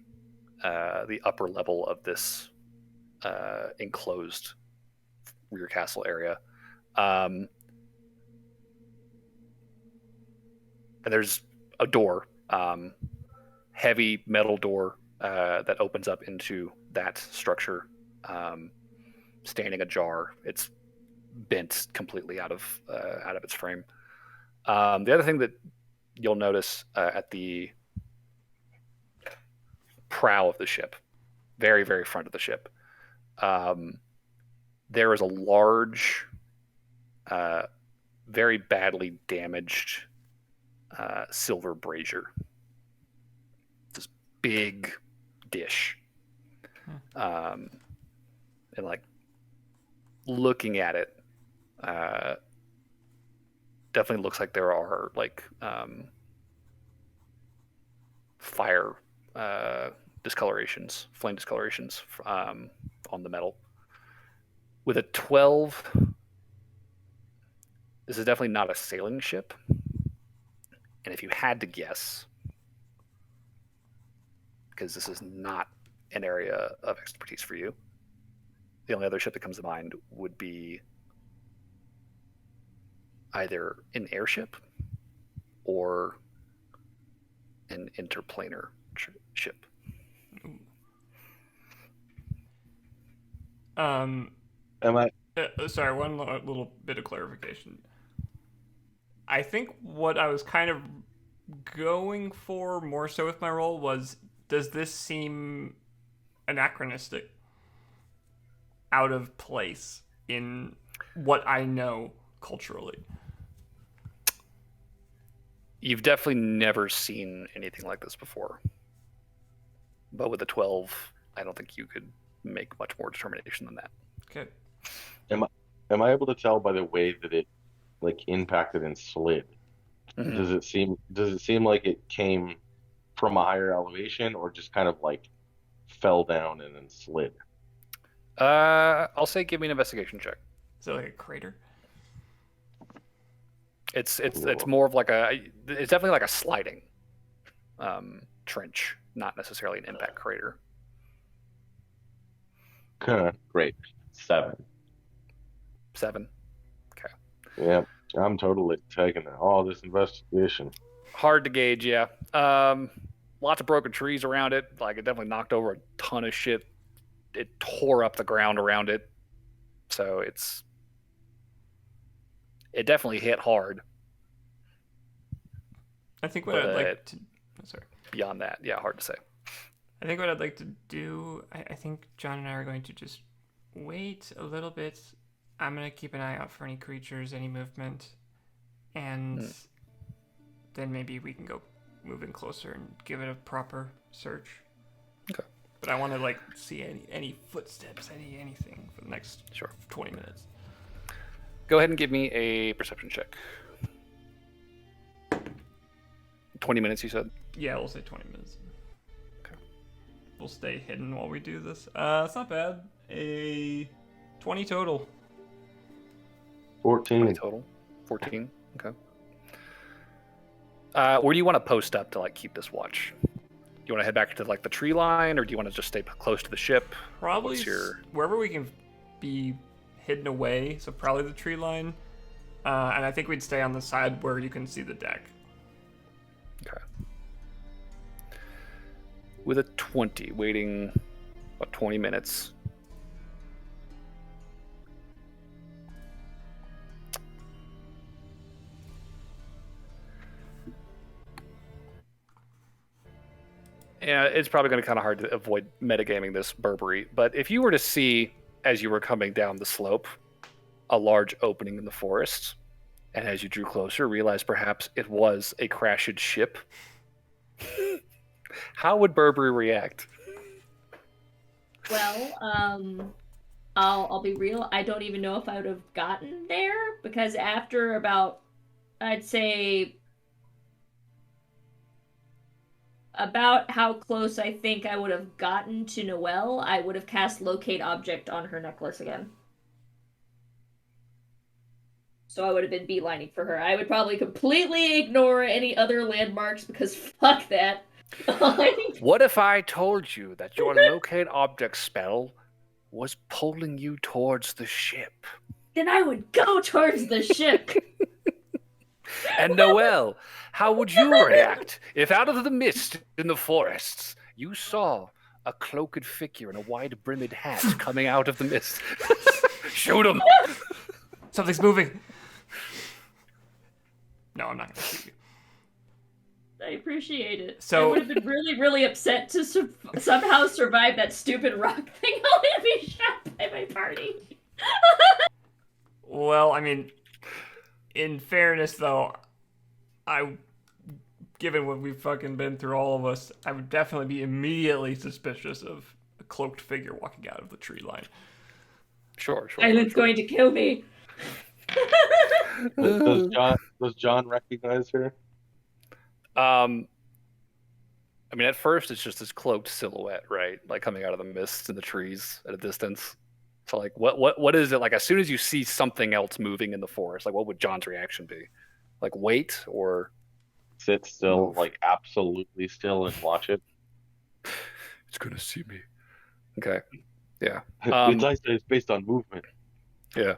[SPEAKER 1] upper level of this enclosed rear castle area. And there's a door, heavy metal door that opens up into that structure, standing ajar. It's bent completely out of its frame. The other thing that you'll notice at the prow of the ship, very, very front of the ship, there is a large, very badly damaged silver brazier. This big dish. And like looking at it, definitely looks like there are like fire discolorations, flame discolorations on the metal. With a 12, this is definitely not a sailing ship. And if you had to guess, because this is not an area of expertise for you, the only other ship that comes to mind would be either an airship or an interplanar ship.
[SPEAKER 2] Sorry, one little bit of clarification. I think what I was kind of going for more so with my role was, does this seem anachronistic, out of place in what I know culturally?
[SPEAKER 1] You've definitely never seen anything like this before. But with a 12, I don't think you could make much more determination than that.
[SPEAKER 2] Okay.
[SPEAKER 5] Am I able to tell by the way that it like impacted and slid? Mm-hmm. Does it seem like it came from a higher elevation or just kind of like fell down and then slid?
[SPEAKER 1] I'll say give me an investigation check.
[SPEAKER 2] Is it like a crater?
[SPEAKER 1] It's more of like it's definitely like a sliding trench, not necessarily an impact crater.
[SPEAKER 5] Great. 7.
[SPEAKER 1] 7. Okay.
[SPEAKER 5] Yeah, I'm totally taking all this investigation.
[SPEAKER 1] Hard to gauge, yeah. Lots of broken trees around it. Like, it definitely knocked over a ton of shit. It tore up the ground around it. So it definitely hit hard.
[SPEAKER 2] I think what I'd like to... sorry.
[SPEAKER 1] Beyond that, yeah, hard to say.
[SPEAKER 2] I think what I'd like to do... I think John and I are going to just wait a little bit. I'm going to keep an eye out for any creatures, any movement. And then maybe we can go move in closer and give it a proper search.
[SPEAKER 1] Okay.
[SPEAKER 2] But I want to like see any footsteps, anything for the next 20 minutes.
[SPEAKER 1] Go ahead and give me a perception check. 20 minutes, you said?
[SPEAKER 2] Yeah, we'll say 20 minutes. Okay. We'll stay hidden while we do this. It's not bad. A 20 total.
[SPEAKER 5] 14.
[SPEAKER 1] 20 total. 14. Okay. Where do you want to post up to like keep this watch? Do you want to head back to like the tree line, or do you want to just stay close to the ship?
[SPEAKER 2] Probably wherever we can be hidden away. So probably the tree line, and I think we'd stay on the side where you can see the deck.
[SPEAKER 1] Okay. With a 20, waiting about 20 minutes. Yeah, it's probably going to be kind of hard to avoid metagaming this Burberry, but if you were to see, as you were coming down the slope, a large opening in the forest, and as you drew closer, realized perhaps it was a crashed ship, how would Burberry react?
[SPEAKER 3] Well, I'll be real. I don't even know if I would have gotten there, because after about, I'd say, about how close I think I would have gotten to Noelle, I would have cast Locate Object on her necklace again. So I would have been beelining for her. I would probably completely ignore any other landmarks, because fuck that.
[SPEAKER 1] What if I told you that your Locate Object spell was pulling you towards the ship?
[SPEAKER 3] Then I would go towards the ship.
[SPEAKER 1] And Noelle, how would you react if out of the mist in the forests you saw a cloaked figure in a wide-brimmed hat coming out of the mist? Shoot him!
[SPEAKER 2] Something's moving. No, I'm not going to shoot you.
[SPEAKER 3] I appreciate it.
[SPEAKER 2] So,
[SPEAKER 3] I would have been really, really upset to somehow survive that stupid rock thing only to be shot by my party.
[SPEAKER 2] Well, I mean, in fairness, though, given what we've fucking been through, all of us, I would definitely be immediately suspicious of a cloaked figure walking out of the tree line.
[SPEAKER 1] Sure.
[SPEAKER 3] Island's going to kill me.
[SPEAKER 5] Does John recognize her?
[SPEAKER 1] I mean, at first it's just this cloaked silhouette, right? Like coming out of the mist in the trees at a distance. So, like, what is it? Like, as soon as you see something else moving in the forest, like, what would John's reaction be? Like, wait or
[SPEAKER 5] sit still,
[SPEAKER 1] move?
[SPEAKER 5] like absolutely still, and watch it.
[SPEAKER 1] It's gonna see me. Okay. Yeah.
[SPEAKER 5] It's based on movement.
[SPEAKER 1] Yeah.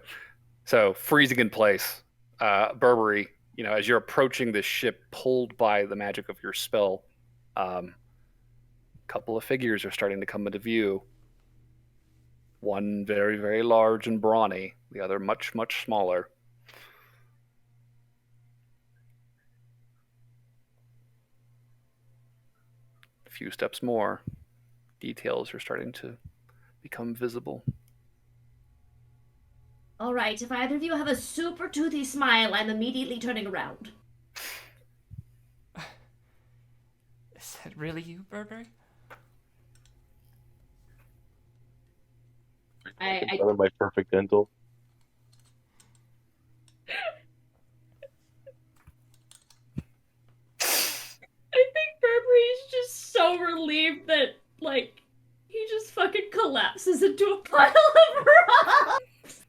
[SPEAKER 1] So freezing in place, Burberry. You know, as you're approaching this ship, pulled by the magic of your spell, a couple of figures are starting to come into view. One very, very large and brawny, the other much, much smaller. A few steps more, details are starting to become visible.
[SPEAKER 7] All right, if either of you have a super toothy smile, I'm immediately turning around.
[SPEAKER 2] Is that really you, Burberry?
[SPEAKER 5] I my perfect dental.
[SPEAKER 3] I think Burberry's just so relieved that, like, he He just fucking collapses into a pile of rocks.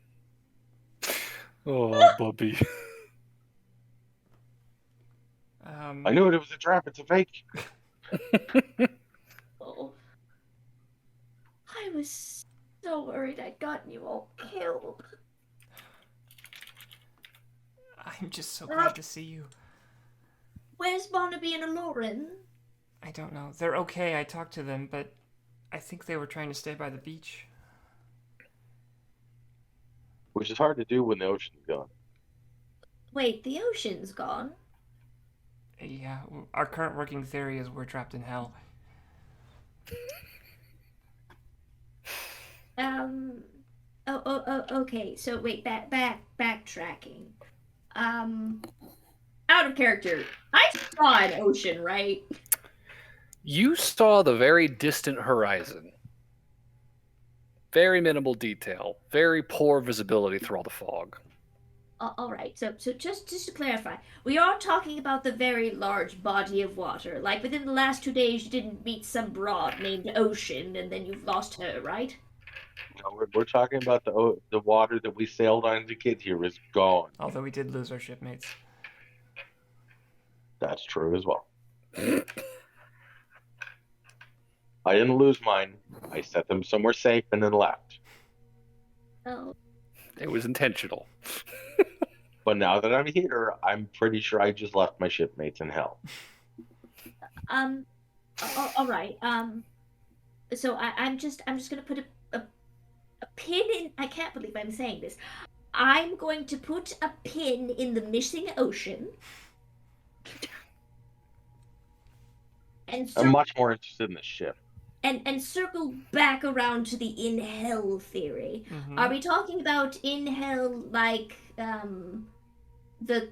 [SPEAKER 1] Oh, Bubby.
[SPEAKER 5] I knew it was a trap. It's a fake.
[SPEAKER 7] Oh. I was so worried I'd gotten you all killed.
[SPEAKER 2] I'm just so glad to see you.
[SPEAKER 7] Where's Barnaby and Lauren?
[SPEAKER 2] I don't know. They're okay. I talked to them, but I think they were trying to stay by the beach.
[SPEAKER 5] Which is hard to do when the ocean's gone.
[SPEAKER 7] Wait, the ocean's gone?
[SPEAKER 2] Yeah, our current working theory is we're trapped in hell.
[SPEAKER 7] Okay. So wait, backtracking.
[SPEAKER 3] Out of character. I saw an ocean, right?
[SPEAKER 1] You saw the very distant horizon. Very minimal detail. Very poor visibility through all the fog.
[SPEAKER 7] All right. So just to clarify, we are talking about the very large body of water. Like within the last 2 days, you didn't meet some broad named Ocean, and then you've lost her, right?
[SPEAKER 5] No, we're talking about the water that we sailed on as a kid here is gone.
[SPEAKER 2] Although we did lose our shipmates.
[SPEAKER 5] That's true as well. I didn't lose mine. I set them somewhere safe and then left.
[SPEAKER 7] Oh.
[SPEAKER 1] It was intentional.
[SPEAKER 5] But now that I'm here, I'm pretty sure I just left my shipmates in hell.
[SPEAKER 7] All right. So I'm just gonna put a pin in. I can't believe I'm saying this. I'm going to put a pin in the missing ocean. And
[SPEAKER 5] I'm much more interested in the ship.
[SPEAKER 7] And circle back around to the in hell theory.
[SPEAKER 2] Mm-hmm.
[SPEAKER 7] Are we talking about in hell like the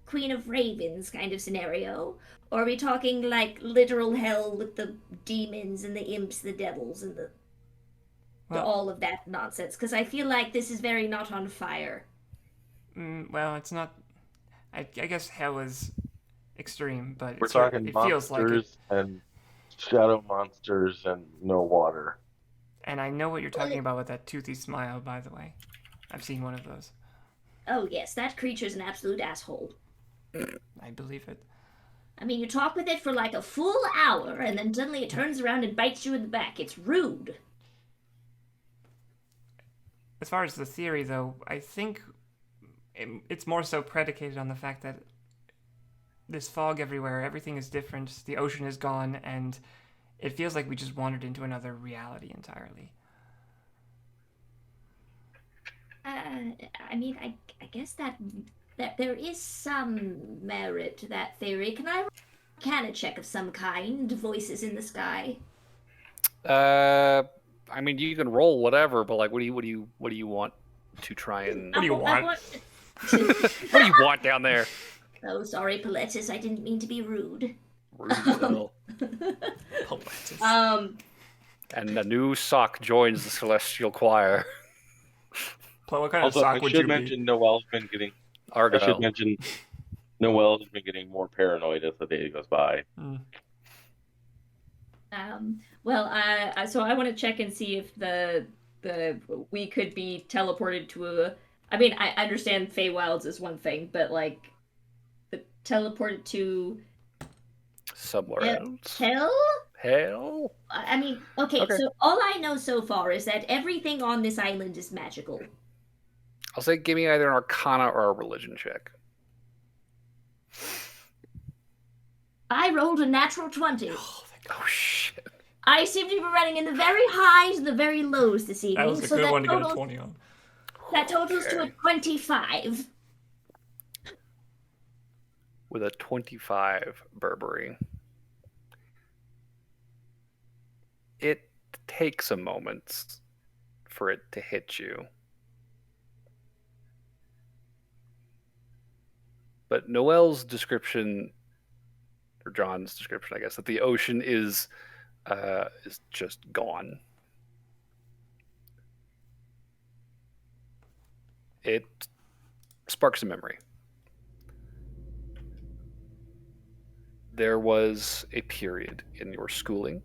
[SPEAKER 7] Queen of Ravens kind of scenario? Or are we talking like literal hell with the demons and the imps, the devils, and all of that nonsense? Because I feel like this is very not on fire.
[SPEAKER 2] Well, it's not. I guess hell is extreme, but
[SPEAKER 5] we're talking
[SPEAKER 2] it
[SPEAKER 5] monsters
[SPEAKER 2] feels like it.
[SPEAKER 5] And shadow monsters and no water.
[SPEAKER 2] And I know what you're talking about with that toothy smile, by the way. I've seen one of those.
[SPEAKER 7] Oh yes, that creature's an absolute asshole.
[SPEAKER 2] I believe it.
[SPEAKER 7] I mean, you talk with it for like a full hour, and then suddenly it turns around and bites you in the back. It's rude.
[SPEAKER 2] As far as the theory, though, I think it's more so predicated on the fact that this fog everywhere, everything is different, the ocean is gone, and it feels like we just wandered into another reality entirely.
[SPEAKER 7] I mean, I guess that there is some merit to that theory. Can I a check of some kind? Voices in the sky.
[SPEAKER 1] I mean, you can roll whatever, but like, what do you want to try and?
[SPEAKER 2] What do you want?
[SPEAKER 1] What do you want down there?
[SPEAKER 7] Oh, sorry, Paletis. I didn't mean to be rude.
[SPEAKER 1] Rude as hell.
[SPEAKER 2] Paletis.
[SPEAKER 1] And a new sock joins the celestial choir.
[SPEAKER 2] What kind of
[SPEAKER 5] Also,
[SPEAKER 2] sock
[SPEAKER 5] I
[SPEAKER 2] would
[SPEAKER 5] should
[SPEAKER 2] you
[SPEAKER 5] mention Noelle's been getting.
[SPEAKER 1] Argyle.
[SPEAKER 5] I should mention Noelle's been getting more paranoid as the day goes by.
[SPEAKER 3] Well, so I want to check and see if the we could be teleported to a. I mean, I understand Feywilds is one thing, but like, teleported to
[SPEAKER 1] somewhere else.
[SPEAKER 7] Hell?
[SPEAKER 1] Hell?
[SPEAKER 7] I mean, okay, so all I know so far is that everything on this island is magical.
[SPEAKER 1] I'll say give me either an Arcana or a Religion check.
[SPEAKER 7] I rolled a natural 20.
[SPEAKER 1] Oh shit.
[SPEAKER 7] I seem to be running in the very highs and the very lows this evening.
[SPEAKER 2] That was a good one to get a 20 on.
[SPEAKER 7] That totals to a 25.
[SPEAKER 1] With a 25 Burberry. It takes a moment for it to hit you. But Noelle's description, or John's description, I guess, that the ocean is just gone. It sparks a memory. There was a period in your schooling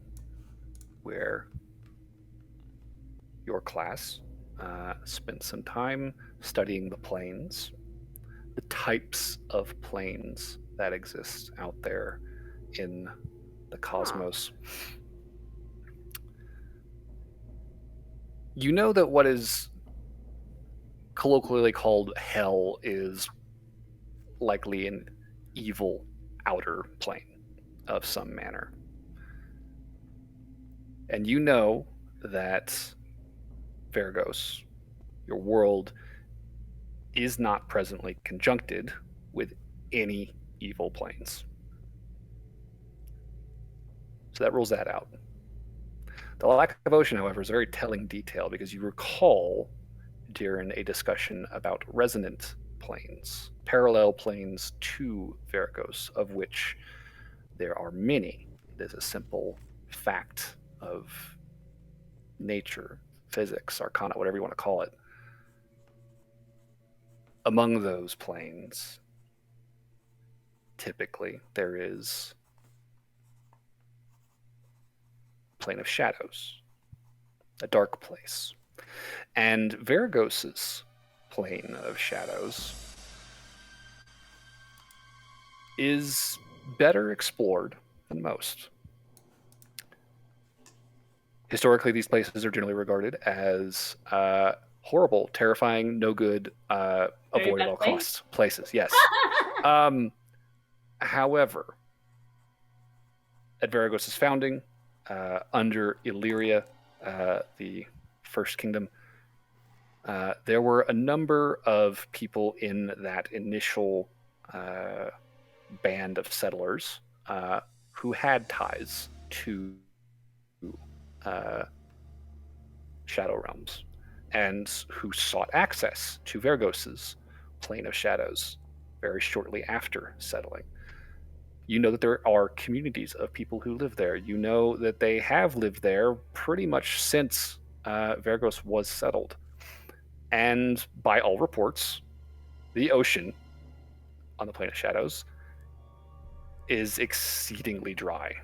[SPEAKER 1] where your class spent some time studying the planes, the types of planes that exist out there in the cosmos. You know that what is colloquially called hell is likely an evil outer plane of some manner. And you know that Vergos, your world, is not presently conjuncted with any evil planes. So that rules that out. The lack of ocean, however, is a very telling detail because you recall during a discussion about resonant planes, parallel planes to Vergos, of which there are many. It is a simple fact of nature, physics, arcana, whatever you want to call it. Among those planes, typically, there is a plane of shadows, a dark place. And Vergos's plane of shadows is better explored than most. Historically, these places are generally regarded as horrible, terrifying, no good, avoid at all costs places. Yes. However, at Vergos's founding, under Illyria, the First Kingdom, there were a number of people in that initial band of settlers who had ties to Shadow Realms and who sought access to Vergos's plane of shadows very shortly after settling. You know that there are communities of people who live there. You know that they have lived there pretty much since Vergos was settled. And by all reports, the ocean on the plane of shadows is exceedingly dry.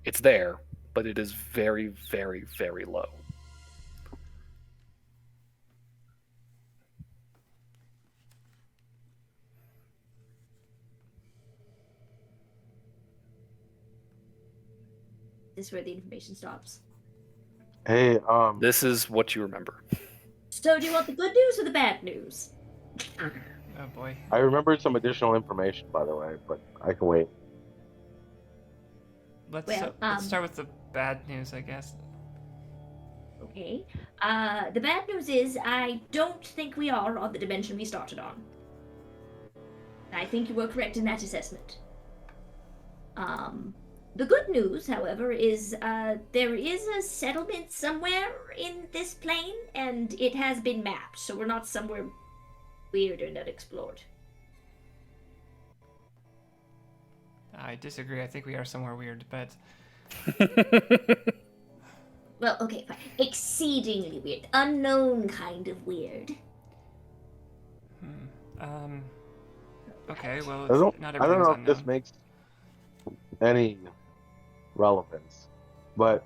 [SPEAKER 1] It's there, but it is very, very, very low.
[SPEAKER 7] This is where the information stops.
[SPEAKER 5] Hey,
[SPEAKER 1] This is what you remember.
[SPEAKER 7] So do you want the good news or the bad news?
[SPEAKER 2] Oh boy.
[SPEAKER 5] I remembered some additional information, by the way, but I can wait.
[SPEAKER 2] Let's
[SPEAKER 7] Well,
[SPEAKER 2] start with the bad news, I guess.
[SPEAKER 7] Okay. The bad news is I don't think we are on the dimension we started on. I think you were correct in that assessment. The good news, however, is there is a settlement somewhere in this plane, and it has been mapped, so we're not somewhere weird and unexplored.
[SPEAKER 2] I disagree. I think we are somewhere weird, but
[SPEAKER 7] Well, okay, fine. Exceedingly weird. Unknown kind of weird.
[SPEAKER 2] okay. Well,
[SPEAKER 5] I don't
[SPEAKER 2] not
[SPEAKER 5] know
[SPEAKER 2] everything's
[SPEAKER 5] if this
[SPEAKER 2] unknown.
[SPEAKER 5] makes any relevance, but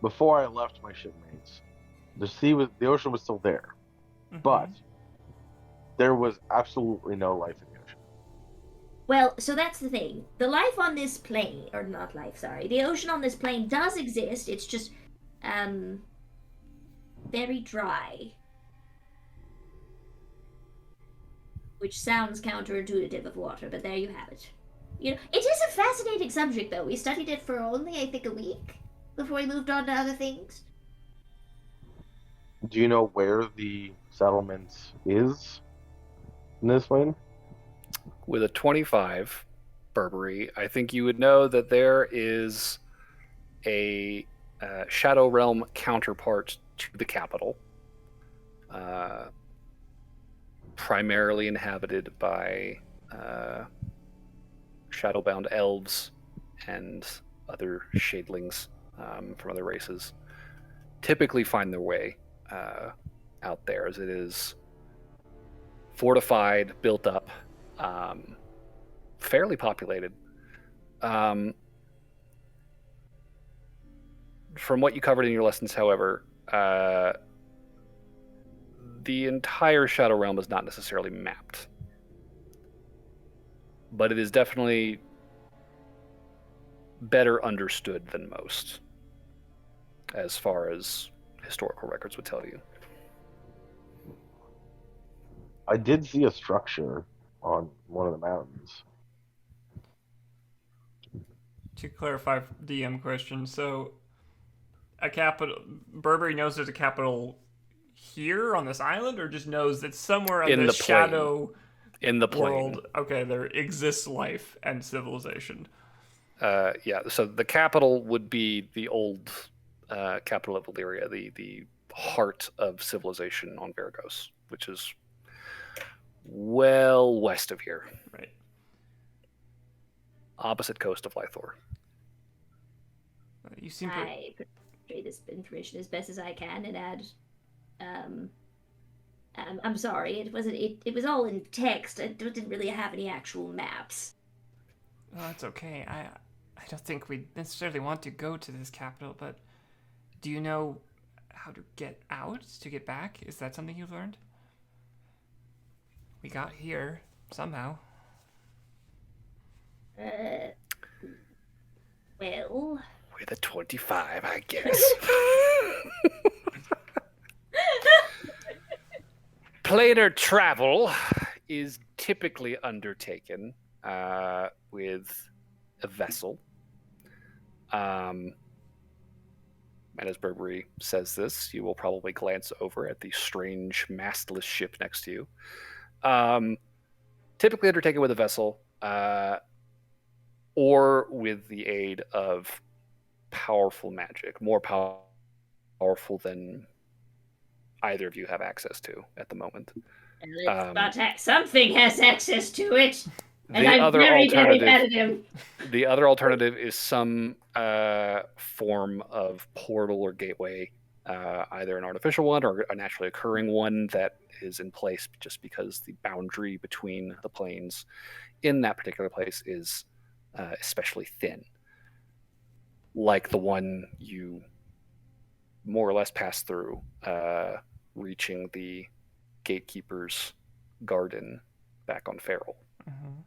[SPEAKER 5] before I left my shipmates, the ocean was still there, but there was absolutely no life in the ocean.
[SPEAKER 7] Well, so that's the thing. The life on this plane, or not life, sorry. The ocean on this plane does exist. It's just, very dry. Which sounds counterintuitive of water, but there you have it. You know, it is a fascinating subject, though. We studied it for only, I think, a week before we moved on to other things.
[SPEAKER 5] Do you know where the settlement is in this plane?
[SPEAKER 1] With a 25 Burberry, I think you would know that there is a Shadow Realm counterpart to the capital, primarily inhabited by shadowbound elves and other shadelings from other races. Typically find their way out there, as it is fortified, built up, fairly populated. from what you covered in your lessons, however, the entire Shadow Realm is not necessarily mapped. But it is definitely better understood than most, as far as historical records would tell you.
[SPEAKER 5] I did see a structure on one of the mountains.
[SPEAKER 2] To clarify, DM question. So, a capital. Burberry knows there's a capital here on this island, or just knows that somewhere on
[SPEAKER 1] In
[SPEAKER 2] this
[SPEAKER 1] the plane.
[SPEAKER 2] shadow
[SPEAKER 1] In the
[SPEAKER 2] world,
[SPEAKER 1] plane.
[SPEAKER 2] okay, there exists life and civilization.
[SPEAKER 1] Yeah, so the capital would be the old capital of Illyria, the heart of civilization on Vergos, which is well west of here.
[SPEAKER 2] Right.
[SPEAKER 1] Opposite coast of Lythor.
[SPEAKER 2] You seem
[SPEAKER 7] I portray this information as best as I can and add. I'm sorry, it wasn't. It was all in text. I didn't really have any actual maps.
[SPEAKER 2] Oh, that's okay. I don't think we necessarily want to go to this capital, but do you know how to get out, to get back? Is that something you've learned? We got here somehow.
[SPEAKER 7] Well,
[SPEAKER 1] With a 25, I guess. Planar travel is typically undertaken with a vessel. And as Burberry says this, you will probably glance over at the strange mastless ship next to you. Typically undertaken with a vessel, or with the aid of powerful magic, more powerful than either of you have access to at the moment.
[SPEAKER 7] but something has access to it, and
[SPEAKER 1] The
[SPEAKER 7] I'm
[SPEAKER 1] other
[SPEAKER 7] very, very
[SPEAKER 1] alternative,
[SPEAKER 7] bad at him.
[SPEAKER 1] the other alternative is some form of portal or gateway, either an artificial one or a naturally occurring one that is in place just because the boundary between the planes in that particular place is especially thin, like the one you more or less passed through, reaching the gatekeeper's garden back on Feral.
[SPEAKER 2] Mm-hmm.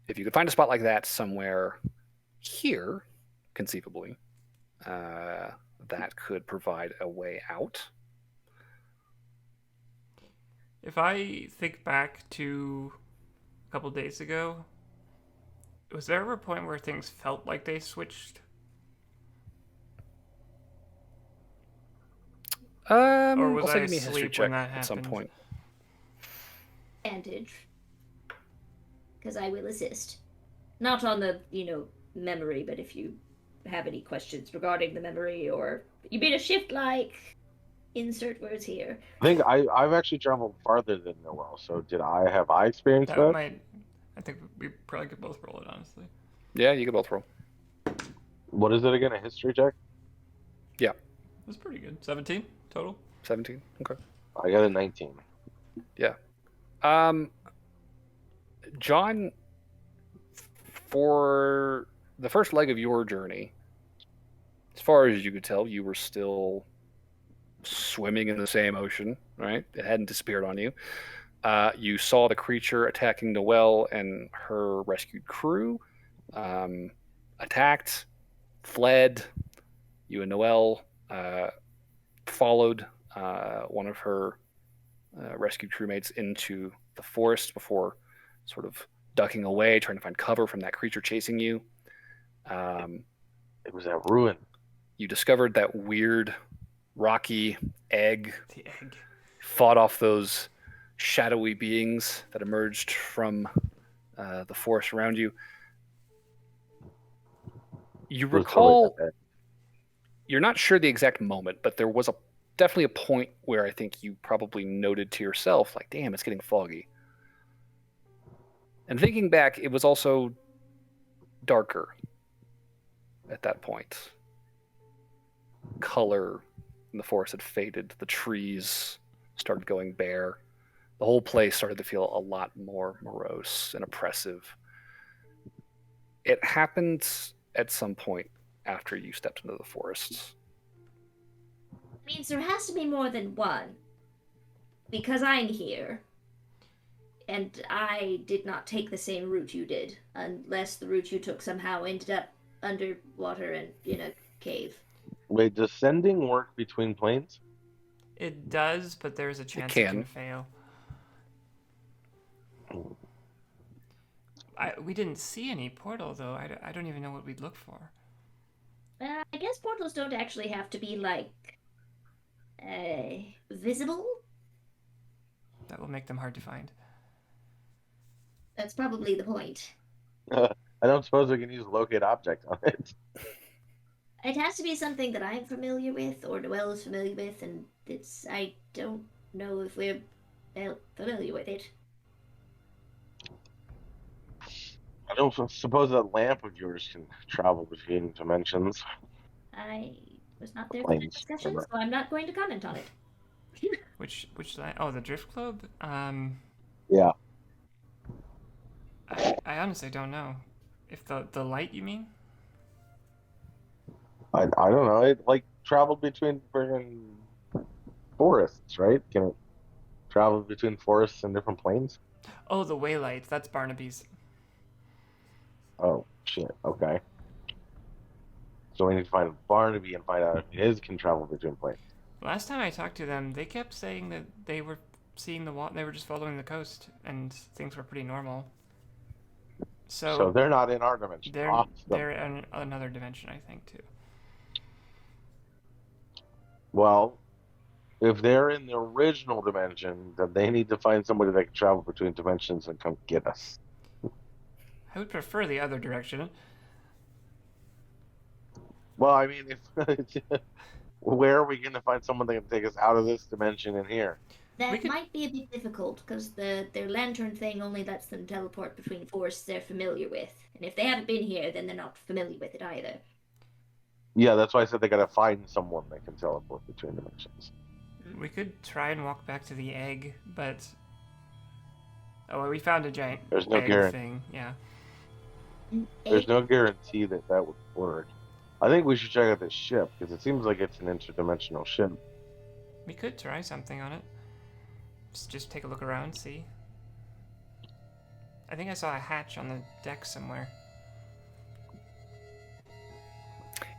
[SPEAKER 1] If you could find a spot like that somewhere here, conceivably, that could provide a way out.
[SPEAKER 2] If I think back to a couple days ago, was there ever a point where things felt like they switched? Or was
[SPEAKER 1] Also
[SPEAKER 2] I
[SPEAKER 1] give me a history
[SPEAKER 2] asleep when
[SPEAKER 1] check
[SPEAKER 2] that
[SPEAKER 1] at some
[SPEAKER 2] happened?
[SPEAKER 1] point.
[SPEAKER 7] Advantage, because I will assist. Not on the memory, but if you have any questions regarding the memory, or you made a shift like insert words here.
[SPEAKER 5] I think I've actually traveled farther than Noel, so have I experienced that?
[SPEAKER 2] I think we probably could both roll it, honestly.
[SPEAKER 1] Yeah, you could both roll.
[SPEAKER 5] What is it again? A history check?
[SPEAKER 1] Yeah.
[SPEAKER 2] That's pretty good. 17 total?
[SPEAKER 1] 17. Okay.
[SPEAKER 5] I got a 19.
[SPEAKER 1] Yeah. John, for the first leg of your journey, as far as you could tell, you were still swimming in the same ocean, right? It hadn't disappeared on you. You saw the creature attacking Noelle and her rescued crew, attacked, fled. You and Noelle followed one of her rescued crewmates into the forest before sort of ducking away, trying to find cover from that creature chasing you.
[SPEAKER 5] It was that ruin.
[SPEAKER 1] You discovered that weird rocky egg.
[SPEAKER 2] The egg.
[SPEAKER 1] Fought off those shadowy beings that emerged from the forest around you. You recall, you're not sure the exact moment, but there was definitely a point where I think you probably noted to yourself, like, damn, it's getting foggy. And thinking back, it was also darker at that point. Color in the forest had faded. The trees started going bare. The whole place started to feel a lot more morose and oppressive. It happened at some point after you stepped into the forests.
[SPEAKER 7] Means there has to be more than one. Because I'm here. And I did not take the same route you did. Unless the route you took somehow ended up underwater and in a cave.
[SPEAKER 5] Wait, does sending work between planes?
[SPEAKER 2] It does, but there's a chance
[SPEAKER 1] It
[SPEAKER 2] it
[SPEAKER 1] can.
[SPEAKER 2] can fail. We didn't see any portal, though. I don't even know what we'd look for.
[SPEAKER 7] I guess portals don't actually have to be, like, visible?
[SPEAKER 2] That will make them hard to find.
[SPEAKER 7] That's probably the point.
[SPEAKER 5] I don't suppose we can use locate object on it.
[SPEAKER 7] It has to be something that I'm familiar with, or Noelle is familiar with, and I don't know if we're familiar with it.
[SPEAKER 5] I don't suppose that lamp of yours can travel between dimensions.
[SPEAKER 7] I was not there for the discussion, so I'm not going to comment on it.
[SPEAKER 2] Which oh, the drift globe?
[SPEAKER 5] Yeah.
[SPEAKER 2] I honestly don't know. If the light, you mean?
[SPEAKER 5] I don't know. It like traveled between friggin' forests, right? Can it travel between forests and different planes?
[SPEAKER 2] Oh, the waylights. That's Barnaby's.
[SPEAKER 5] Oh shit. Okay. So we need to find Barnaby and find out if his can travel between planes.
[SPEAKER 2] Last time I talked to them, they kept saying that they were seeing the water. They were just following the coast, and things were pretty normal. So
[SPEAKER 5] they're not in our dimension.
[SPEAKER 2] They're in another dimension, I think, too.
[SPEAKER 5] Well, if they're in the original dimension, then they need to find somebody that can travel between dimensions and come get us.
[SPEAKER 2] I would prefer the other direction.
[SPEAKER 5] Well, I mean, if where are we going to find someone that can take us out of this dimension and here?
[SPEAKER 7] That might be a bit difficult, because their lantern thing only lets them teleport between forests they're familiar with. And if they haven't been here, then they're not familiar with it either.
[SPEAKER 5] Yeah, that's why I said they got to find someone that can teleport between dimensions.
[SPEAKER 2] We could try and walk back to the egg, but... Oh, well, we found a giant
[SPEAKER 5] There's no
[SPEAKER 2] egg
[SPEAKER 5] guarantee.
[SPEAKER 2] thing, yeah.
[SPEAKER 5] There's no guarantee that would work. I think we should check out this ship, because it seems like it's an interdimensional ship.
[SPEAKER 2] We could try something on it. Just take a look around, see. I think I saw a hatch on the deck somewhere.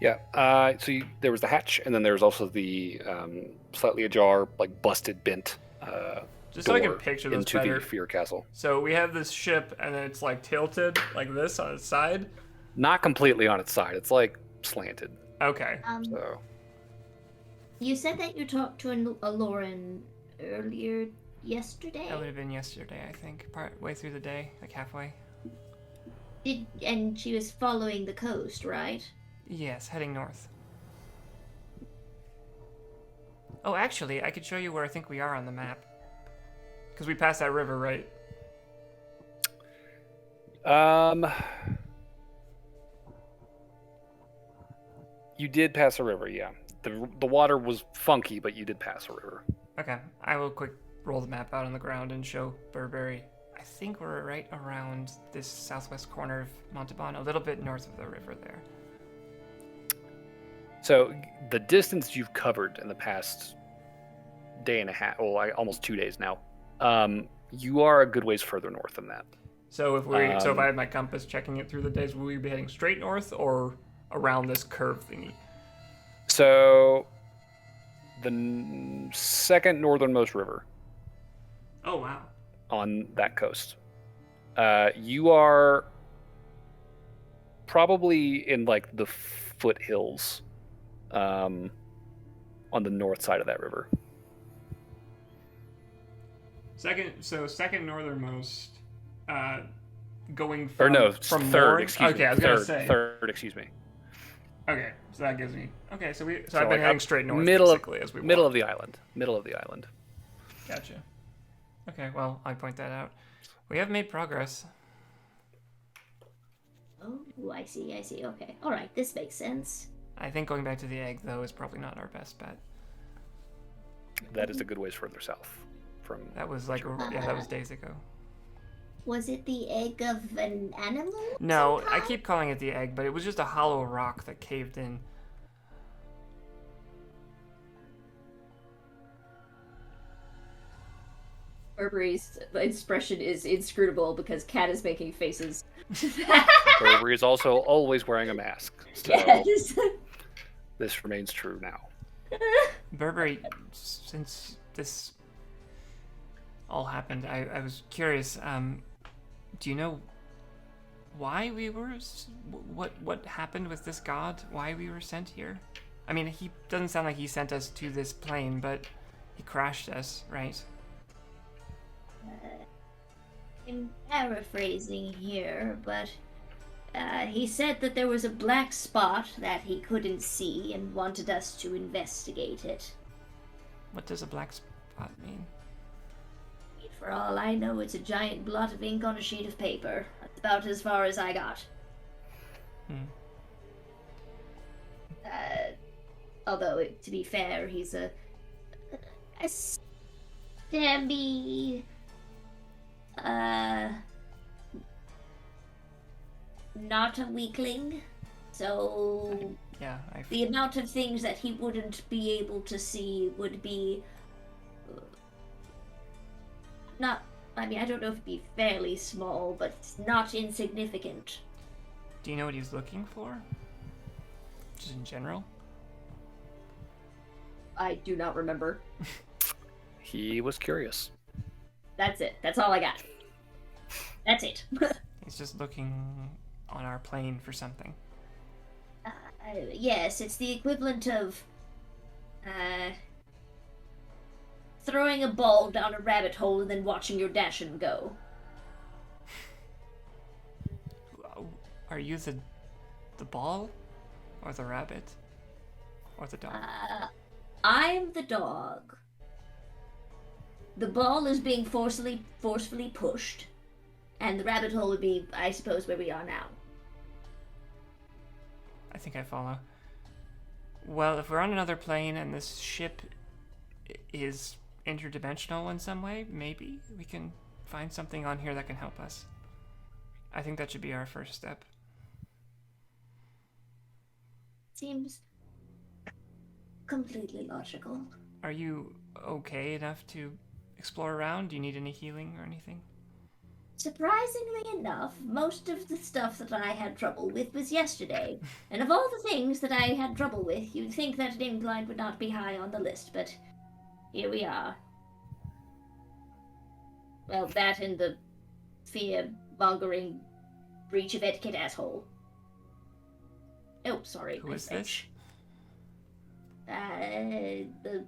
[SPEAKER 1] Yeah, there was the hatch, and then there was also the slightly ajar, like busted, bent
[SPEAKER 2] Just so I can
[SPEAKER 1] door
[SPEAKER 2] picture this
[SPEAKER 1] into
[SPEAKER 2] better.
[SPEAKER 1] the Fear Castle.
[SPEAKER 2] So we have this ship, and then it's like tilted like this on its side.
[SPEAKER 1] Not completely on its side. It's like slanted.
[SPEAKER 2] Okay.
[SPEAKER 1] So
[SPEAKER 7] You said that you talked to a Lauren earlier yesterday?
[SPEAKER 2] That would have been yesterday, I think. Part way through the day, like halfway.
[SPEAKER 7] And she was following the coast, right?
[SPEAKER 2] Yes, heading north. Oh, actually, I could show you where I think we are on the map. Because we passed that river, right?
[SPEAKER 1] You did pass a river, yeah. The water was funky, but you did pass a river.
[SPEAKER 2] Okay, I will quick roll the map out on the ground and show Burberry. I think we're right around this southwest corner of Montauban, a little bit north of the river there.
[SPEAKER 1] So the distance you've covered in the past day and a half, almost 2 days now, you are a good ways further north than that.
[SPEAKER 2] So if I had my compass checking it through the days, will we be heading straight north or around this curve thingy?
[SPEAKER 1] So the second northernmost river.
[SPEAKER 2] Oh, wow.
[SPEAKER 1] On that coast. You are probably in like the foothills on the north side of that river.
[SPEAKER 2] Second northernmost, going
[SPEAKER 1] from... Or no,
[SPEAKER 2] from
[SPEAKER 1] third,
[SPEAKER 2] north?
[SPEAKER 1] excuse me.
[SPEAKER 2] Okay, I was going to say.
[SPEAKER 1] Third, excuse me.
[SPEAKER 2] Okay, so that gives me... Okay, so I've been
[SPEAKER 1] like
[SPEAKER 2] heading straight north,
[SPEAKER 1] middle
[SPEAKER 2] basically, as we walk.
[SPEAKER 1] Middle of the island.
[SPEAKER 2] Gotcha. Okay, well, I point that out. We have made progress.
[SPEAKER 7] Oh, I see. Okay. All right, this makes sense.
[SPEAKER 2] I think going back to the egg, though, is probably not our best bet.
[SPEAKER 1] That is a good ways further south from...
[SPEAKER 2] That was like... Yeah, that was days ago.
[SPEAKER 7] Was it the egg of an animal?
[SPEAKER 2] No,
[SPEAKER 7] somehow?
[SPEAKER 2] I keep calling it the egg, but it was just a hollow rock that caved in.
[SPEAKER 3] Burberry's expression is inscrutable because Cat is making faces.
[SPEAKER 1] Burberry is also always wearing a mask, so
[SPEAKER 3] Yes.
[SPEAKER 1] this remains true now.
[SPEAKER 2] Burberry, since this all happened, I was curious. Do you know why we were? What happened with this god? Why we were sent here? I mean, he doesn't sound like he sent us to this plane, but he crashed us, right?
[SPEAKER 7] I'm paraphrasing here, but he said that there was a black spot that he couldn't see and wanted us to investigate it.
[SPEAKER 2] What does a black spot mean?
[SPEAKER 7] For all I know, it's a giant blot of ink on a sheet of paper. That's about as far as I got. Although, to be fair, he's a semi... not a weakling. So...
[SPEAKER 2] Yeah,
[SPEAKER 7] the amount of things that he wouldn't be able to see would be... not... I mean, I don't know if it'd be fairly small, but it's not insignificant.
[SPEAKER 2] Do you know what he's looking for? Just in general?
[SPEAKER 3] I do not remember.
[SPEAKER 1] He was curious.
[SPEAKER 3] That's it. That's all I got. That's it.
[SPEAKER 2] He's just looking on our plane for something.
[SPEAKER 7] Yes, it's the equivalent of throwing a ball down a rabbit hole and then watching your Dashin go.
[SPEAKER 2] Are you the ball? Or the rabbit? Or the dog?
[SPEAKER 7] I'm the dog. The ball is being forcefully pushed, and the rabbit hole would be, I suppose, where we are now.
[SPEAKER 2] I think I follow. Well, if we're on another plane and this ship is interdimensional in some way, maybe we can find something on here that can help us. I think that should be our first step.
[SPEAKER 7] Seems completely logical.
[SPEAKER 2] Are you okay enough to explore around? Do you need any healing or anything?
[SPEAKER 7] Surprisingly enough, most of the stuff that I had trouble with was yesterday. And of all the things that I had trouble with, you'd think that an incline would not be high on the list, but here we are. Well, that and the fear-mongering breach of etiquette asshole. Oh, sorry.
[SPEAKER 2] Who is this?
[SPEAKER 7] The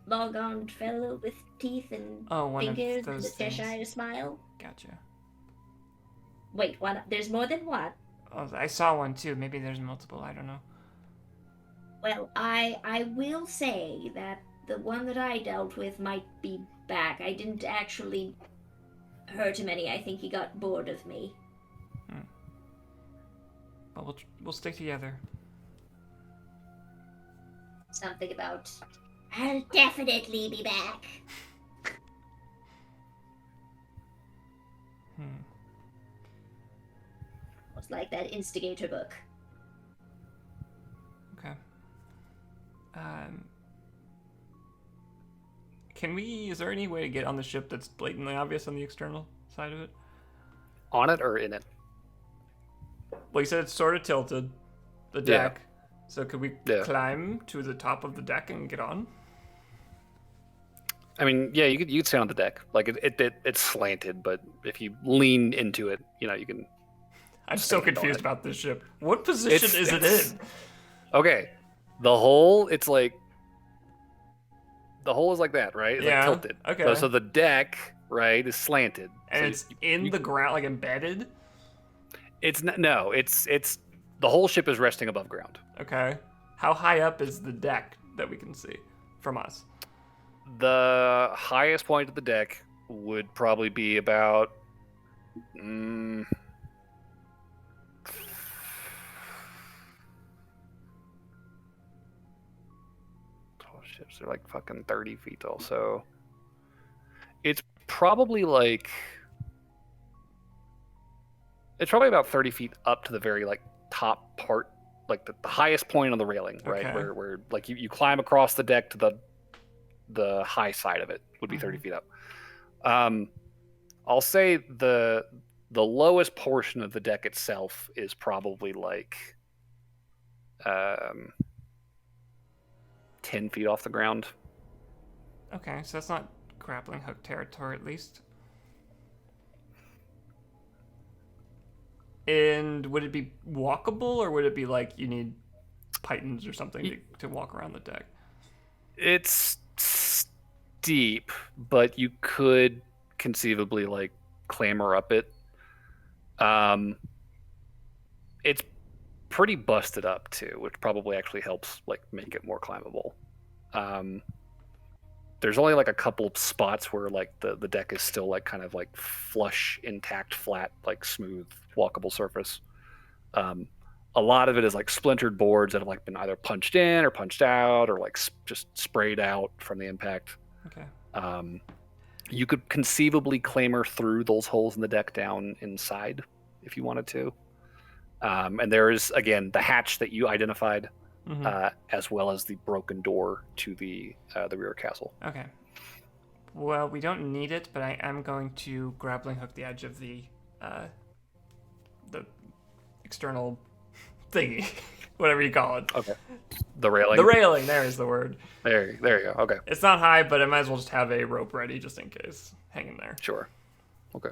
[SPEAKER 7] long-armed fellow with teeth and
[SPEAKER 2] one
[SPEAKER 7] fingers
[SPEAKER 2] of
[SPEAKER 7] and a
[SPEAKER 2] those things.
[SPEAKER 7] Cheshire smile.
[SPEAKER 2] Gotcha.
[SPEAKER 7] Wait, one? There's more than one?
[SPEAKER 2] Oh, I saw one too. Maybe there's multiple. I don't know.
[SPEAKER 7] Well, I will say that the one that I dealt with might be back. I didn't actually hurt him any. I think he got bored of me.
[SPEAKER 2] Well, we'll stick together.
[SPEAKER 7] Something about, I'll definitely be back. It's like that Instigator book.
[SPEAKER 2] Okay. Is there any way to get on the ship that's blatantly obvious on the external side of it?
[SPEAKER 1] On it or in it?
[SPEAKER 2] Well, you said it's sort of tilted, the
[SPEAKER 1] Yeah.
[SPEAKER 2] deck. So could we
[SPEAKER 1] Yeah.
[SPEAKER 2] climb to the top of the deck and get on?
[SPEAKER 1] I mean, yeah, you could sit on the deck. Like it's slanted, but if you lean into it, you can.
[SPEAKER 2] I'm so
[SPEAKER 1] stand on
[SPEAKER 2] confused
[SPEAKER 1] it.
[SPEAKER 2] about this ship. What position is it in?
[SPEAKER 1] Okay, the hole. It's like the hole is like that, right? It's
[SPEAKER 2] Yeah,
[SPEAKER 1] like tilted.
[SPEAKER 2] okay.
[SPEAKER 1] So the deck, right, is slanted.
[SPEAKER 2] And
[SPEAKER 1] So
[SPEAKER 2] it's in the ground, like embedded?
[SPEAKER 1] It's not, no. It's the whole ship is resting above ground.
[SPEAKER 2] Okay. How high up is the deck that we can see from us?
[SPEAKER 1] The highest point of the deck would probably be about. Ships are like fucking 30 feet tall, so it's probably like It's probably about 30 feet up to the very like top part, like the highest point on the railing, right?
[SPEAKER 2] Okay.
[SPEAKER 1] Where like you climb across the deck to the high side of it would be 30 feet up. I'll say the lowest portion of the deck itself is probably like 10 feet off the ground.
[SPEAKER 2] Okay, so that's not grappling hook territory, at least. And would it be walkable, or would it be like you need pythons or something to walk around the deck?
[SPEAKER 1] It's steep, but you could conceivably like clamber up it. It's pretty busted up too, which probably actually helps like make it more climbable. There's only like a couple of spots where like the deck is still like kind of like flush, intact, flat, like smooth, walkable surface. A lot of it is like splintered boards that have like been either punched in or punched out or like just sprayed out from the impact.
[SPEAKER 2] Okay.
[SPEAKER 1] You could conceivably clamber through those holes in the deck down inside if you wanted to. And there is, again, the hatch that you identified, as well as the broken door to the rear castle.
[SPEAKER 2] Okay. Well, we don't need it, but I am going to grappling hook the edge of the external thingy, whatever you call it.
[SPEAKER 1] Okay. The railing.
[SPEAKER 2] The railing. There is the word.
[SPEAKER 1] There you go. Okay.
[SPEAKER 2] It's not high, but I might as well just have a rope ready just in case, hanging there.
[SPEAKER 1] Sure. Okay.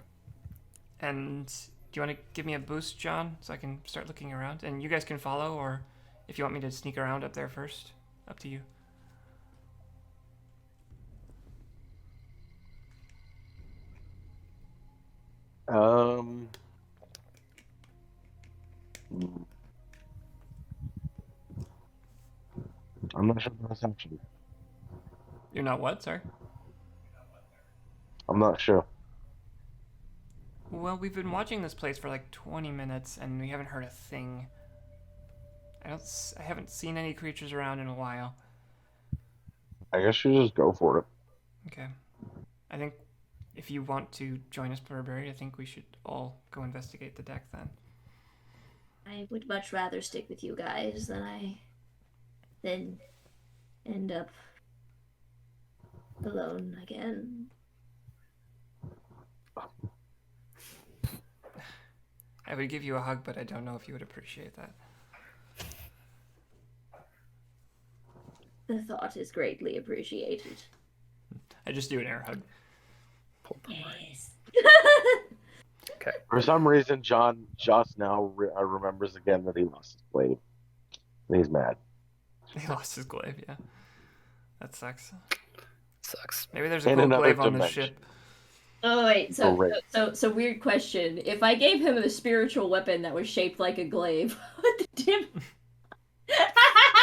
[SPEAKER 2] And do you want to give me a boost, John, so I can start looking around? And you guys can follow, or if you want me to sneak around up there first, up to you.
[SPEAKER 5] I'm not sure that's actually.
[SPEAKER 2] You're not what, sorry?
[SPEAKER 5] I'm not sure.
[SPEAKER 2] Well, we've been watching this place for like 20 minutes, and we haven't heard a thing. I haven't seen any creatures around in a while.
[SPEAKER 5] I guess you just go for it.
[SPEAKER 2] Okay. I think if you want to join us, Burberry, I think we should all go investigate the deck then.
[SPEAKER 7] I would much rather stick with you guys than end up alone again.
[SPEAKER 2] I would give you a hug, but I don't know if you would appreciate that.
[SPEAKER 7] The thought is greatly appreciated.
[SPEAKER 2] I just do an air hug.
[SPEAKER 7] Yes.
[SPEAKER 1] Okay.
[SPEAKER 5] For some reason, John just now remembers again that he lost his blade. And he's mad.
[SPEAKER 2] He lost his glaive, yeah. That sucks.
[SPEAKER 1] Sucks.
[SPEAKER 2] Maybe there's a
[SPEAKER 5] In
[SPEAKER 2] cool
[SPEAKER 5] another
[SPEAKER 2] glaive on the
[SPEAKER 5] dimension.
[SPEAKER 2] ship.
[SPEAKER 3] Oh wait,
[SPEAKER 5] Great.
[SPEAKER 3] so weird question. If I gave him a spiritual weapon that was shaped like a glaive, what the dim?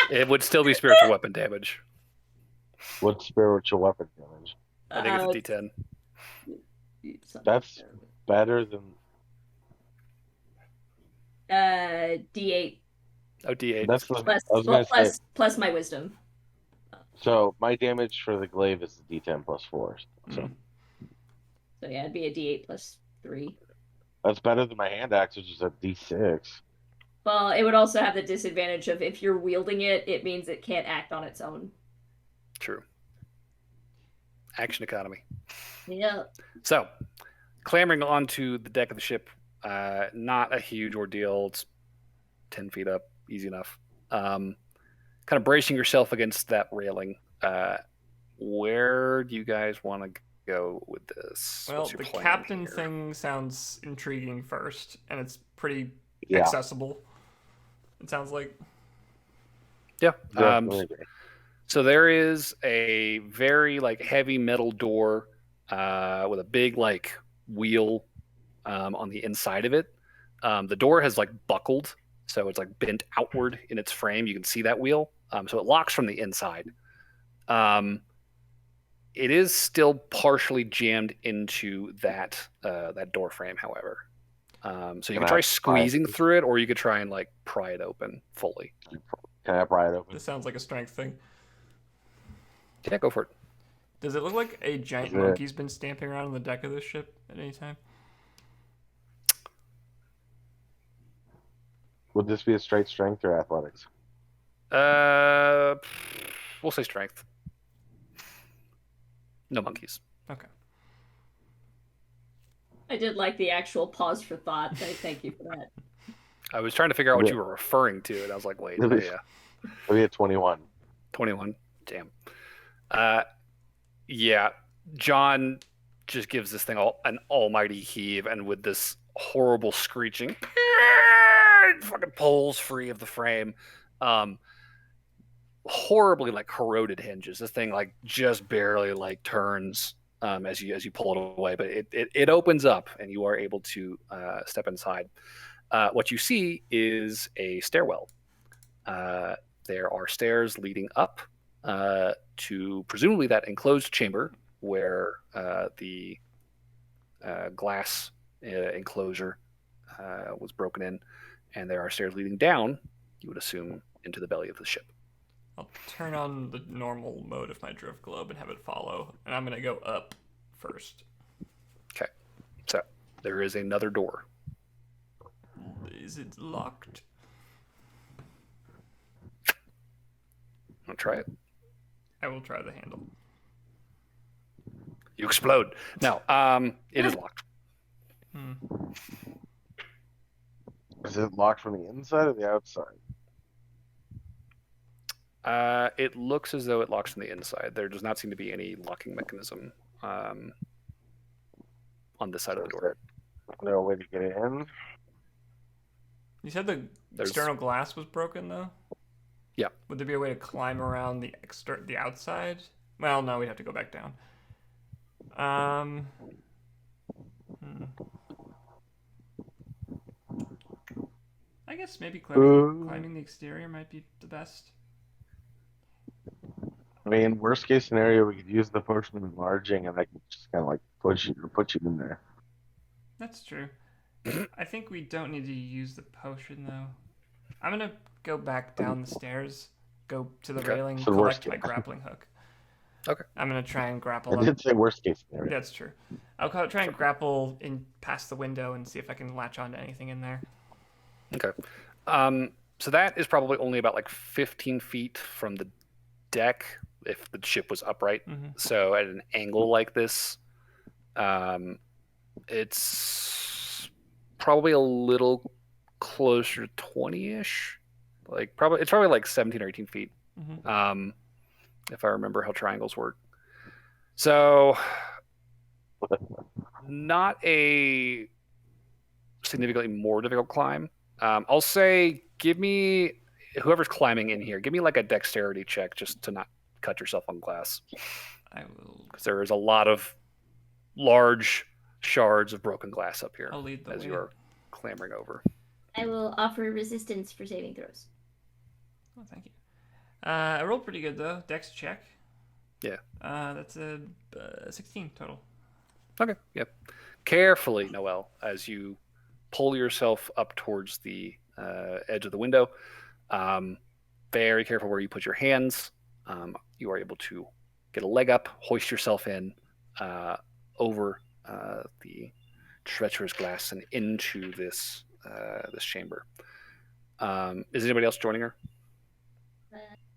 [SPEAKER 1] It would still be spiritual weapon damage.
[SPEAKER 5] What's spiritual weapon damage?
[SPEAKER 1] I think it's a D10.
[SPEAKER 5] That's better than.
[SPEAKER 3] D8
[SPEAKER 1] Oh, D8.
[SPEAKER 5] That's the,
[SPEAKER 3] plus
[SPEAKER 5] I was gonna say.
[SPEAKER 3] plus my wisdom.
[SPEAKER 5] So my damage for the glaive is a D10 plus 4. So
[SPEAKER 3] So yeah, it'd be a D8 plus 3.
[SPEAKER 5] that's better than my hand axe, which is a D6.
[SPEAKER 3] Well, it would also have the disadvantage of if you're wielding it, it means it can't act on its own.
[SPEAKER 1] True. Action economy.
[SPEAKER 3] Yeah.
[SPEAKER 1] So, clambering onto the deck of the ship, not a huge ordeal. It's 10 feet up, easy enough. Kind of bracing yourself against that railing. Where do you guys want to go with this?
[SPEAKER 2] Well,
[SPEAKER 1] What's your
[SPEAKER 2] the
[SPEAKER 1] plan
[SPEAKER 2] captain
[SPEAKER 1] here?
[SPEAKER 2] thing sounds intriguing first, and it's pretty
[SPEAKER 5] Yeah.
[SPEAKER 2] accessible. It sounds like.
[SPEAKER 1] Yeah.
[SPEAKER 5] Definitely.
[SPEAKER 1] So there is a very like heavy metal door with a big like wheel on the inside of it. The door has like buckled, so it's like bent outward in its frame. You can see that wheel. So it locks from the inside. It is still partially jammed into that door frame, however. So you
[SPEAKER 5] Can
[SPEAKER 1] can
[SPEAKER 5] I
[SPEAKER 1] try
[SPEAKER 5] pry
[SPEAKER 1] squeezing
[SPEAKER 5] it?
[SPEAKER 1] through it, or you could try and like pry it open fully.
[SPEAKER 5] Can I pry it open?
[SPEAKER 2] This sounds like a strength thing.
[SPEAKER 1] Yeah, go for it.
[SPEAKER 2] Does it look like a giant
[SPEAKER 5] Is it-
[SPEAKER 2] monkey's been stamping around on the deck of this ship at any time?
[SPEAKER 5] Would this be a straight strength or athletics?
[SPEAKER 1] We'll say strength. No monkeys.
[SPEAKER 2] Okay.
[SPEAKER 3] I did like the actual pause for thought. Thank you for that.
[SPEAKER 1] I was trying to figure out what you were referring to, and I was like, wait,
[SPEAKER 5] It'll be,
[SPEAKER 1] yeah.
[SPEAKER 5] It'll be a 21.
[SPEAKER 1] 21. Damn. Yeah. John just gives this thing an almighty heave, and with this horrible screeching, it fucking pulls free of the frame. Horribly like corroded hinges. This thing like just barely like turns as you pull it away, but it opens up, and you are able to step inside. What you see is a stairwell. There are stairs leading up to presumably that enclosed chamber where the glass enclosure was broken in, and there are stairs leading down, you would assume, into the belly of the ship.
[SPEAKER 2] I'll turn on the normal mode of my drift globe and have it follow, and I'm going to go up first.
[SPEAKER 1] Okay. So there is another door.
[SPEAKER 2] Is it locked?
[SPEAKER 1] I'll try it.
[SPEAKER 2] I will try the handle.
[SPEAKER 1] You explode. No, it is locked.
[SPEAKER 5] Is it locked from the inside or the outside?
[SPEAKER 1] It looks as though it locks from the inside. There does not seem to be any locking mechanism on this side of the door.
[SPEAKER 5] No way to get it in.
[SPEAKER 2] You said the external glass was broken, though?
[SPEAKER 1] Yeah.
[SPEAKER 2] Would there be a way to climb around the outside? Well, no, we'd have to go back down. I guess maybe climbing the exterior might be the best.
[SPEAKER 5] I mean, worst case scenario, we could use the potion of enlarging, and I could just kind of like put you in there.
[SPEAKER 2] That's true. I think we don't need to use the potion, though. I'm gonna go back down the stairs, go to the railing,
[SPEAKER 5] So
[SPEAKER 2] collect my grappling hook.
[SPEAKER 1] Okay.
[SPEAKER 2] I'm gonna try and grapple
[SPEAKER 5] I did say worst case scenario.
[SPEAKER 2] That's true. I'll try and grapple in past the window and see if I can latch onto anything in there.
[SPEAKER 1] Okay. So that is probably only about like 15 feet from the deck if the ship was upright.
[SPEAKER 2] Mm-hmm.
[SPEAKER 1] So at an angle like this, it's probably a little closer to 20-ish. It's probably like 17 or 18 feet.
[SPEAKER 2] Mm-hmm.
[SPEAKER 1] If I remember how triangles work. So not a significantly more difficult climb. I'll say give me, whoever's climbing in here, give me like a dexterity check just to not cut yourself on glass.
[SPEAKER 2] I will.
[SPEAKER 1] Because there is a lot of large shards of broken glass up here.
[SPEAKER 2] I'll lead the way.
[SPEAKER 1] As you are clambering over.
[SPEAKER 7] I will offer resistance for saving throws.
[SPEAKER 2] Oh, thank you. I rolled pretty good, though. Dex check.
[SPEAKER 1] Yeah.
[SPEAKER 2] That's a 16 total.
[SPEAKER 1] Okay, yep. Carefully, Noel, as you pull yourself up towards the edge of the window. Very careful where you put your hands. You are able to get a leg up, hoist yourself in over the treacherous glass and into this chamber. Is anybody else joining her?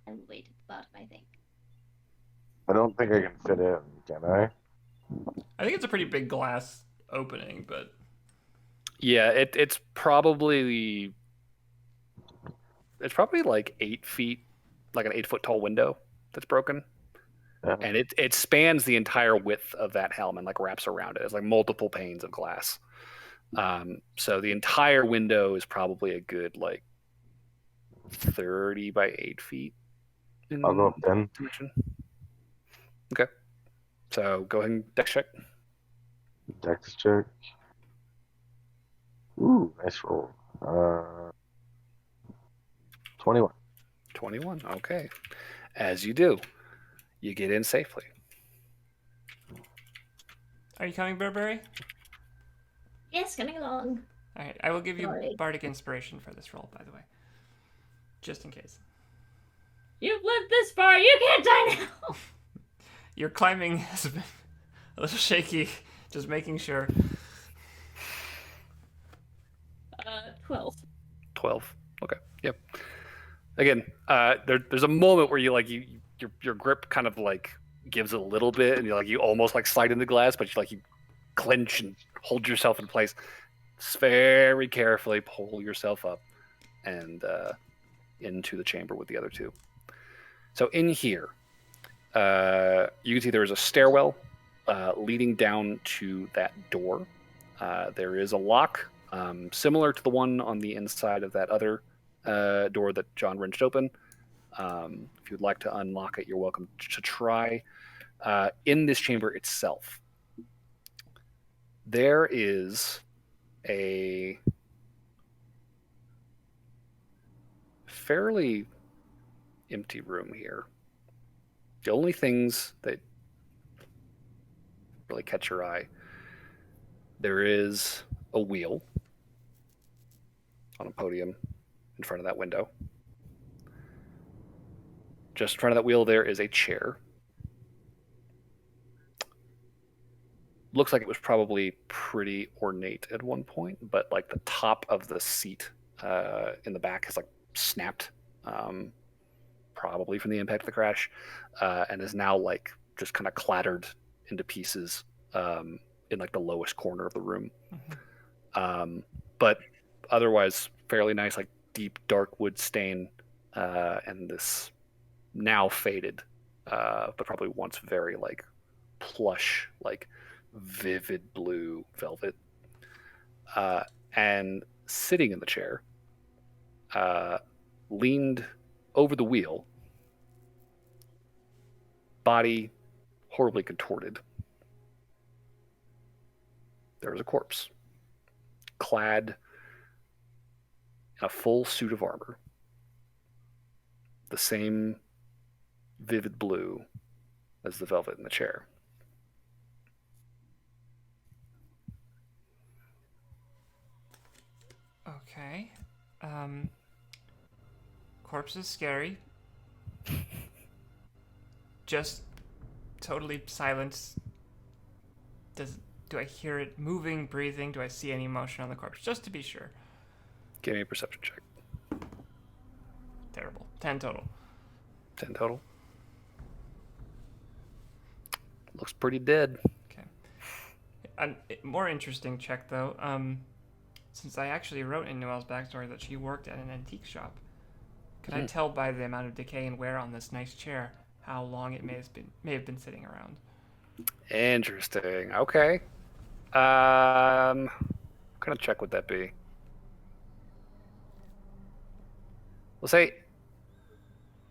[SPEAKER 7] I will wait at the bottom, I think.
[SPEAKER 5] I don't think I can fit in, can I?
[SPEAKER 2] I think it's a pretty big glass opening, but
[SPEAKER 1] yeah, it's probably like 8 feet, like an 8-foot tall window that's broken.
[SPEAKER 5] Yeah.
[SPEAKER 1] And it spans the entire width of that helm and like wraps around it. It's like multiple panes of glass. So the entire window is probably a good like 30 by 8 feet.
[SPEAKER 5] I'll go up 10.
[SPEAKER 1] Dimension. Okay. So go ahead and dex check.
[SPEAKER 5] Dex check. Ooh, nice roll. 21.
[SPEAKER 1] 21. Okay. As you do, you get in safely.
[SPEAKER 2] are you coming, Burberry?
[SPEAKER 7] Yes, coming along.
[SPEAKER 2] All right, I will give you
[SPEAKER 7] Sorry.
[SPEAKER 2] bardic inspiration for this roll, by the way, just in case.
[SPEAKER 3] You've lived this far, you can't die now!
[SPEAKER 2] Your climbing has been a little shaky, just making sure.
[SPEAKER 3] 12.
[SPEAKER 1] 12. Okay. Yep. Again, there's a moment where your grip kind of like gives a little bit, and you almost like slide in the glass, but you clench and hold yourself in place. Just very carefully pull yourself up and into the chamber with the other two. So in here, you can see there is a stairwell leading down to that door. There is a lock similar to the one on the inside of that other door that John wrenched open. If you'd like to unlock it, you're welcome to try. In this chamber itself, there is a fairly empty room here. The only things that really catch your eye, there is a wheel on a podium in front of that window. Just in front of that wheel, there is a chair. Looks like it was probably pretty ornate at one point, but like the top of the seat in the back has like snapped, probably from the impact of the crash, and is now like just kind of clattered into pieces in like the lowest corner of the room. But otherwise, fairly nice, like deep dark wood stain, and this now faded, but probably once very like plush, like vivid blue velvet. And sitting in the chair, leaned over the wheel, body horribly contorted, there was a corpse, clad in a full suit of armor, the same vivid blue as the velvet in the chair.
[SPEAKER 2] Okay. Corpse is scary. Just totally silent. Do I hear it moving, breathing? Do I see any motion on the corpse? Just to be sure.
[SPEAKER 1] Give me a perception check.
[SPEAKER 2] Terrible. 10 total.
[SPEAKER 1] 10 total. Looks pretty dead.
[SPEAKER 2] Okay. A more interesting check, though. Since I actually wrote in Noelle's backstory that she worked at an antique shop, could I tell by the amount of decay and wear on this nice chair how long it may have been sitting around?
[SPEAKER 1] Interesting. Okay. What kind of check would that be?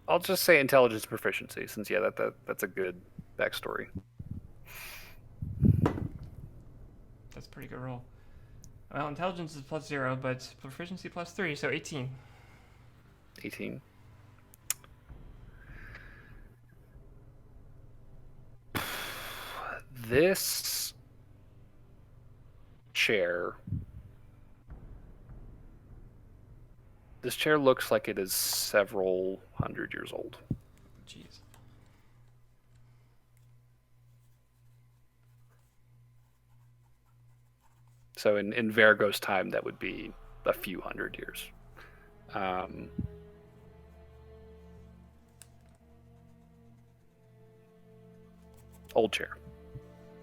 [SPEAKER 1] I'll just say intelligence proficiency, since that's a good backstory.
[SPEAKER 2] That's a pretty good roll. Well, intelligence is +0, but proficiency +3, so 18.
[SPEAKER 1] 18. This chair looks like it is several hundred years old.
[SPEAKER 2] Jeez.
[SPEAKER 1] So in Vergo's time, that would be a few hundred years. Old chair.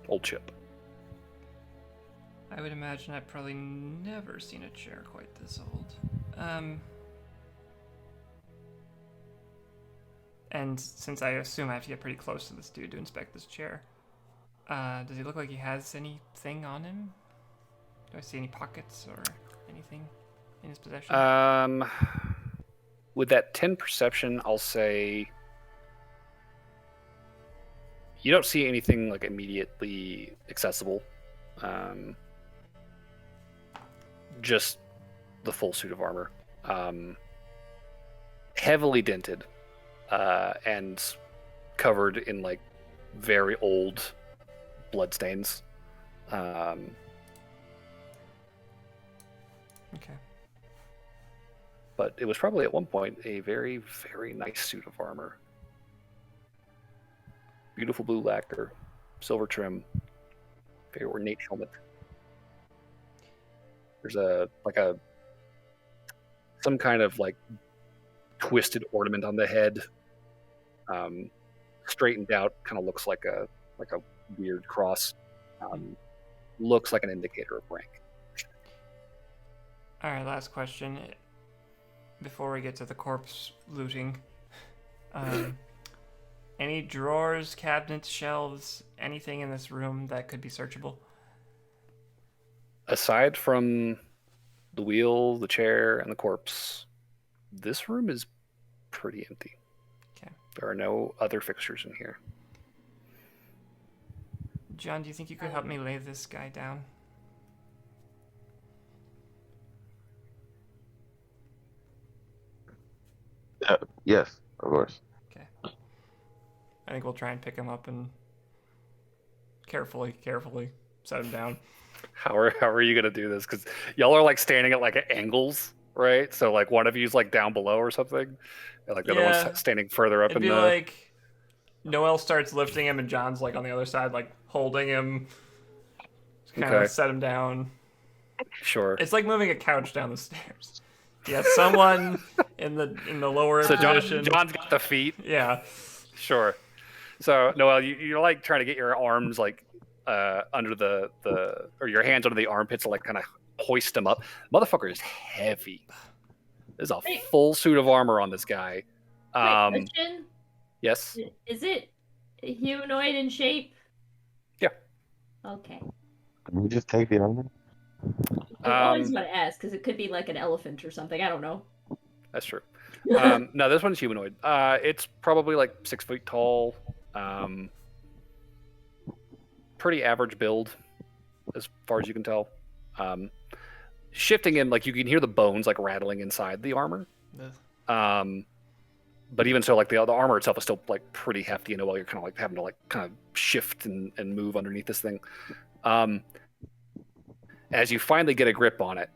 [SPEAKER 1] Old chip.
[SPEAKER 2] I would imagine I've probably never seen a chair quite this old. And since I assume I have to get pretty close to this dude to inspect this chair, does he look like he has anything on him? Do I see any pockets or anything in his possession?
[SPEAKER 1] With that 10 perception, I'll say you don't see anything like immediately accessible. Just the full suit of armor, heavily dented, and covered in like very old bloodstains.
[SPEAKER 2] Okay.
[SPEAKER 1] But it was probably at one point a very, very nice suit of armor. Beautiful blue lacquer, silver trim, very ornate helmet. There's a some kind of like twisted ornament on the head. Straightened out, kind of looks like a weird cross. Looks like an indicator of rank.
[SPEAKER 2] All right, last question before we get to the corpse looting. Any drawers, cabinets, shelves, anything in this room that could be searchable?
[SPEAKER 1] Aside from the wheel, the chair, and the corpse, this room is pretty empty.
[SPEAKER 2] Okay.
[SPEAKER 1] There are no other fixtures in here.
[SPEAKER 2] John, do you think you could help me lay this guy down?
[SPEAKER 5] Yes, of course.
[SPEAKER 2] Okay. I think we'll try and pick him up and carefully set him down.
[SPEAKER 1] How are you gonna do this? Because y'all are like standing at like angles, right? So like one of you's like down below or something, and like the other one's standing further up.
[SPEAKER 2] It'd be like Noel starts lifting him and John's like on the other side, like holding him, kind of set him down.
[SPEAKER 1] Sure.
[SPEAKER 2] It's like moving a couch down the stairs. Yeah, someone in the lower position.
[SPEAKER 1] John's got the feet.
[SPEAKER 2] Yeah.
[SPEAKER 1] Sure. So Noel, you're like trying to get your arms like under or your hands under the armpits to like kind of hoist him up. Motherfucker is heavy. There's a full suit of armor on this guy.
[SPEAKER 3] Question?
[SPEAKER 1] Yes.
[SPEAKER 3] Is it humanoid in shape?
[SPEAKER 1] Yeah.
[SPEAKER 3] Okay.
[SPEAKER 5] Can we just take the armor?
[SPEAKER 3] I always want to ask because it could be like an elephant or something. I don't know.
[SPEAKER 1] That's true. No, this one's humanoid. It's probably like 6 feet tall. Pretty average build, as far as you can tell. Shifting him, like you can hear the bones like rattling inside the armor. But even so, like the armor itself is still like pretty hefty. You know, while you're kind of like having to like kind of shift and move underneath this thing. As you finally get a grip on it,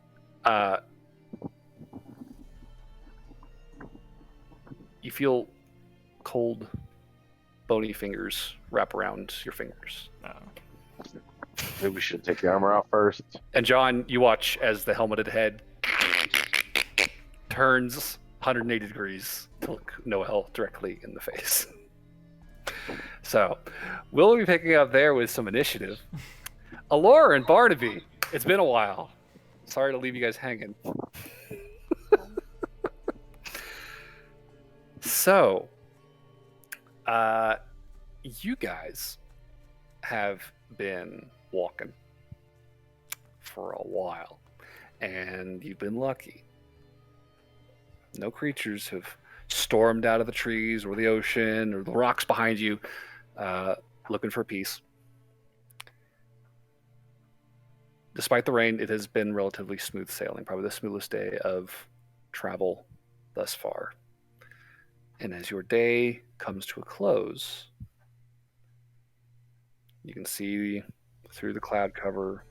[SPEAKER 1] you feel cold, bony fingers wrap around your fingers.
[SPEAKER 5] Maybe we should take the armor off first.
[SPEAKER 1] And John, you watch as the helmeted head turns 180 degrees to look Noel directly in the face. So, we'll be picking up there with some initiative. Allure and Barnaby, it's been a while. Sorry to leave you guys hanging. So, you guys have been walking for a while, and you've been lucky. No creatures have stormed out of the trees or the ocean or the rocks behind you looking for peace. Despite the rain, it has been relatively smooth sailing, probably the smoothest day of travel thus far. And as your day comes to a close, you can see through the cloud cover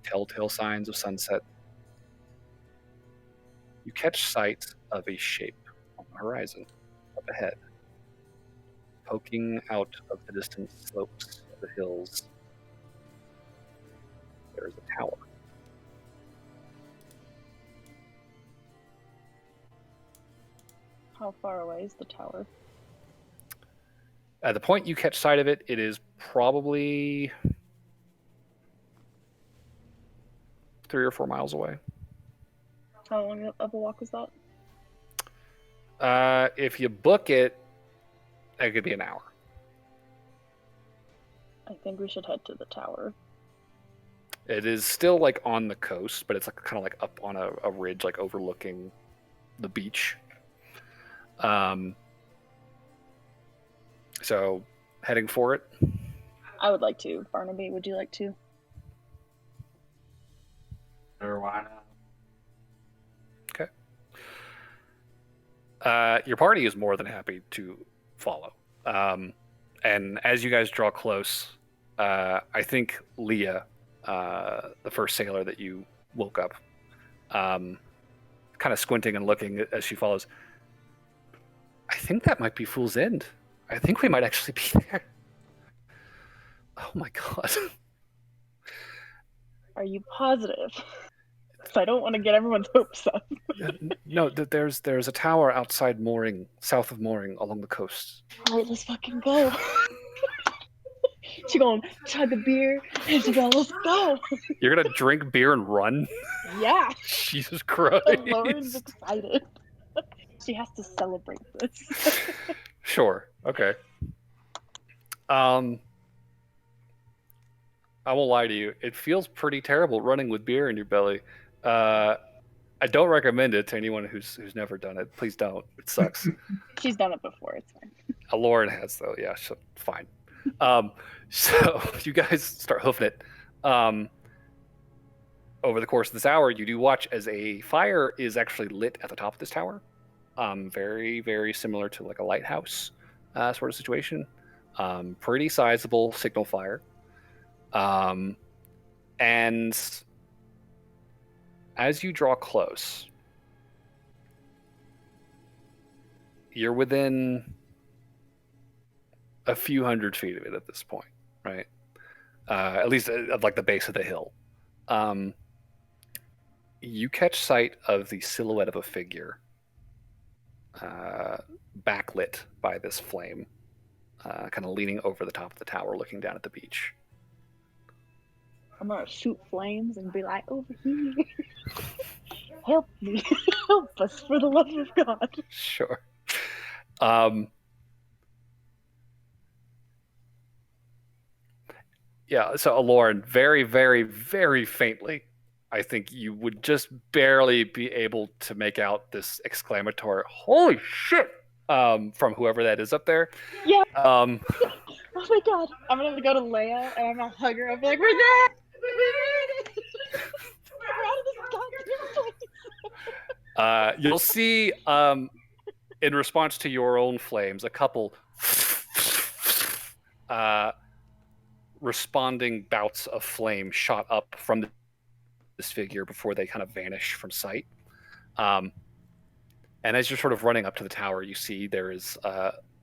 [SPEAKER 1] telltale signs of sunset. You catch sight of a shape on the horizon up ahead, poking out of the distant slopes of the hills. There is a tower.
[SPEAKER 6] How far away is the tower?
[SPEAKER 1] At the point you catch sight of it, it is probably 3 or 4 miles away.
[SPEAKER 6] How long of a walk was that?
[SPEAKER 1] If you book it, it could be an hour.
[SPEAKER 6] I think we should head to the tower.
[SPEAKER 1] It is still like on the coast, but it's like kind of like up on a ridge, like overlooking the beach. So heading for it.
[SPEAKER 6] I would like to. Barnaby, would you like to?
[SPEAKER 4] Sure, why not?
[SPEAKER 1] Your party is more than happy to follow. And as you guys draw close, I think Leah, the first sailor that you woke up, kind of squinting and looking as she follows, I think that might be Fool's End. I think we might actually be there. Oh my god.
[SPEAKER 6] Are you positive? So I don't want to get everyone's hopes up.
[SPEAKER 1] No, there's a tower outside Mooring, south of Mooring, along the coast.
[SPEAKER 6] All right, let's fucking go. She gonna chug a beer and she gonna let's go.
[SPEAKER 1] You're gonna drink beer and run?
[SPEAKER 6] Yeah.
[SPEAKER 1] Jesus Christ.
[SPEAKER 6] Lauren's excited. She has to celebrate this.
[SPEAKER 1] Sure. Okay. I won't lie to you. It feels pretty terrible running with beer in your belly. I don't recommend it to anyone who's never done it. Please don't. It sucks.
[SPEAKER 6] She's done it before. It's fine.
[SPEAKER 1] Lauren has though. Yeah, so fine. So you guys start hoofing it. Over the course of this hour, you do watch as a fire is actually lit at the top of this tower. Very, very similar to like a lighthouse sort of situation. Pretty sizable signal fire. And as you draw close, you're within a few hundred feet of it at this point, right? At least of like the base of the hill. You catch sight of the silhouette of a figure backlit by this flame, kind of leaning over the top of the tower, looking down at the beach.
[SPEAKER 6] I'm gonna shoot flames and be like, over here. Help me. Help us for the love of God.
[SPEAKER 1] Sure. Yeah, so Lauren, very, very, very faintly, I think you would just barely be able to make out this exclamatory, holy shit, from whoever that is up there.
[SPEAKER 6] Yeah. Oh my God. I'm gonna go to Leia and I'm gonna hug her. I'll be like, we're there! We're out of this goddamn place.
[SPEAKER 1] You'll see, in response to your own flames, a couple responding bouts of flame shot up from this figure before they kind of vanish from sight. And as you're sort of running up to the tower, you see there is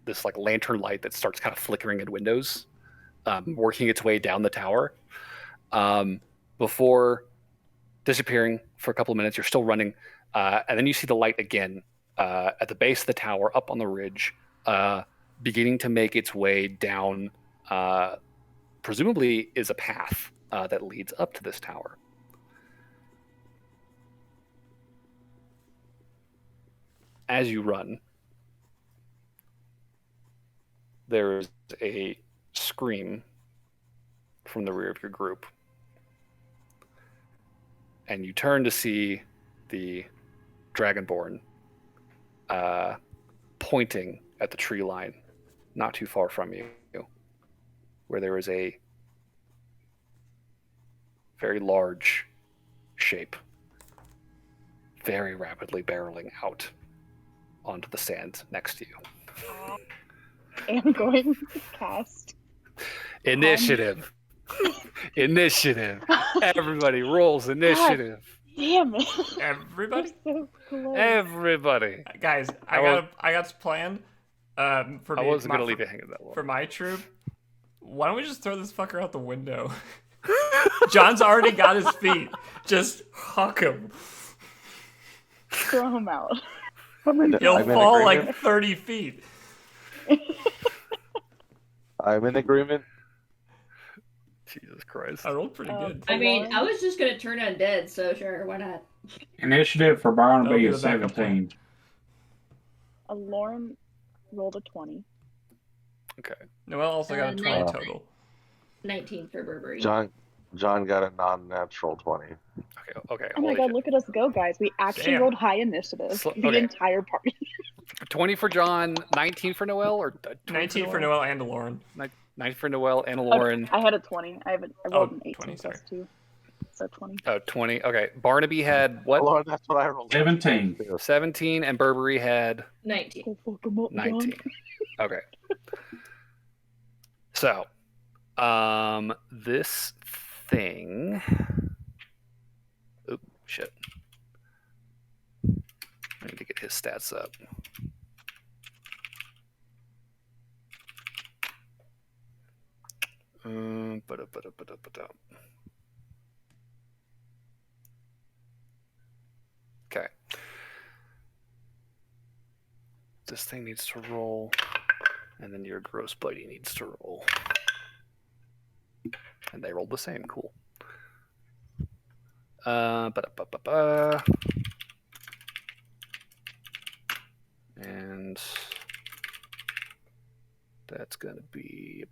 [SPEAKER 1] this like lantern light that starts kind of flickering in windows, working its way down the tower. Before disappearing for a couple of minutes, you're still running, and then you see the light again at the base of the tower, up on the ridge, beginning to make its way down. Presumably, is a path that leads up to this tower. As you run, there is a scream from the rear of your group. And you turn to see the Dragonborn pointing at the tree line not too far from you, where there is a very large shape very rapidly barreling out onto the sand next to you.
[SPEAKER 6] I'm going to cast
[SPEAKER 1] Initiative. Initiative. Everybody rolls initiative.
[SPEAKER 6] God damn it.
[SPEAKER 2] Everybody?
[SPEAKER 6] So close.
[SPEAKER 1] Everybody.
[SPEAKER 2] Guys, I got this plan. For
[SPEAKER 1] I
[SPEAKER 2] me,
[SPEAKER 1] wasn't gonna leave it hanging that long.
[SPEAKER 2] For my troop, why don't we just throw this fucker out the window? John's already got his feet. Just huck him.
[SPEAKER 6] Throw him out.
[SPEAKER 2] He'll fall like 30 feet.
[SPEAKER 5] I'm in agreement.
[SPEAKER 1] Jesus Christ.
[SPEAKER 2] I rolled pretty good.
[SPEAKER 3] I mean, I was just gonna turn undead, so sure, why not?
[SPEAKER 4] Initiative for Barnaby
[SPEAKER 2] That'll be
[SPEAKER 4] is
[SPEAKER 2] the backup
[SPEAKER 4] 17.
[SPEAKER 6] Lauren rolled a 20.
[SPEAKER 1] Okay.
[SPEAKER 2] Noelle also got a 20 total.
[SPEAKER 3] 19 for Burberry.
[SPEAKER 5] John got a non-natural 20.
[SPEAKER 1] Okay.
[SPEAKER 6] Oh my God, look at us go, guys. We actually rolled high initiative. The entire party.
[SPEAKER 1] 20 for John, 19 for Noelle, or
[SPEAKER 2] 19 for Noelle and Lauren.
[SPEAKER 1] 19 for Noelle and Lauren.
[SPEAKER 6] I had a 20. I rolled an 18
[SPEAKER 2] 20,
[SPEAKER 6] plus 2. So 20.
[SPEAKER 1] Oh, 20. Okay. Barnaby had what?
[SPEAKER 5] Lord, that's what I rolled.
[SPEAKER 4] 17.
[SPEAKER 1] 17, and Burberry had
[SPEAKER 3] 19.
[SPEAKER 6] Go fuck 'em up,
[SPEAKER 1] 19.
[SPEAKER 6] John.
[SPEAKER 1] Okay. So, this thing. Oop, shit. I need to get his stats up. this thing needs to roll, and then your gross bitey needs to roll. And they rolled the same. Cool. And that's gonna be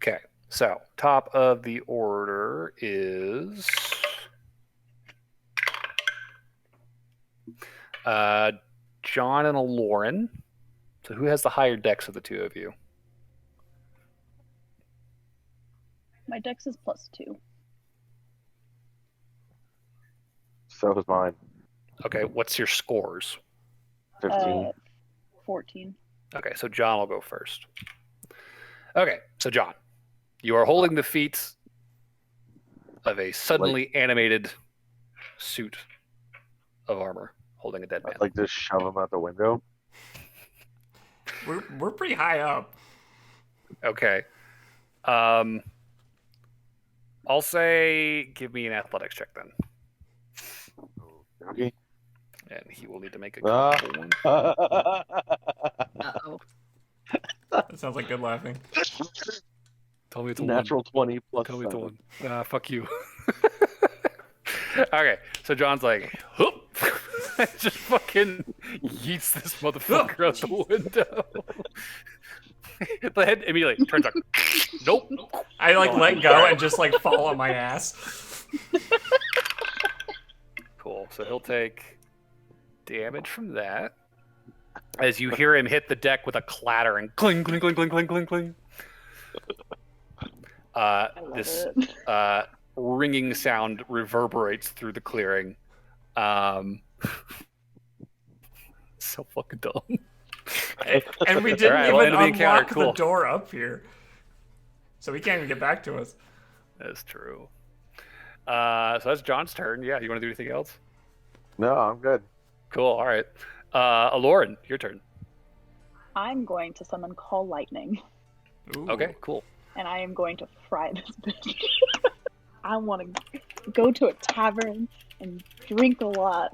[SPEAKER 1] okay. So top of the order is John and Lauren. So who has the higher dex of the two of you?
[SPEAKER 6] My dex is +2.
[SPEAKER 5] So is mine.
[SPEAKER 1] Okay, what's your scores?
[SPEAKER 5] 15.
[SPEAKER 6] 14.
[SPEAKER 1] Okay, so John will go first. Okay, so John, you are holding the feet of a suddenly animated suit of armor, holding a dead man.
[SPEAKER 5] I'd like to shove him out the window.
[SPEAKER 2] We're pretty high up.
[SPEAKER 1] Okay. I'll say give me an athletics check then.
[SPEAKER 5] Okay.
[SPEAKER 1] And he will need to make a couple one.
[SPEAKER 3] Uh-oh.
[SPEAKER 2] That sounds like good laughing.
[SPEAKER 1] Tell me it's a
[SPEAKER 5] Natural 20 plus
[SPEAKER 1] Tell me it's a
[SPEAKER 5] 7.
[SPEAKER 1] one. Fuck you. Okay, so John's like, whoop! Just fucking yeets this motherfucker out the window. The head immediately turns like, nope.
[SPEAKER 2] I like let go and just like fall on my ass.
[SPEAKER 1] Cool. So he'll take damage from that. As you hear him hit the deck with a clatter and cling, cling, cling, cling, cling, cling, cling. This ringing sound reverberates through the clearing. So fucking dumb.
[SPEAKER 2] And we didn't
[SPEAKER 1] Alright, well,
[SPEAKER 2] even
[SPEAKER 1] end of the encounter,
[SPEAKER 2] unlock
[SPEAKER 1] cool.
[SPEAKER 2] the door up here. So he can't even get back to us.
[SPEAKER 1] That's true. So that's John's turn. Yeah, you want to do anything else?
[SPEAKER 5] No, I'm good.
[SPEAKER 1] Cool. All right. Aloran, your turn.
[SPEAKER 6] I'm going to summon Call Lightning,
[SPEAKER 2] Ooh.
[SPEAKER 1] Okay, cool.
[SPEAKER 6] and I am going to fry this bitch. I want to go to a tavern and drink a lot,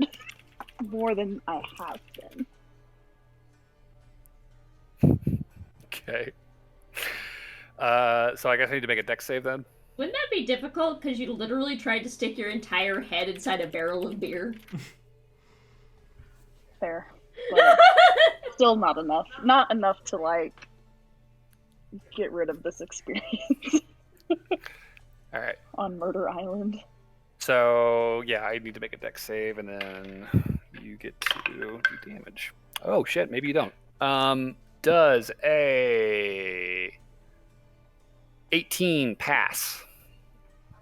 [SPEAKER 6] more than I have been.
[SPEAKER 1] Okay. So I guess I need to make a dex save then.
[SPEAKER 3] Wouldn't that be difficult? Because you literally tried to stick your entire head inside a barrel of beer.
[SPEAKER 6] Fair. But still not enough. Not enough to, like, get rid of this experience.
[SPEAKER 1] All right.
[SPEAKER 6] On Murder Island.
[SPEAKER 1] So yeah, I need to make a dex save, and then you get to do damage. Oh shit, maybe you don't. Does a 18 pass?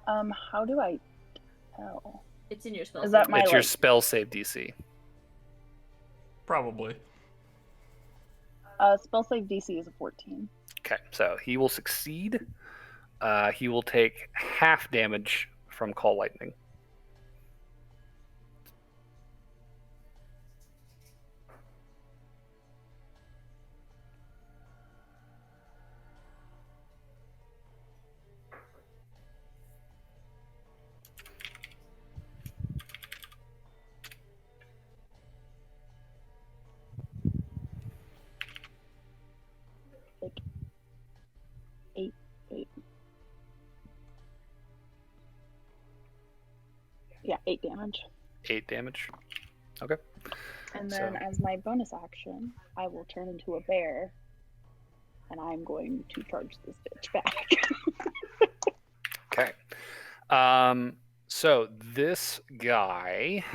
[SPEAKER 6] How do I tell?
[SPEAKER 3] It's in your spell.
[SPEAKER 6] Is that my
[SPEAKER 1] It's your
[SPEAKER 6] like,
[SPEAKER 1] spell save DC.
[SPEAKER 2] Probably.
[SPEAKER 6] spell save DC is a 14.
[SPEAKER 1] Okay, so he will succeed. He will take half damage from Call Lightning.
[SPEAKER 6] Like 8. Yeah, 8 damage.
[SPEAKER 1] 8 damage. Okay.
[SPEAKER 6] And then
[SPEAKER 1] So-
[SPEAKER 6] as my bonus action, I will turn into a bear, and I'm going to charge this bitch back.
[SPEAKER 1] Okay. So this guy,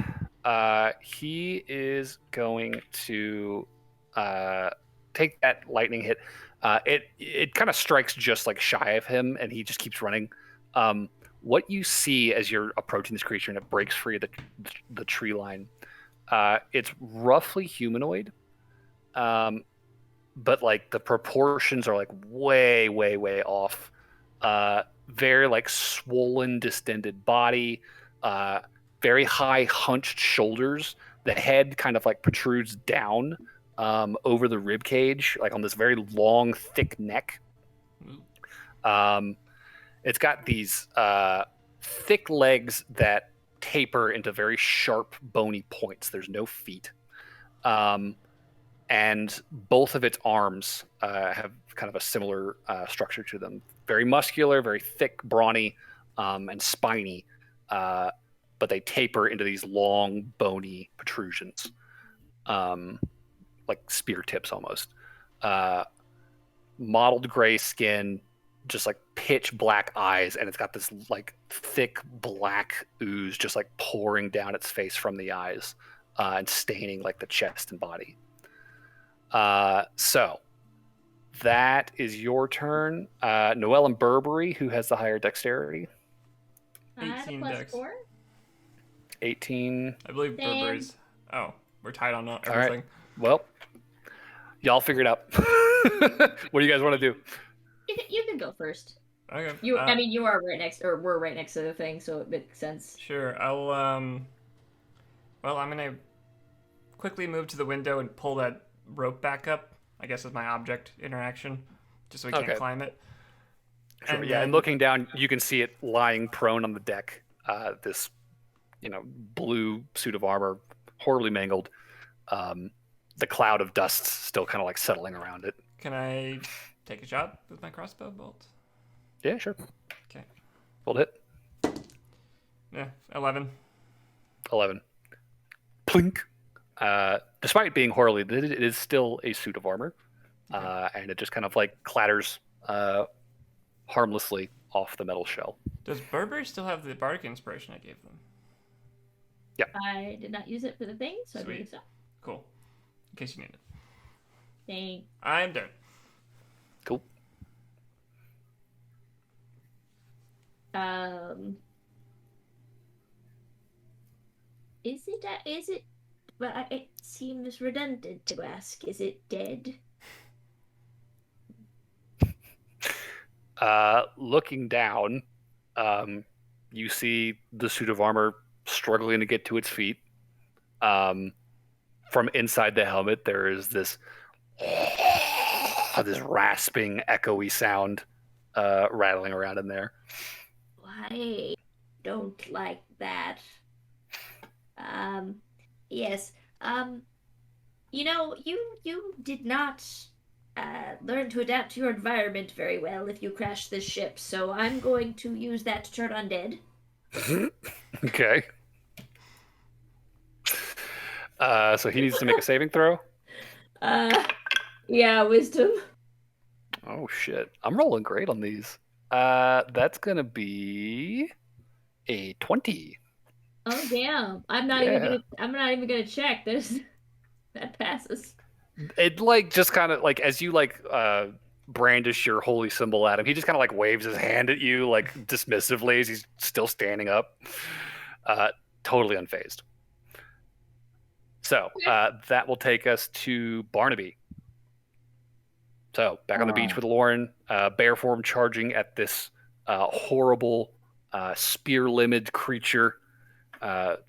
[SPEAKER 1] he is going to take that lightning hit. It kind of strikes just like shy of him, and he just keeps running. What you see as you're approaching this creature and it breaks free of the tree line, it's roughly humanoid, but like the proportions are like way, way, way off. Very like swollen, distended body, very high hunched shoulders. The head kind of like protrudes down over the rib cage, like on this very long, thick neck. It's got these thick legs that taper into very sharp, bony points. There's no feet. And both of its arms have kind of a similar structure to them. Very muscular, very thick, brawny, and spiny. But they taper into these long, bony protrusions. Like spear tips almost. Mottled gray skin, just like pitch black eyes, and it's got this like thick black ooze just like pouring down its face from the eyes and staining like the chest and body. So that is your turn. Noelle and Burberry, who has the higher dexterity?
[SPEAKER 2] 18 dex.
[SPEAKER 3] 4.
[SPEAKER 1] 18.
[SPEAKER 2] I believe
[SPEAKER 3] Same.
[SPEAKER 2] Burberry's. Oh, we're tied on everything.
[SPEAKER 1] All right. Well, y'all figure it out. What do you guys want to do?
[SPEAKER 3] You can go first.
[SPEAKER 2] Okay.
[SPEAKER 3] I mean, you are right next, or we're right next to the thing, so it makes sense.
[SPEAKER 2] Sure. I'll Well, I'm gonna quickly move to the window and pull that rope back up. I guess with my object interaction, just so we can't climb it.
[SPEAKER 1] Sure, and looking down, you can see it lying prone on the deck. This, blue suit of armor, horribly mangled. The cloud of dust still kind of like settling around it.
[SPEAKER 2] Can I take a shot with my crossbow bolt?
[SPEAKER 1] Yeah, sure.
[SPEAKER 2] Okay.
[SPEAKER 1] Hold it.
[SPEAKER 2] Yeah, 11.
[SPEAKER 1] 11. Plink. Despite being horribly, it is still a suit of armor, and it just kind of like clatters harmlessly off the metal shell.
[SPEAKER 2] Does Burberry still have the bardic inspiration I gave them?
[SPEAKER 1] Yeah.
[SPEAKER 3] I did not use it for the thing, so
[SPEAKER 2] Sweet.
[SPEAKER 3] I believe so.
[SPEAKER 2] Cool. In case you need it.
[SPEAKER 3] Thanks.
[SPEAKER 2] I'm done.
[SPEAKER 1] Cool.
[SPEAKER 7] Is it? Well, it seems redundant to ask. Is it dead?
[SPEAKER 1] Looking down, you see the suit of armor struggling to get to its feet. From inside the helmet, there is this rasping, echoey sound rattling around in there.
[SPEAKER 7] I don't like that. Yes. You did not learn to adapt to your environment very well if you crashed this ship, so I'm going to use that to turn undead.
[SPEAKER 1] Okay. So he needs to make a saving throw?
[SPEAKER 3] Yeah, wisdom.
[SPEAKER 1] Oh, shit. I'm rolling great on these. That's going to be a 20.
[SPEAKER 3] Oh damn! I'm not even gonna check. That passes.
[SPEAKER 1] It like just kind of like as you like brandish your holy symbol at him, he just kind of like waves his hand at you like dismissively as he's still standing up, totally unfazed. So that will take us to Barnaby. So back on the beach with Lauren, bear form charging at this horrible spear-limbed creature.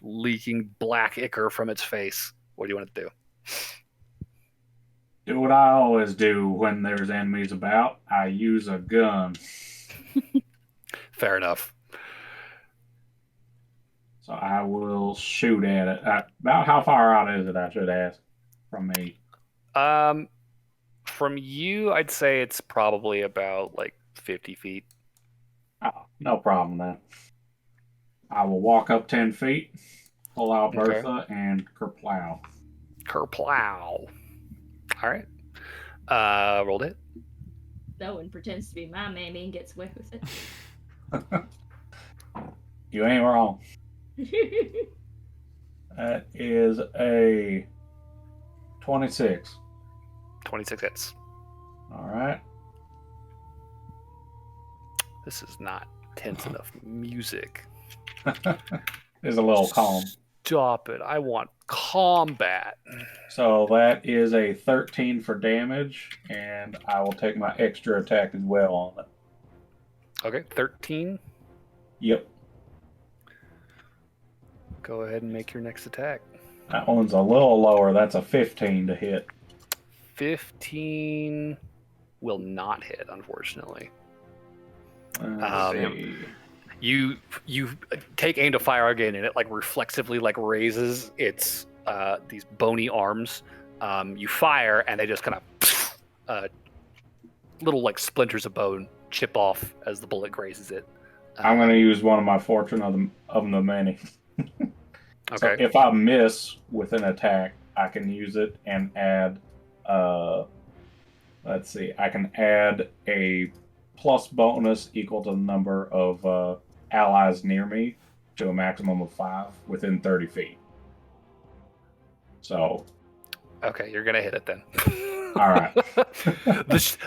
[SPEAKER 1] Leaking black ichor from its face. What do you want to do?
[SPEAKER 4] Do what I always do when there's enemies about. I use a gun.
[SPEAKER 1] Fair enough.
[SPEAKER 4] So I will shoot at it. About how far out is it, I should ask, from me?
[SPEAKER 1] From you, I'd say it's probably about like 50 feet.
[SPEAKER 4] Oh, no problem then. I will walk up 10 feet, pull out Bertha, and kerplow.
[SPEAKER 1] Kerplow. All right. Rolled it.
[SPEAKER 3] No one pretends to be my mammy and gets away with it.
[SPEAKER 4] You ain't wrong. That is a 26.
[SPEAKER 1] 26 hits.
[SPEAKER 4] All right.
[SPEAKER 1] This is not tense enough music.
[SPEAKER 4] Is a little calm.
[SPEAKER 1] Stop it. I want combat.
[SPEAKER 4] So that is a 13 for damage, and I will take my extra attack as well on it.
[SPEAKER 1] Okay, 13.
[SPEAKER 4] Yep.
[SPEAKER 1] Go ahead and make your next attack.
[SPEAKER 4] That one's a little lower. That's a 15 to hit.
[SPEAKER 1] 15 will not hit, unfortunately. You take aim to fire again, and it like reflexively like raises its these bony arms. You fire, and they just kind of little like splinters of bone chip off as the bullet grazes it.
[SPEAKER 4] I'm going to use one of my fortune of the many.
[SPEAKER 1] Okay.
[SPEAKER 4] So if I miss with an attack, I can use it and add. Let's see. I can add a plus bonus equal to the number of allies near me to a maximum of 5 within 30 feet. So.
[SPEAKER 1] Okay, you're gonna hit it then.
[SPEAKER 4] All right.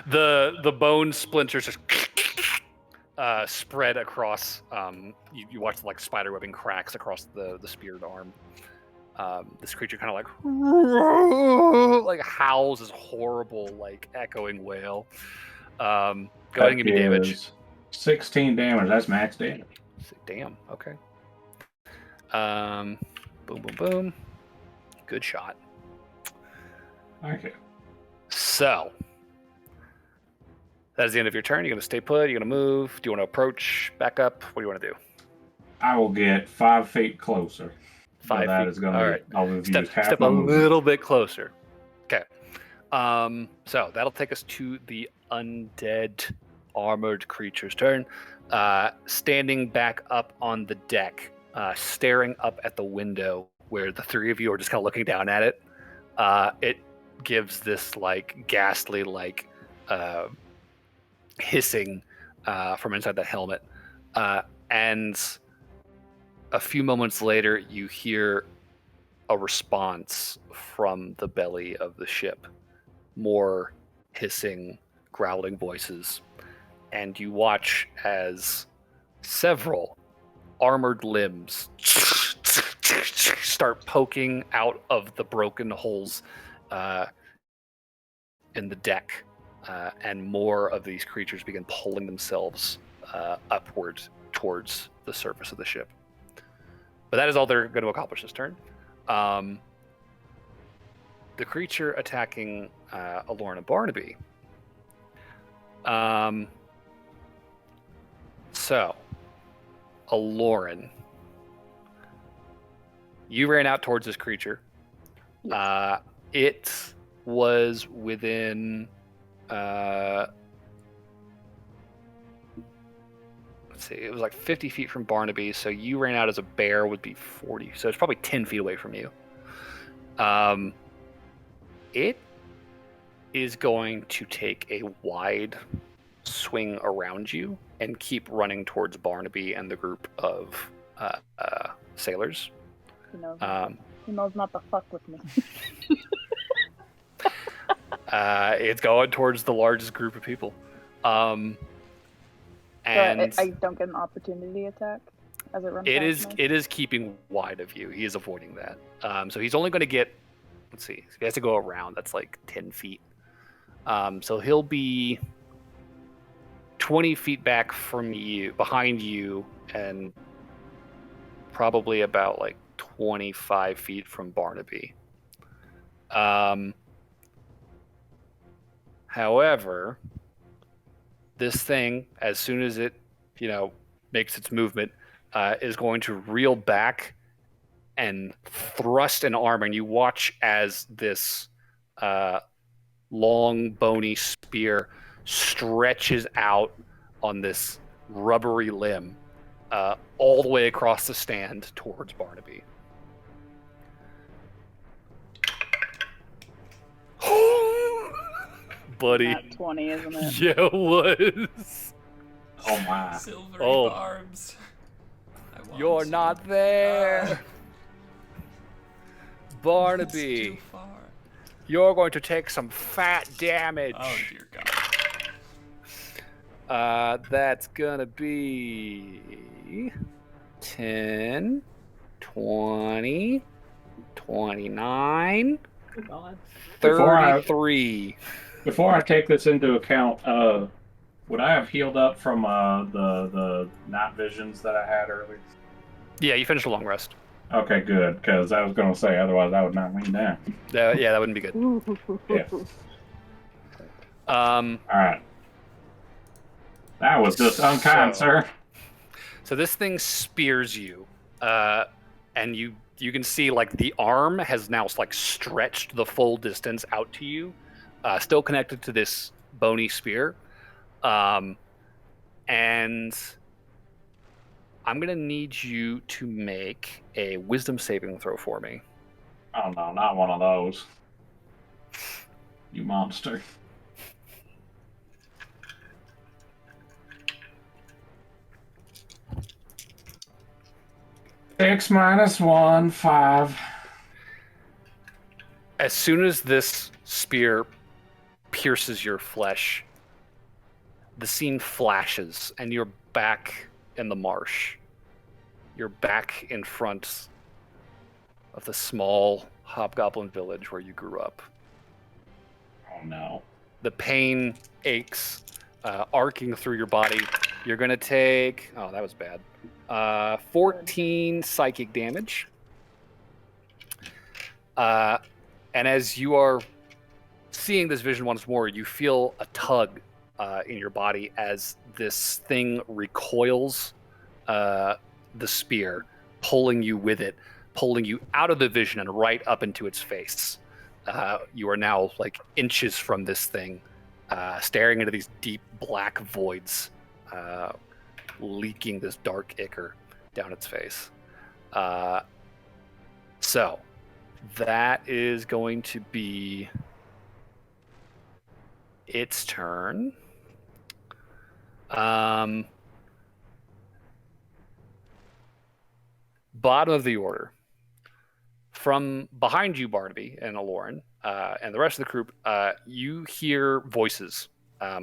[SPEAKER 1] the bone splinters just spread across. You watch like spider webbing cracks across the speared arm. This creature kind of like howls this horrible like echoing wail. Go ahead and give me damage.
[SPEAKER 4] 16 damage. That's max damage.
[SPEAKER 1] Damn. Okay. Boom, boom, boom. Good shot.
[SPEAKER 4] Okay.
[SPEAKER 1] So that is the end of your turn. You're gonna stay put. You're gonna move. Do you want to approach? Back up? What do you want to do?
[SPEAKER 4] I will get 5 feet closer.
[SPEAKER 1] 5 feet.
[SPEAKER 4] That is going
[SPEAKER 1] All right.
[SPEAKER 4] I'll
[SPEAKER 1] Step a little bit closer. Okay. So that'll take us to the undead armored creature's turn. Standing back up on the deck, staring up at the window where the three of you are just kind of looking down at it. It gives this like ghastly like hissing from inside the helmet, and a few moments later you hear a response from the belly of the ship. More hissing, growling voices, and you watch as several armored limbs start poking out of the broken holes in the deck, and more of these creatures begin pulling themselves upward towards the surface of the ship. But that is all they're going to accomplish this turn. The creature attacking Alorn and Barnaby. So, Alorn, you ran out towards this creature.
[SPEAKER 6] Yes.
[SPEAKER 1] It was within, let's see, it was like 50 feet from Barnaby, so you ran out as a bear would be 40, so it's probably 10 feet away from you. It is going to take a wide swing around you and keep running towards Barnaby and the group of sailors.
[SPEAKER 6] He knows not to fuck with me.
[SPEAKER 1] It's going towards the largest group of people. And
[SPEAKER 6] I don't get an opportunity attack as it runs.
[SPEAKER 1] It is keeping wide of you. He is avoiding that. So he's only going to get, let's see, he has to go around. That's like 10 feet. So he'll be 20 feet back from you, behind you, and probably about like 25 feet from Barnaby. However, this thing, as soon as it, makes its movement, is going to reel back and thrust an arm, and you watch as this long, bony spear stretches out on this rubbery limb all the way across the stand towards Barnaby. Buddy.
[SPEAKER 6] Nat 20, isn't it?
[SPEAKER 1] Yeah, it was.
[SPEAKER 4] Oh my.
[SPEAKER 2] Silvery
[SPEAKER 1] Oh.
[SPEAKER 2] barbs.
[SPEAKER 1] You're not there. Barnaby,
[SPEAKER 2] Too far.
[SPEAKER 1] you're going to take some fat damage.
[SPEAKER 2] Oh dear God.
[SPEAKER 1] That's gonna be 10, 20, 29,
[SPEAKER 3] God.
[SPEAKER 1] 33.
[SPEAKER 4] Before I take this into account, would I have healed up from the night visions that I had earlier?
[SPEAKER 1] Yeah, you finished a long rest.
[SPEAKER 4] Okay, good, because I was going to say, otherwise I would not lean down.
[SPEAKER 1] Yeah, that wouldn't be good.
[SPEAKER 4] Yeah. All right. That was just unkind, sir.
[SPEAKER 1] So this thing spears you, and you can see like the arm has now like stretched the full distance out to you, still connected to this bony spear, and I'm gonna need you to make a wisdom saving throw for me.
[SPEAKER 4] Oh no, not one of those. You monster. Six minus 1, 5.
[SPEAKER 1] As soon as this spear pierces your flesh, the scene flashes, and you're back in the marsh. You're back in front of the small hobgoblin village where you grew up.
[SPEAKER 4] Oh no.
[SPEAKER 1] The pain aches, arcing through your body. You're going to take... Oh, that was bad. 14 psychic damage. And as you are seeing this vision once more, you feel a tug in your body as this thing recoils the spear, pulling you with it, pulling you out of the vision and right up into its face. You are now like inches from this thing, staring into these deep black voids, leaking this dark ichor down its face. So that is going to be its turn. Bottom of the order. From behind you, Barnaby and Aloran, and the rest of the group, you hear voices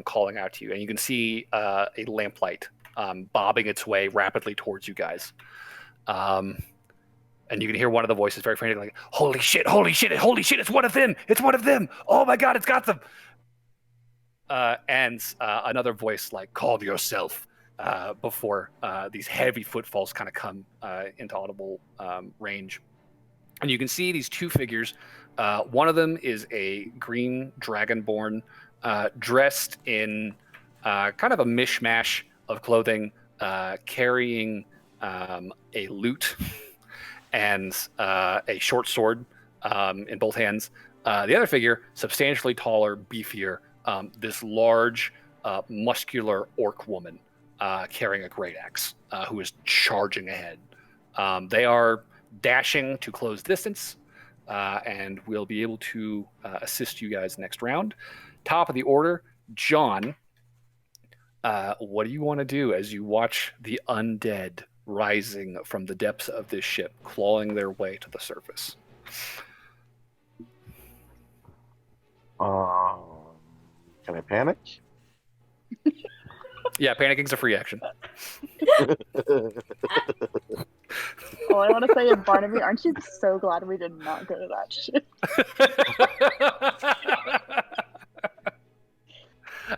[SPEAKER 1] calling out to you, and you can see a lamplight bobbing its way rapidly towards you guys. And you can hear one of the voices very frantically, like, holy shit, it's one of them! It's one of them! Oh my god, it's got them! And another voice, like, call yourself, before these heavy footfalls kind of come into audible range. And you can see these two figures. One of them is a green dragonborn, dressed in kind of a mishmash of clothing, carrying a lute and a short sword in both hands. The other figure, substantially taller, beefier, this large, muscular orc woman carrying a great axe, who is charging ahead. They are dashing to close distance, and we'll be able to assist you guys next round. Top of the order, John, what do you want to do as you watch the undead rising from the depths of this ship, clawing their way to the surface?
[SPEAKER 5] Can I panic?
[SPEAKER 1] Yeah, panicking is a free action.
[SPEAKER 6] All I want to say is, Barnaby, aren't you so glad we did not go to that ship?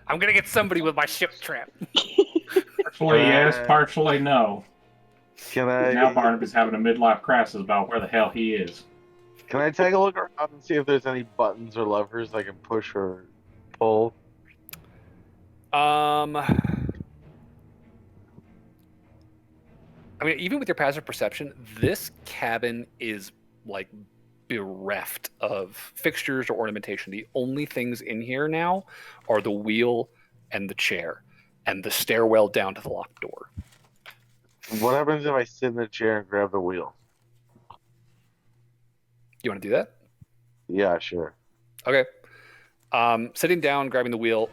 [SPEAKER 1] I'm gonna get somebody with my ship trap.
[SPEAKER 4] Partially yes, partially no.
[SPEAKER 5] Can I?
[SPEAKER 4] Now Barnaby's having a midlife crisis about where the hell he is.
[SPEAKER 5] Can I take a look around and see if there's any buttons or levers I can push or pull?
[SPEAKER 1] I mean, even with your passive perception, this cabin is like bereft of fixtures or ornamentation. The only things in here now are the wheel and the chair and the stairwell down to the locked door.
[SPEAKER 5] What happens if I sit in the chair and grab the wheel?
[SPEAKER 1] You want to do that?
[SPEAKER 5] Yeah, sure.
[SPEAKER 1] Okay. Sitting down, grabbing the wheel.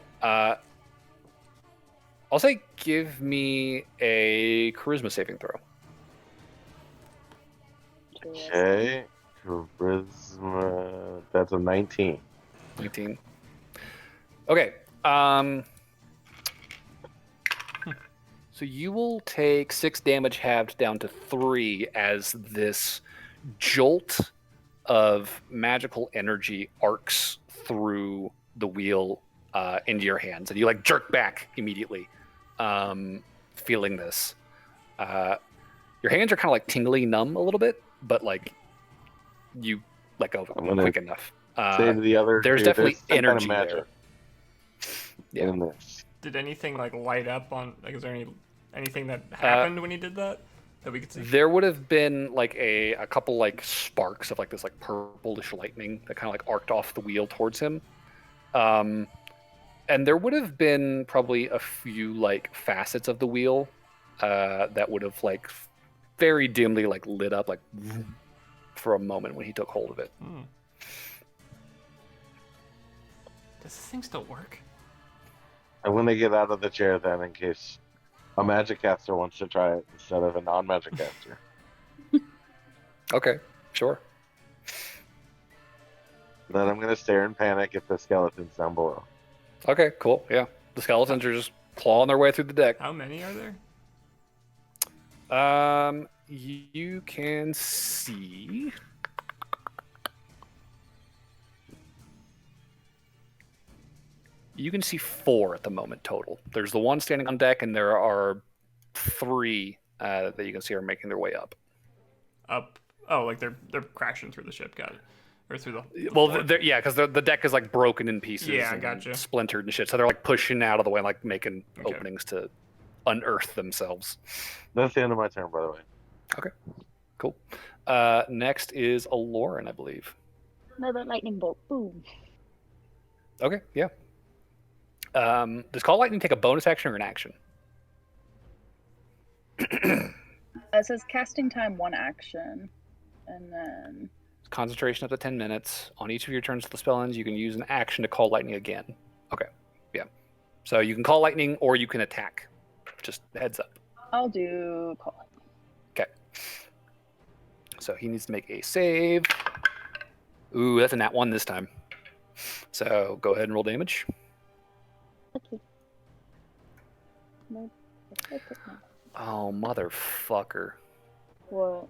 [SPEAKER 1] I'll say give me a charisma saving throw.
[SPEAKER 5] Okay. Charisma. That's a 19.
[SPEAKER 1] 19. Okay. So you will take 6 damage halved down to 3 as this jolt of magical energy arcs through the wheel into your hands, and you like jerk back immediately, feeling this. Your hands are kind of like tingly, numb a little bit, but like you let go of it quick enough.
[SPEAKER 5] Say to the other,
[SPEAKER 1] there's definitely energy
[SPEAKER 5] kind of
[SPEAKER 1] there. Yeah.
[SPEAKER 5] in this.
[SPEAKER 2] Did anything like light up on? Like, is there anything that happened when he did that we could see?
[SPEAKER 1] There would have been like a couple like sparks of like this like purplish lightning that kind of like arced off the wheel towards him. And there would have been probably a few like facets of the wheel that would have like very dimly like lit up like for a moment when he took hold of it.
[SPEAKER 2] Does this thing still work?
[SPEAKER 5] And when they get out of the chair, then in case a magic caster wants to try it instead of a non-magic caster.
[SPEAKER 1] Okay, sure.
[SPEAKER 5] Then I'm going to stare in panic at the skeletons down below.
[SPEAKER 1] Okay, cool. Yeah. The skeletons are just clawing their way through the deck.
[SPEAKER 2] How many are there?
[SPEAKER 1] You can see. You can see 4 at the moment total. There's the one standing on deck, and there are 3 that you can see are making their way up.
[SPEAKER 2] Up? Oh, like they're crashing through the ship. Got it. Or through the
[SPEAKER 1] well,
[SPEAKER 2] floor.
[SPEAKER 1] yeah, because the deck is like broken in pieces.
[SPEAKER 2] Yeah,
[SPEAKER 1] and
[SPEAKER 2] gotcha.
[SPEAKER 1] Splintered and shit. So they're like pushing out of the way, like making openings to unearth themselves.
[SPEAKER 5] That's the end of my turn, by the way.
[SPEAKER 1] Okay, cool. Next is Aloran, I believe.
[SPEAKER 6] Another lightning bolt. Boom.
[SPEAKER 1] Okay, yeah. Does Call Lightning take a bonus action or an action?
[SPEAKER 6] It says casting time 1 action, and then
[SPEAKER 1] Concentration up to 10 minutes. On each of your turns to the spell ends, you can use an action to Call Lightning again. Okay, yeah. So you can Call Lightning or you can attack. Just heads up.
[SPEAKER 6] I'll do call lightning.
[SPEAKER 1] Okay. So he needs to make a save. Ooh, that's a nat 1 this time. So go ahead and roll damage.
[SPEAKER 6] Okay. Nope.
[SPEAKER 1] Oh, motherfucker.
[SPEAKER 6] What?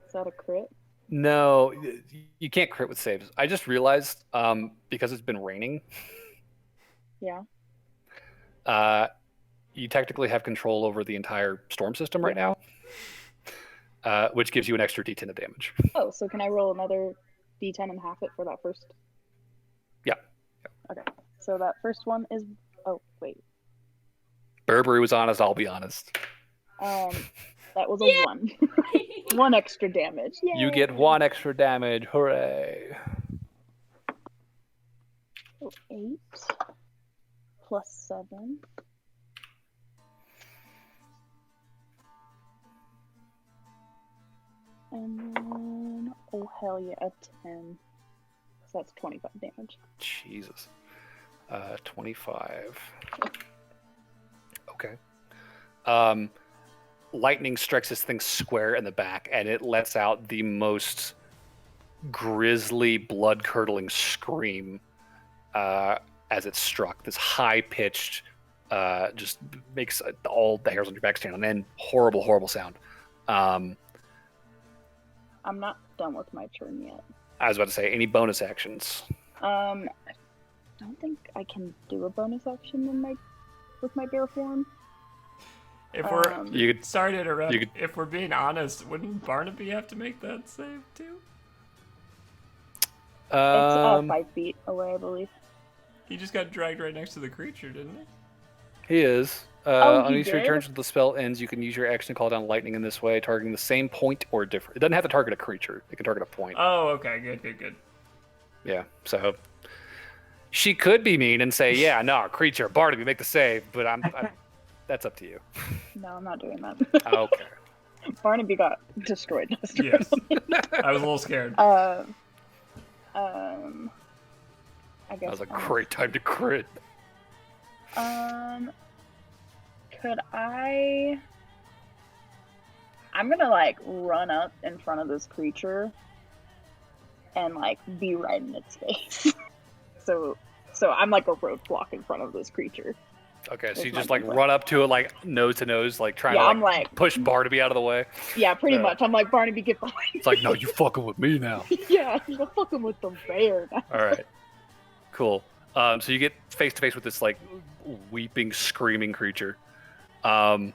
[SPEAKER 6] Is that a crit?
[SPEAKER 1] No, you can't crit with saves. I just realized, because it's been raining,
[SPEAKER 6] Yeah.
[SPEAKER 1] you technically have control over the entire storm system right now, which gives you an extra d10 of damage.
[SPEAKER 6] Oh, so can I roll another d10 and half it for that first?
[SPEAKER 1] Yeah.
[SPEAKER 6] Okay. So that first one is. Oh wait.
[SPEAKER 1] Burberry was honest. I'll be honest.
[SPEAKER 6] That was a 1. 1 extra damage. Yay!
[SPEAKER 1] You get 1 extra damage. Hooray!
[SPEAKER 6] So 8 plus 7. And then, oh hell yeah, a 10. So that's 25 damage.
[SPEAKER 1] Jesus. 25. Okay. Lightning strikes this thing square in the back, and it lets out the most grisly, blood-curdling scream as it struck. This high-pitched, just makes all the hairs on your back stand on end. Horrible, horrible sound.
[SPEAKER 6] I'm not done with my turn yet.
[SPEAKER 1] I was about to say, any bonus actions?
[SPEAKER 6] I don't think I can do a bonus action with my bear form.
[SPEAKER 2] If we're
[SPEAKER 1] You could,
[SPEAKER 2] sorry to interrupt.
[SPEAKER 1] you could-
[SPEAKER 2] If we're being honest, wouldn't Barnaby have to make that save too?
[SPEAKER 6] It's 5 feet away, I believe.
[SPEAKER 2] He just got dragged right next to the creature, didn't he?
[SPEAKER 1] he is.
[SPEAKER 6] Oh,
[SPEAKER 1] On
[SPEAKER 6] he
[SPEAKER 1] each of your
[SPEAKER 6] did?
[SPEAKER 1] turns, the spell ends. You can use your action to call down lightning in this way, targeting the same point or different. It doesn't have to target a creature. It can target a point.
[SPEAKER 2] Oh, okay, good.
[SPEAKER 1] Yeah. So she could be mean and say, "Yeah, no, creature, Barnaby, make the save." But I'm that's up to you.
[SPEAKER 6] No, I'm not doing that.
[SPEAKER 1] Okay.
[SPEAKER 6] Barnaby got destroyed last
[SPEAKER 2] Yes. I was a little scared.
[SPEAKER 6] I guess.
[SPEAKER 1] That was a great time to crit.
[SPEAKER 6] Could I? I'm gonna like run up in front of this creature and like be right in its face. so I'm like a roadblock in front of this creature.
[SPEAKER 1] Okay, so
[SPEAKER 6] That's
[SPEAKER 1] you
[SPEAKER 6] my
[SPEAKER 1] just like
[SPEAKER 6] plan.
[SPEAKER 1] run up to it, like nose to nose, like trying
[SPEAKER 6] Yeah,
[SPEAKER 1] to
[SPEAKER 6] I'm like,
[SPEAKER 1] push Barnaby out of the way.
[SPEAKER 6] yeah, pretty
[SPEAKER 1] Yeah.
[SPEAKER 6] much. I'm like, Barnaby, get behind.
[SPEAKER 1] It's like, no, you fucking with me now.
[SPEAKER 6] Yeah, you're fucking with the bear now.
[SPEAKER 1] All right, cool. So you get face to face with this like weeping, screaming creature. And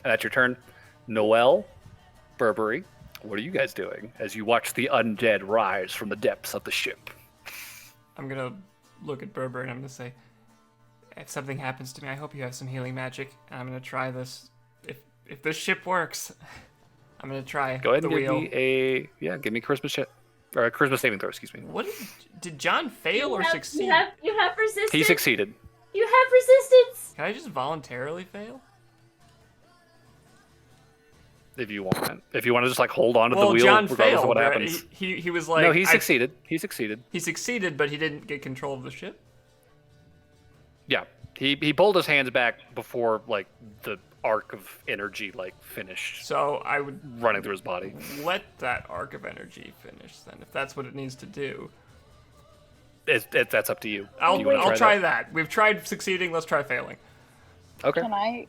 [SPEAKER 1] that's your turn. Noelle, Burberry, what are you guys doing as you watch the undead rise from the depths of the ship?
[SPEAKER 2] I'm gonna look at Berber and I'm gonna say, if something happens to me, I hope you have some healing magic. And I'm gonna try this. If this ship works, I'm gonna try.
[SPEAKER 1] Go ahead
[SPEAKER 2] the
[SPEAKER 1] and give
[SPEAKER 2] wheel.
[SPEAKER 1] me give me a charisma saving throw. Excuse me.
[SPEAKER 2] What did John fail or succeed?
[SPEAKER 3] You have resistance.
[SPEAKER 1] He succeeded.
[SPEAKER 3] You have resistance.
[SPEAKER 2] Can I just voluntarily fail?
[SPEAKER 1] If you want to just like hold on to the
[SPEAKER 2] Well,
[SPEAKER 1] wheel
[SPEAKER 2] John
[SPEAKER 1] regardless
[SPEAKER 2] failed.
[SPEAKER 1] of what
[SPEAKER 2] Right?
[SPEAKER 1] happens.
[SPEAKER 2] He was like.
[SPEAKER 1] No, he succeeded. He succeeded.
[SPEAKER 2] He succeeded, but he didn't get control of the ship.
[SPEAKER 1] Yeah, he pulled his hands back before like the arc of energy like finished
[SPEAKER 2] So I would
[SPEAKER 1] running through his body.
[SPEAKER 2] let that arc of energy finish then, if that's what it needs to do.
[SPEAKER 1] That's up to you.
[SPEAKER 2] I'll
[SPEAKER 1] Do you wanna
[SPEAKER 2] try that. We've tried succeeding. Let's try failing.
[SPEAKER 1] Okay.
[SPEAKER 6] Can I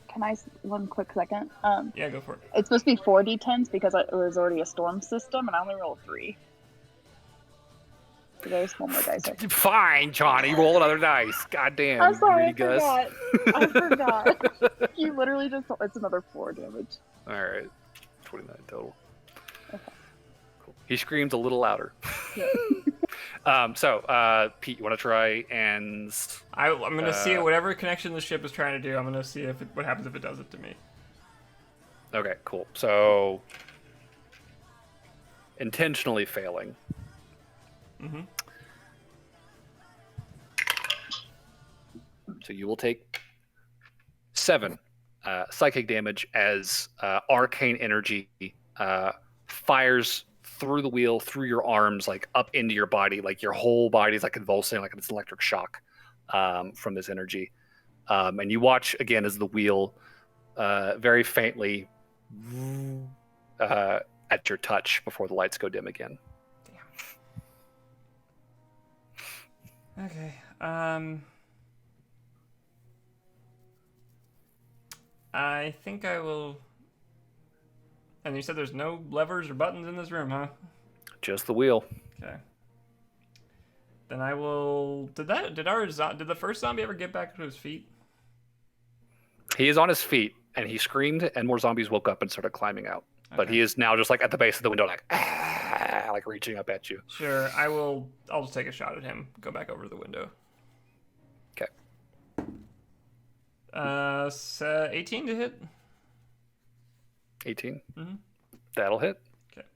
[SPEAKER 6] one quick second?
[SPEAKER 2] Yeah, go for it.
[SPEAKER 6] It's supposed to be 4d10s because it was already a storm system, and I only rolled 3. So there's one more dice.
[SPEAKER 1] Fine, Johnny. Roll another dice. God damn.
[SPEAKER 6] I'm sorry, I
[SPEAKER 1] greedy Gus.
[SPEAKER 6] forgot. I forgot. You literally just. It's another 4 damage.
[SPEAKER 1] All right. 29 total. Okay. Cool. He screams a little louder.
[SPEAKER 6] Yeah.
[SPEAKER 1] So, Pete, you want to try and...
[SPEAKER 2] I'm going to see whatever connection the ship is trying to do. I'm going to see what happens if it does it to me.
[SPEAKER 1] Okay, cool. So, intentionally failing.
[SPEAKER 2] Mm-hmm.
[SPEAKER 1] So you will take 7 psychic damage as arcane energy fires through the wheel, through your arms, like up into your body. Like your whole body is like convulsing, like it's electric shock from this energy. And you watch again as the wheel very faintly at your touch before the lights go dim again.
[SPEAKER 2] Damn. Okay. I think I will. And you said there's no levers or buttons in this room, huh?
[SPEAKER 1] Just the wheel.
[SPEAKER 2] Okay. Then I will. Did the first zombie ever get back to his feet?
[SPEAKER 1] He is on his feet, and he screamed, and more zombies woke up and started climbing out. Okay. But he is now just like at the base of the window, like reaching up at you.
[SPEAKER 2] Sure, I'll just take a shot at him. Go back over to the window.
[SPEAKER 1] Okay.
[SPEAKER 2] 18 to hit.
[SPEAKER 1] 18.
[SPEAKER 2] Mm-hmm.
[SPEAKER 1] That'll hit.
[SPEAKER 2] Okay.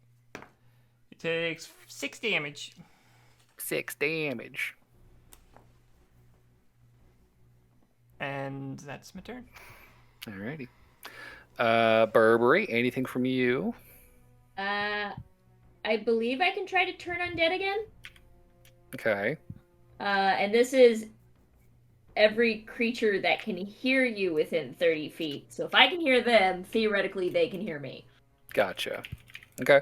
[SPEAKER 2] He takes 6 damage.
[SPEAKER 1] 6 damage.
[SPEAKER 2] And that's my turn.
[SPEAKER 1] Alrighty. Burberry, anything from you?
[SPEAKER 3] I believe I can try to turn undead again.
[SPEAKER 1] Okay.
[SPEAKER 3] And this is every creature that can hear you within 30 feet. So if I can hear them, theoretically they can hear me.
[SPEAKER 1] Gotcha. Okay.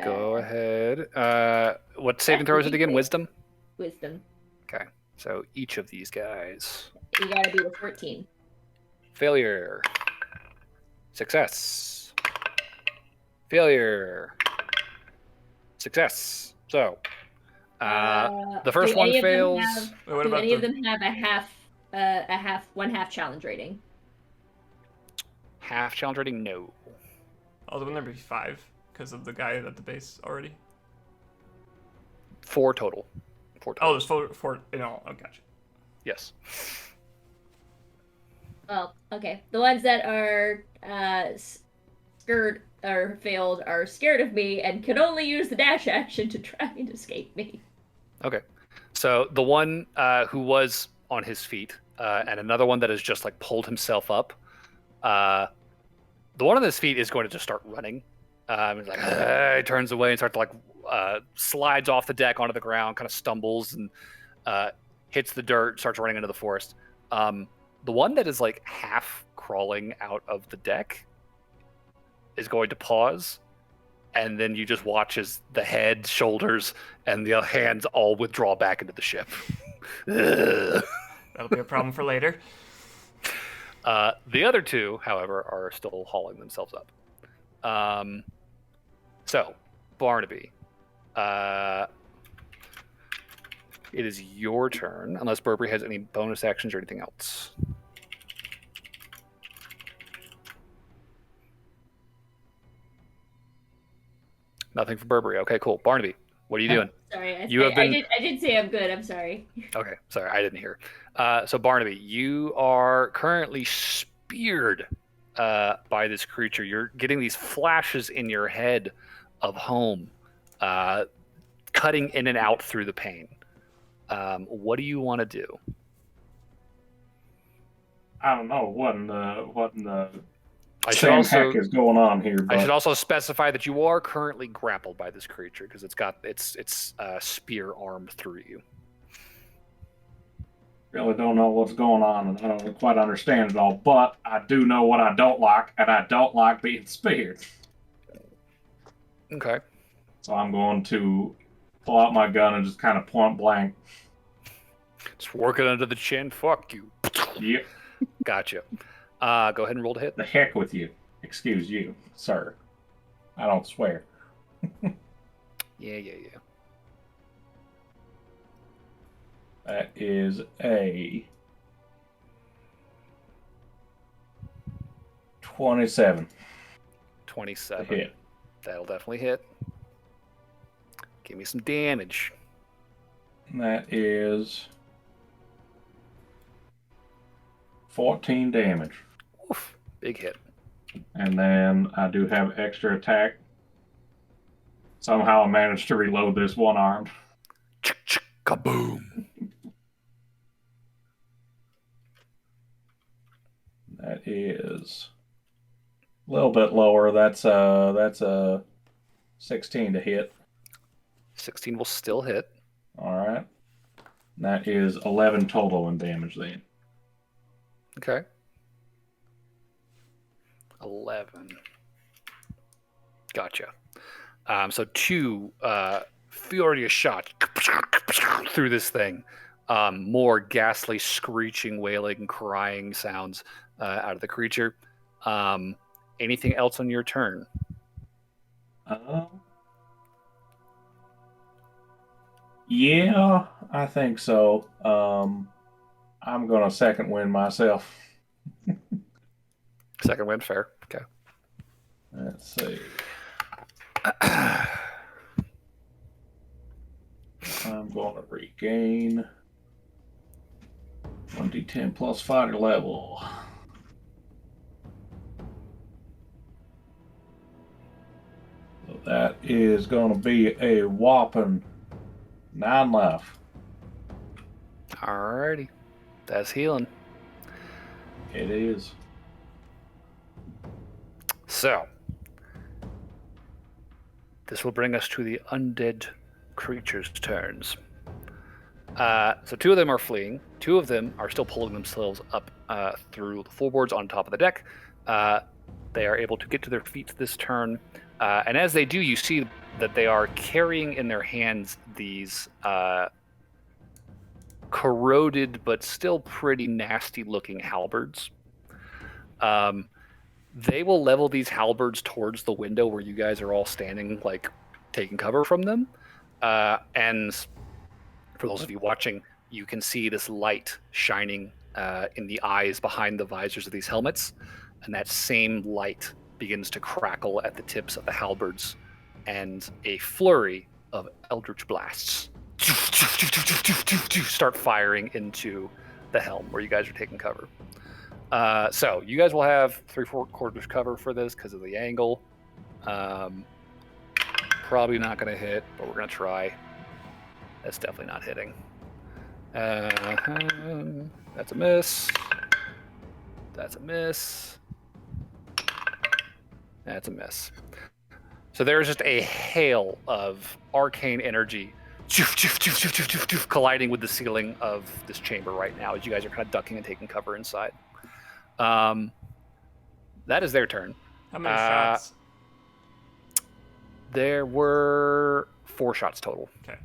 [SPEAKER 1] Go ahead. What saving throw is it again? Wisdom?
[SPEAKER 3] Wisdom.
[SPEAKER 1] Okay. So each of these guys.
[SPEAKER 3] You gotta be a 14.
[SPEAKER 1] Failure. Success. Failure. Success. So, the first one fails.
[SPEAKER 3] Do any of them have one half challenge rating?
[SPEAKER 1] Half challenge rating? No.
[SPEAKER 2] Oh, the one number 5 because of the guy at the base already.
[SPEAKER 1] 4 total. 4 total.
[SPEAKER 2] Oh, there's 4 in all. Oh, gotcha.
[SPEAKER 1] Yes.
[SPEAKER 3] Well, okay. The ones that are scared or failed are scared of me and can only use the dash action to try and escape me.
[SPEAKER 1] Okay. So the one who was on his feet and another one that has just like pulled himself up. The one on his feet is going to just start running. He's like, he turns away and starts to like slides off the deck onto the ground, kind of stumbles and hits the dirt, starts running into the forest. The one that is like half crawling out of the deck is going to pause, and then you just watch as the head, shoulders, and the hands all withdraw back into the ship.
[SPEAKER 2] That'll be a problem for later.
[SPEAKER 1] The other 2, however, are still hauling themselves up. So, Barnaby, it is your turn, unless Burberry has any bonus actions or anything else. Nothing for Burberry. Okay, cool. Barnaby, what are you doing?
[SPEAKER 3] Sorry,
[SPEAKER 1] You have been...
[SPEAKER 3] I did say I'm good. I'm sorry.
[SPEAKER 1] Okay, sorry, I didn't hear. So Barnaby, you are currently speared by this creature. You're getting these flashes in your head of home, cutting in and out through the pain. What do you want to do?
[SPEAKER 4] I don't know what in the
[SPEAKER 1] heck
[SPEAKER 4] is going on here. But...
[SPEAKER 1] I should also specify that you are currently grappled by this creature because it's got its spear arm through you.
[SPEAKER 4] Really don't know what's going on, and I don't quite understand it all. But I do know what I don't like, and I don't like being speared.
[SPEAKER 1] Okay.
[SPEAKER 4] So I'm going to pull out my gun and just kind of point blank.
[SPEAKER 1] Just working under the chin. Fuck you.
[SPEAKER 4] Yep.
[SPEAKER 1] Gotcha. Go ahead and roll to hit.
[SPEAKER 4] The heck with you. Excuse you, sir. I don't swear.
[SPEAKER 1] Yeah.
[SPEAKER 4] That is a 27.
[SPEAKER 1] 27.
[SPEAKER 4] Hit.
[SPEAKER 1] That'll definitely hit. Give me some damage.
[SPEAKER 4] And that is 14 damage.
[SPEAKER 1] Oof, big hit.
[SPEAKER 4] And then I do have extra attack. Somehow I managed to reload this one arm.
[SPEAKER 1] Kaboom.
[SPEAKER 4] That is a little bit lower. That's a 16 to hit.
[SPEAKER 1] 16 will still hit.
[SPEAKER 4] All right. That is 11 total in damage then.
[SPEAKER 1] Okay. 11. Gotcha. So 2 furious shots through this thing. More ghastly screeching, wailing, crying sounds out of the creature. Anything else on your turn?
[SPEAKER 4] Yeah, I think so. I'm going to second win myself.
[SPEAKER 1] Second win, fair. Okay.
[SPEAKER 4] Let's see. I'm going to regain 1d10 plus fighter level. So that is going to be a whopping 9 left.
[SPEAKER 1] Alrighty. That's healing.
[SPEAKER 4] It is.
[SPEAKER 1] So, this will bring us to the undead creatures' turns. So 2 of them are fleeing. 2 of them are still pulling themselves up through the floorboards on top of the deck. They are able to get to their feet this turn. And as they do, you see that they are carrying in their hands these corroded but still pretty nasty-looking halberds. They will level these halberds towards the window where you guys are all standing, like, taking cover from them. And for those of you watching, you can see this light shining in the eyes behind the visors of these helmets. And that same light begins to crackle at the tips of the halberds. And a flurry of eldritch blasts start firing into the helm where you guys are taking cover. So you guys will have 3/4 cover for this because of the angle. Probably not going to hit, but we're going to try. That's definitely not hitting. That's a miss. That's a miss. That's a miss. So there's just a hail of arcane energy colliding with the ceiling of this chamber right now as you guys are kind of ducking and taking cover inside. That is their turn.
[SPEAKER 2] How many shots?
[SPEAKER 1] There were 4 shots total.
[SPEAKER 2] Okay.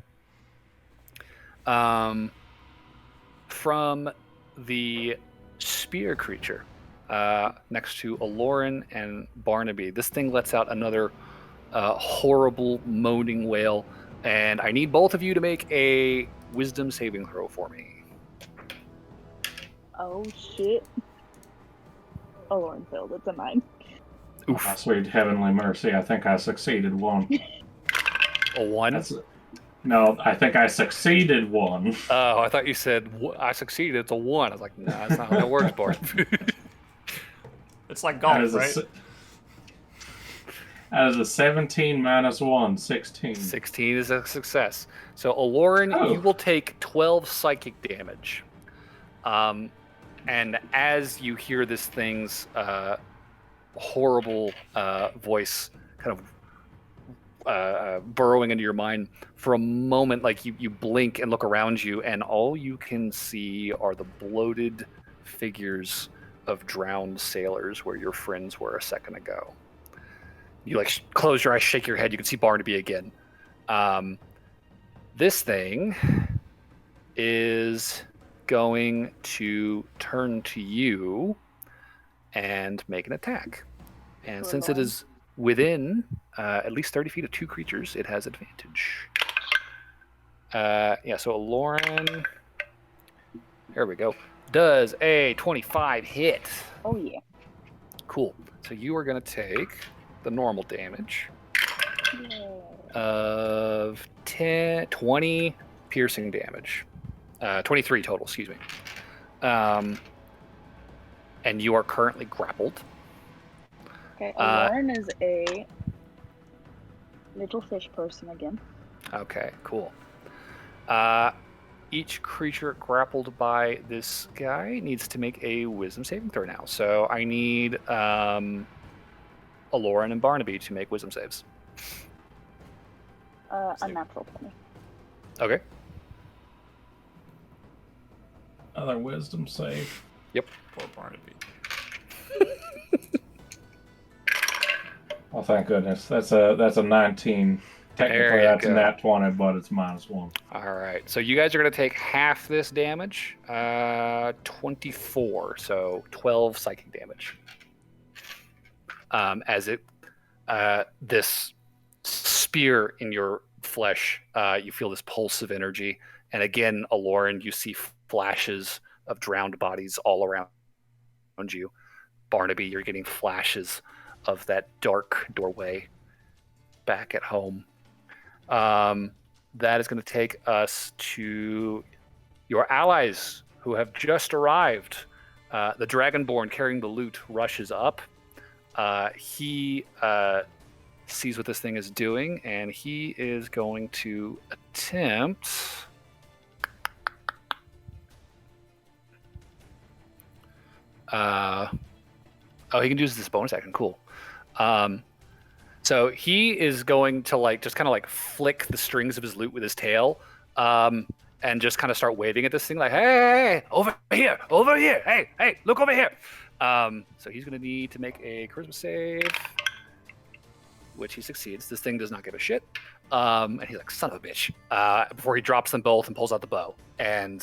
[SPEAKER 1] From the spear creature next to Aloran and Barnaby, this thing lets out another horrible moaning wail, and I need both of you to make a wisdom saving throw for me.
[SPEAKER 6] Oh shit. Oh, Lauren failed. It's a 9.
[SPEAKER 1] Oof.
[SPEAKER 4] My sweet heavenly mercy, I think I succeeded 1.
[SPEAKER 1] A 1?
[SPEAKER 4] No, I think I succeeded one.
[SPEAKER 1] Oh, I thought you said I succeeded. It's a 1. I was like, no, that's not how that works, Bart.
[SPEAKER 2] It's like golf, right?
[SPEAKER 4] That is a 17 minus 1, 16.
[SPEAKER 1] 16 is a success. So, Aloran, you will take 12 psychic damage. And as you hear this thing's horrible voice kind of burrowing into your mind, for a moment, like you blink and look around you, and all you can see are the bloated figures of drowned sailors where your friends were a second ago. You like close your eyes, shake your head. You can see Barnaby again. This thing is going to turn to you and make an attack. And since it is within at least 30 feet of 2 creatures, it has advantage. So Aloran, here we go, does a 25 hit.
[SPEAKER 6] Oh, yeah.
[SPEAKER 1] Cool. So you are going to take the normal damage of 20 piercing damage. 23 total, excuse me. And you are currently grappled.
[SPEAKER 6] Okay, Lauren is a little fish person again.
[SPEAKER 1] Okay, cool. Each creature grappled by this guy needs to make a wisdom saving throw now. So I need Aloran and Barnaby to make wisdom saves.
[SPEAKER 6] A natural 20.
[SPEAKER 1] Okay.
[SPEAKER 4] Another wisdom save.
[SPEAKER 1] Yep.
[SPEAKER 2] Poor Barnaby.
[SPEAKER 4] Oh, thank goodness. That's a 19. Technically, that's a nat 20, but it's minus 1.
[SPEAKER 1] All right. So you guys are going to take half this damage. 24. So 12 psychic damage. As it, this spear in your flesh, you feel this pulse of energy. And again, Aloran, you see flashes of drowned bodies all around you. Barnaby, you're getting flashes of that dark doorway back at home. That is going to take us to your allies who have just arrived. The Dragonborn carrying the loot rushes up. He sees what this thing is doing, and he is going to attempt... he can use this bonus action. Cool. So he is going to just kind of flick the strings of his lute with his tail, and just kind of start waving at this thing like, hey, over here, hey, look over here. So he's going to need to make a charisma save, which he succeeds. This thing does not give a shit. And he's like, son of a bitch, before he drops them both and pulls out the bow and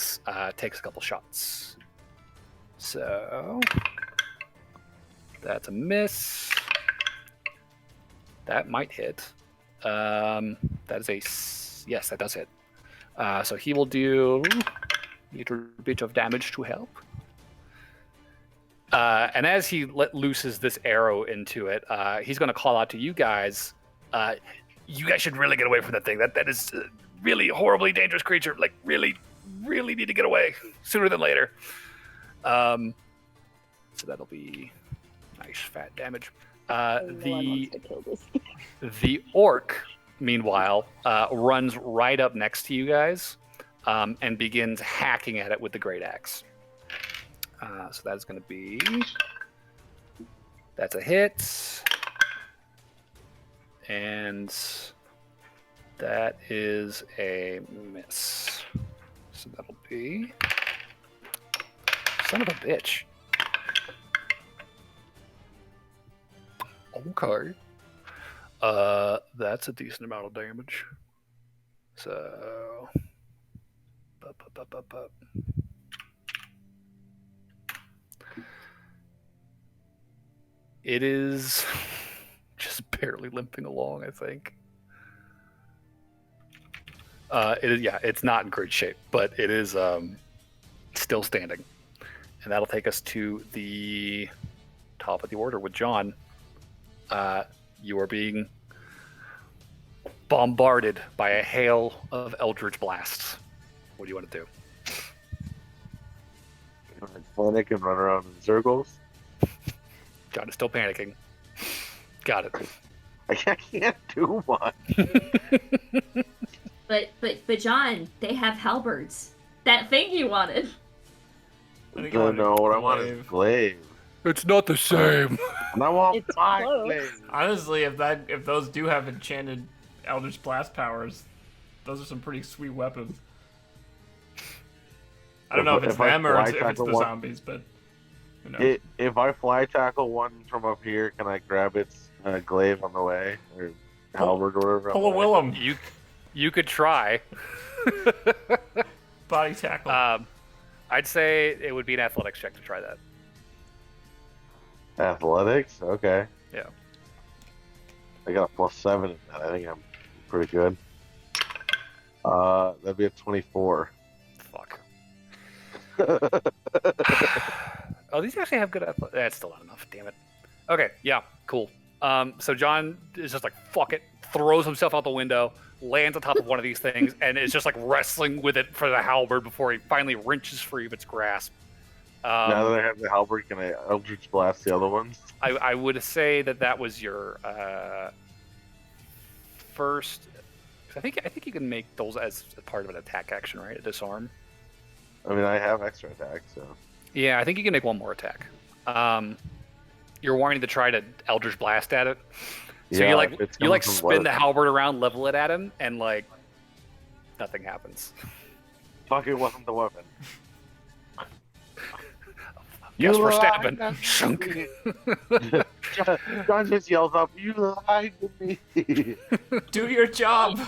[SPEAKER 1] takes a couple shots. So that's a miss. That might hit. That is a... Yes, that does hit. So he will do a little bit of damage to help. And as he looses this arrow into it, he's going to call out to you guys. You guys should really get away from that thing. That is a really horribly dangerous creature. Like, really, really need to get away sooner than later. So that'll be nice fat damage. The orc, meanwhile, runs right up next to you guys and begins hacking at it with the great axe. So that is going to be... That's a hit. And that is a miss. So that'll be... Son of a bitch. Okay. That's a decent amount of damage. So... It is just barely limping along, I think. It is, yeah, it's not in great shape, but it is still standing. And that'll take us to the top of the order with John. You are being bombarded by a hail of eldritch blasts. What do you want to do?
[SPEAKER 5] Panic and run around in circles.
[SPEAKER 1] John is still panicking. Got it.
[SPEAKER 5] I can't do much.
[SPEAKER 3] But John, they have halberds. That thing you wanted.
[SPEAKER 5] No, what I want is glaive.
[SPEAKER 1] It's not the same.
[SPEAKER 5] And I want
[SPEAKER 6] It's
[SPEAKER 5] my
[SPEAKER 6] close.
[SPEAKER 5] glaive.
[SPEAKER 2] Honestly, if those do have enchanted Eldritch Blast powers, those are some pretty sweet weapons. I don't know if it's them or if it's the zombies, but who knows?
[SPEAKER 5] If I fly tackle one from up here, can I grab its glaive on the way? Or halberd or whatever?
[SPEAKER 2] Pull a Willem.
[SPEAKER 1] You could try.
[SPEAKER 2] Body tackle.
[SPEAKER 1] I'd say it would be an athletics check to try that.
[SPEAKER 5] Athletics? Okay.
[SPEAKER 1] Yeah.
[SPEAKER 5] I got a +7 in that. I think I'm pretty good. That'd be a 24.
[SPEAKER 1] Fuck. Oh, these actually have good. That's still not enough. Damn it. Okay. Yeah. Cool. So John is just like fuck it, throws himself out the window, lands on top of one of these things, and is just like wrestling with it for the halberd before he finally wrenches free of its grasp.
[SPEAKER 5] Now that I have the halberd, can I Eldritch Blast the other ones?
[SPEAKER 1] I would say that was your first. I think you can make those as part of an attack action, right? A disarm.
[SPEAKER 5] I mean, I have extra attack, so.
[SPEAKER 1] Yeah, I think you can make one more attack. You're wanting to try to Eldritch Blast at it. So
[SPEAKER 5] Yeah,
[SPEAKER 1] you spin the halberd around, level it at him, and like nothing happens.
[SPEAKER 5] Fuck, it wasn't the weapon.
[SPEAKER 1] Guess we're stabbing. Shunk.
[SPEAKER 5] John just yells up, "You lied to me!"
[SPEAKER 2] Do your job.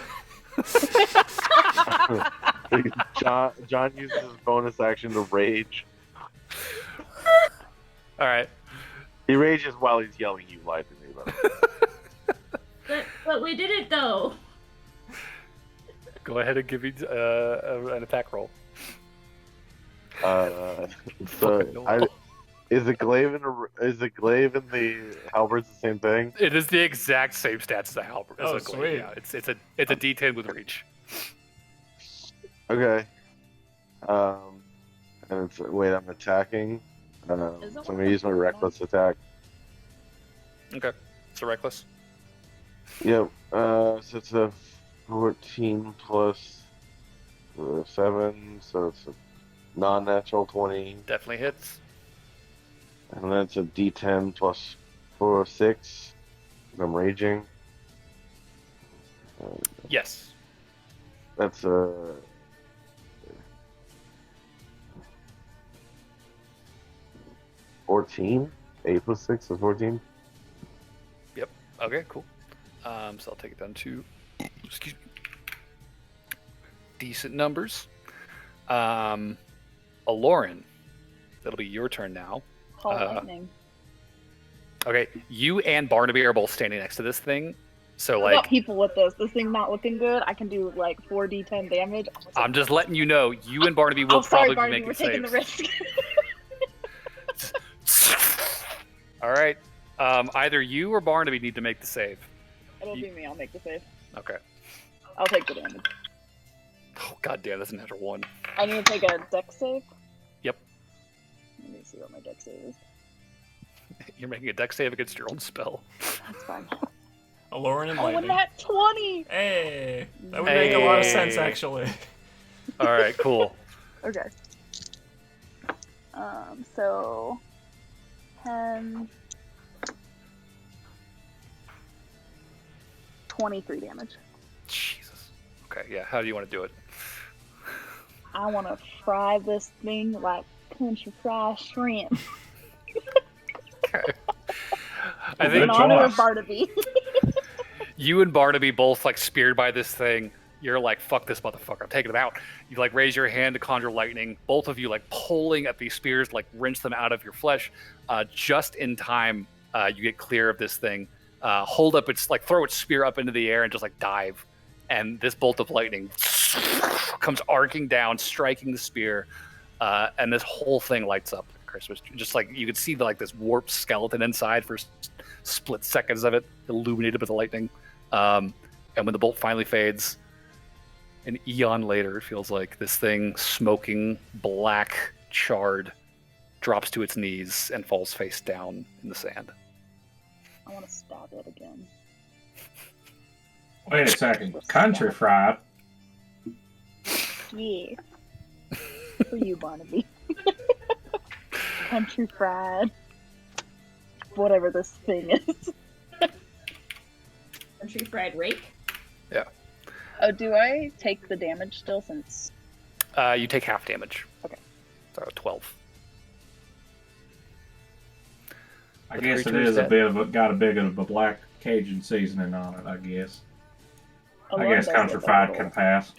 [SPEAKER 5] John uses his bonus action to rage.
[SPEAKER 1] All right.
[SPEAKER 5] He rages while he's yelling, "You lied to me!"
[SPEAKER 3] But we did it though.
[SPEAKER 1] Go ahead and give me an attack roll.
[SPEAKER 5] Is the glaive in the halberd's the same thing?
[SPEAKER 1] It is the exact same stats as a halberd.
[SPEAKER 2] Oh,
[SPEAKER 1] as a glaive,
[SPEAKER 2] sweet.
[SPEAKER 1] yeah. It's a D10 with reach.
[SPEAKER 5] Okay. And it's I'm attacking. So I'm gonna use my reckless attack.
[SPEAKER 1] Okay. So reckless.
[SPEAKER 5] Yep. So it's a 14 plus 7, so it's a non-natural 20.
[SPEAKER 1] Definitely hits.
[SPEAKER 5] And then it's a D10 plus 4 or 6. I'm raging.
[SPEAKER 1] Yes.
[SPEAKER 5] That's a 14. 8 plus 6 is 14.
[SPEAKER 1] Yep. Okay. Cool. So I'll take it down to decent numbers. Aloran, that'll be your turn now.
[SPEAKER 6] Call lightning.
[SPEAKER 1] Okay, you and Barnaby are both standing next to this thing. So
[SPEAKER 6] I got people with this. This thing's not looking good. I can do like 4d10 damage.
[SPEAKER 1] I'm just letting you know, you and Barnaby will
[SPEAKER 6] sorry,
[SPEAKER 1] probably
[SPEAKER 6] Barnaby,
[SPEAKER 1] be making
[SPEAKER 6] we're taking the risk.
[SPEAKER 1] All right. Either you or Barnaby need to make the save.
[SPEAKER 6] It'll be me. I'll make the save.
[SPEAKER 1] Okay.
[SPEAKER 6] I'll take the damage.
[SPEAKER 1] Oh, goddamn, that's a natural one.
[SPEAKER 6] I need to take a dex save.
[SPEAKER 1] Yep.
[SPEAKER 6] Let me see what my dex save is.
[SPEAKER 1] You're making a dex save against your own spell.
[SPEAKER 6] That's fine.
[SPEAKER 2] Aloran and
[SPEAKER 6] Oh,
[SPEAKER 2] lightning.
[SPEAKER 6] and that 20!
[SPEAKER 2] Hey, that would make a lot of sense actually.
[SPEAKER 1] All right, cool.
[SPEAKER 6] Okay. So 10, 23 damage.
[SPEAKER 1] Jesus. Okay, yeah. How do you want to do it?
[SPEAKER 6] I want to fry this thing like country fried shrimp.
[SPEAKER 1] Okay. I
[SPEAKER 6] In
[SPEAKER 1] think
[SPEAKER 6] honor of Barnaby.
[SPEAKER 1] you and Barnaby both like speared by this thing. You're like, fuck this motherfucker, I'm taking it out. You like raise your hand to conjure lightning. Both of you like pulling at these spears, like wrench them out of your flesh. Just in time, you get clear of this thing. Hold up its like throw its spear up into the air and just like dive. And this bolt of lightning comes arcing down, striking the spear, and this whole thing lights up. Christmas, just like you could see like this warped skeleton inside for split seconds of it, illuminated by the lightning. And when the bolt finally fades, an eon later, it feels like this thing, smoking, black, charred, drops to its knees and falls face down in the sand.
[SPEAKER 6] I want to stab it again.
[SPEAKER 4] Wait a second. Country fried?
[SPEAKER 6] Yeah. For you, Barnaby. Country fried. Whatever this thing is.
[SPEAKER 3] Country fried rake.
[SPEAKER 1] Yeah.
[SPEAKER 6] Oh, do I take the damage still since...
[SPEAKER 1] You take half damage.
[SPEAKER 6] Okay.
[SPEAKER 1] So 12.
[SPEAKER 4] I guess it is got a bit of a black Cajun seasoning on it, I guess. I guess country fried can pass.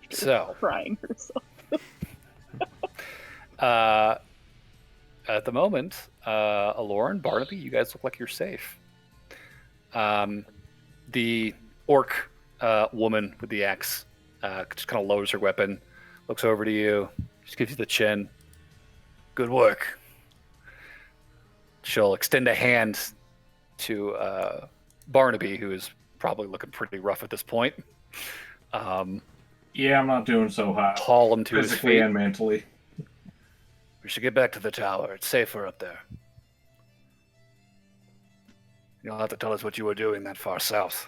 [SPEAKER 1] So,
[SPEAKER 6] crying herself.
[SPEAKER 1] At the moment, Aloran, Barnaby, you guys look like you're safe. The orc woman with the axe just kind of lowers her weapon, looks over to you, just gives you the chin. Good work. She'll extend a hand to Barnaby, who is probably looking pretty rough at this point.
[SPEAKER 4] Yeah, I'm not doing so hot.
[SPEAKER 1] Haul him to his
[SPEAKER 4] physically
[SPEAKER 1] feet.
[SPEAKER 4] and mentally.
[SPEAKER 1] We should get back to the tower. It's safer up there. You'll have to tell us what you were doing that far south.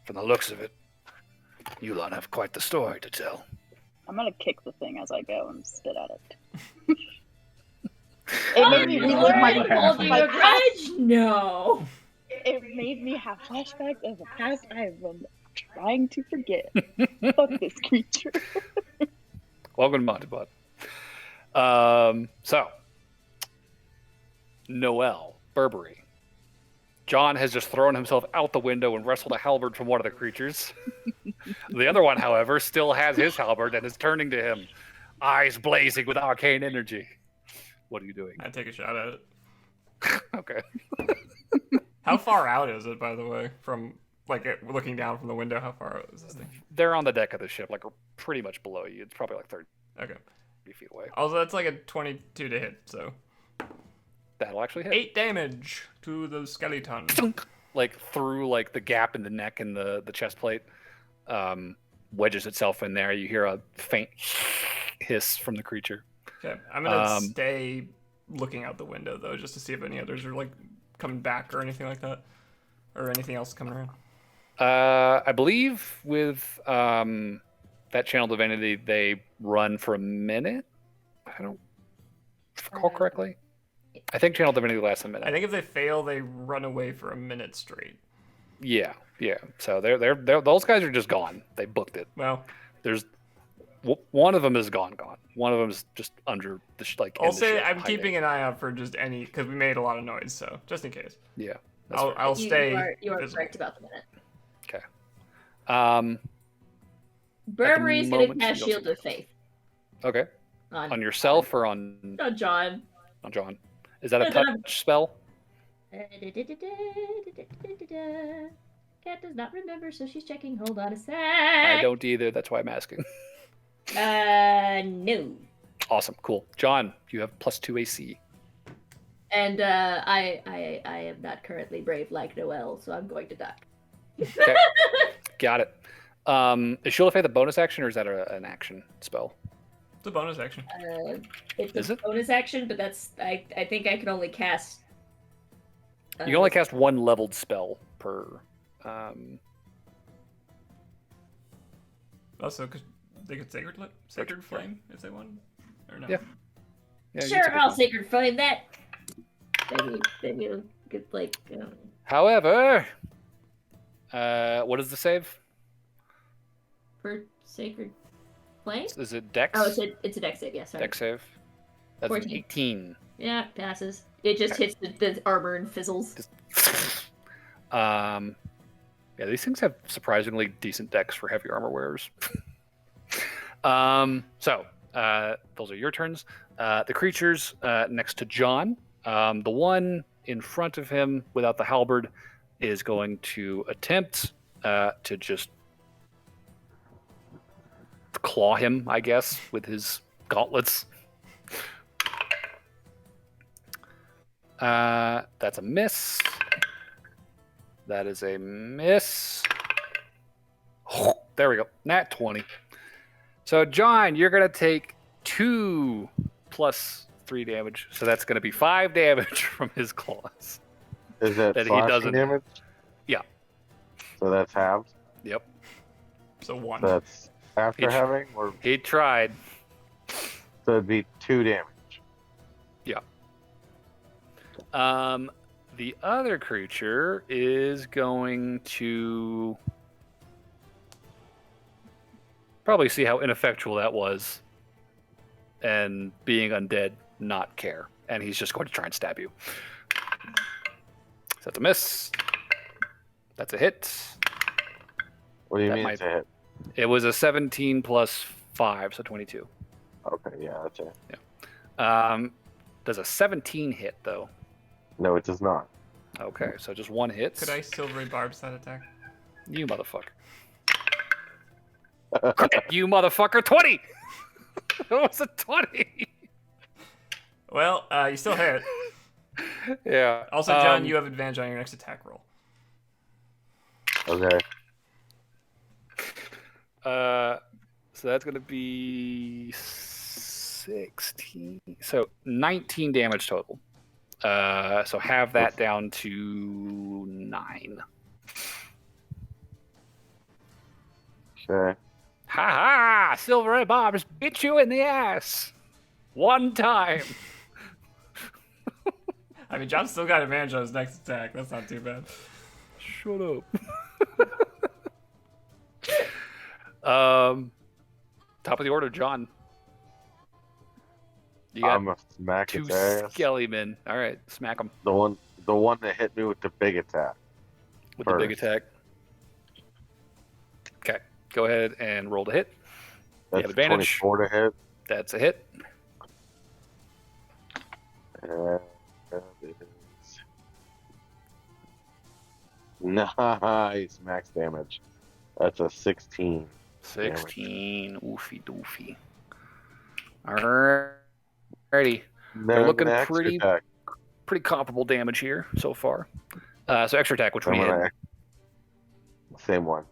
[SPEAKER 1] From the looks of it, you lot have quite the story to tell.
[SPEAKER 6] I'm gonna kick the thing as I go and spit at it. It made me relive my past.
[SPEAKER 3] No.
[SPEAKER 6] It made me have flashbacks of the past I have been trying to forget. Fuck this creature.
[SPEAKER 1] Welcome to Montebot. So, Noel, Burberry. John has just thrown himself out the window and wrestled a halberd from one of the creatures. The other one, however, still has his halberd and is turning to him, eyes blazing with arcane energy. What are you doing?
[SPEAKER 2] I take a shot at it.
[SPEAKER 1] Okay.
[SPEAKER 2] How far out is it, by the way, from looking down from the window? How far out is this thing?
[SPEAKER 1] They're on the deck of the ship, like pretty much below you. It's probably like 30
[SPEAKER 2] Okay.
[SPEAKER 1] feet away.
[SPEAKER 2] Also, that's like a 22 to hit, so
[SPEAKER 1] That'll actually hit.
[SPEAKER 2] 8 damage to the skeleton.
[SPEAKER 1] Like through like the gap in the neck and the chest plate, wedges itself in there. You hear a faint hiss from the creature.
[SPEAKER 2] Okay, I'm gonna stay looking out the window though, just to see if any others are like coming back or anything like that, or anything else coming around.
[SPEAKER 1] I believe with that channel divinity, they run for a minute. I don't recall correctly. I think channel divinity lasts a minute.
[SPEAKER 2] I think if they fail, they run away for a minute straight.
[SPEAKER 1] Yeah. So they're those guys are just gone. They booked it.
[SPEAKER 2] Well,
[SPEAKER 1] There's one of them is gone. One of them is just under the
[SPEAKER 2] I'll say I'm keeping an eye out for just any, because we made a lot of noise, so just in case.
[SPEAKER 1] Yeah.
[SPEAKER 2] I'll stay.
[SPEAKER 3] You are correct about the minute.
[SPEAKER 1] Okay.
[SPEAKER 3] Burberry is going to cast
[SPEAKER 1] she also-
[SPEAKER 3] Shield of Faith.
[SPEAKER 1] Okay. On yourself or on
[SPEAKER 3] John.
[SPEAKER 1] on John? Is that a touch spell?
[SPEAKER 3] Cat does not remember, so she's checking. Hold on a sec.
[SPEAKER 1] I don't either. That's why I'm asking.
[SPEAKER 3] No.
[SPEAKER 1] Awesome. Cool. John, you have +2 AC.
[SPEAKER 3] And I am not currently brave like Noel, so I'm going to duck.
[SPEAKER 1] Okay. Got it. Is Shield of Faith a bonus action or is that an action spell?
[SPEAKER 2] It's a bonus action.
[SPEAKER 3] It's a bonus action, but that's I think I can only cast.
[SPEAKER 1] You can only cast one leveled spell per.
[SPEAKER 2] Also, they could sacred flame if they want, or no?
[SPEAKER 1] Yeah.
[SPEAKER 3] Sure, I'll sacred flame that. Maybe it'll get like.
[SPEAKER 1] However, what is the save?
[SPEAKER 3] For sacred flame?
[SPEAKER 1] Is it Dex?
[SPEAKER 3] Oh, it's a Dex save. Yeah, sorry.
[SPEAKER 1] Dex save. That's
[SPEAKER 3] 14.
[SPEAKER 1] 18.
[SPEAKER 3] Yeah, passes. It just hits the armor and fizzles.
[SPEAKER 1] Yeah, these things have surprisingly decent decks for heavy armor wearers. So those are your turns. The creatures next to John, the one in front of him without the halberd is going to attempt to just claw him, I guess, with his gauntlets. That's a miss. That is a miss. Oh, there we go. Nat 20. So, John, you're going to take 2 plus 3 damage. So that's going to be 5 damage from his claws.
[SPEAKER 5] Is that
[SPEAKER 1] That he
[SPEAKER 5] slashing
[SPEAKER 1] doesn't.
[SPEAKER 5] damage?
[SPEAKER 1] Yeah.
[SPEAKER 5] So that's halved?
[SPEAKER 1] Yep.
[SPEAKER 2] So 1.
[SPEAKER 5] So that's after having? Or
[SPEAKER 1] He tried.
[SPEAKER 5] so it'd be 2 damage.
[SPEAKER 1] Yeah. The other creature is going to probably see how ineffectual that was, and being undead, not care, and he's just going to try and stab you. So that's a miss. That's a hit.
[SPEAKER 5] What do you mean it's a hit?
[SPEAKER 1] It was a 17 plus 5, so 22.
[SPEAKER 5] Okay, yeah, that's it.
[SPEAKER 1] Yeah. Does a 17 hit though?
[SPEAKER 5] No, it does not.
[SPEAKER 1] Okay, so just 1 hit.
[SPEAKER 2] Could I silvery barbs that attack?
[SPEAKER 1] You motherfucker. You motherfucker, 20! It was a 20!
[SPEAKER 2] Well, you still hit.
[SPEAKER 1] Yeah.
[SPEAKER 2] Also, John, you have advantage on your next attack roll.
[SPEAKER 5] Okay.
[SPEAKER 1] So that's going to be 16. So 19 damage total. So have that down to 9.
[SPEAKER 5] Okay.
[SPEAKER 1] Ha ha! Silver Bobs bit you in the ass! 1 time!
[SPEAKER 2] I mean, John's still got advantage on his next attack. That's not too bad.
[SPEAKER 1] Shut up. Top of the order, John. You got
[SPEAKER 5] I'm gonna smack
[SPEAKER 1] 2
[SPEAKER 5] its ass.
[SPEAKER 1] skelly men. All right, smack them
[SPEAKER 5] The one that hit me with the big attack.
[SPEAKER 1] with the big attack. Okay, go ahead and roll to hit. You
[SPEAKER 5] That's
[SPEAKER 1] have advantage.
[SPEAKER 5] 24 to hit.
[SPEAKER 1] That's a hit.
[SPEAKER 5] And that is nice max damage. That's a 16.
[SPEAKER 1] 16. Oofy doofy. Alrighty. They're
[SPEAKER 5] Then
[SPEAKER 1] looking
[SPEAKER 5] the extra
[SPEAKER 1] pretty
[SPEAKER 5] attack.
[SPEAKER 1] comparable damage here so far. So extra attack, which one you hit?
[SPEAKER 5] Same one.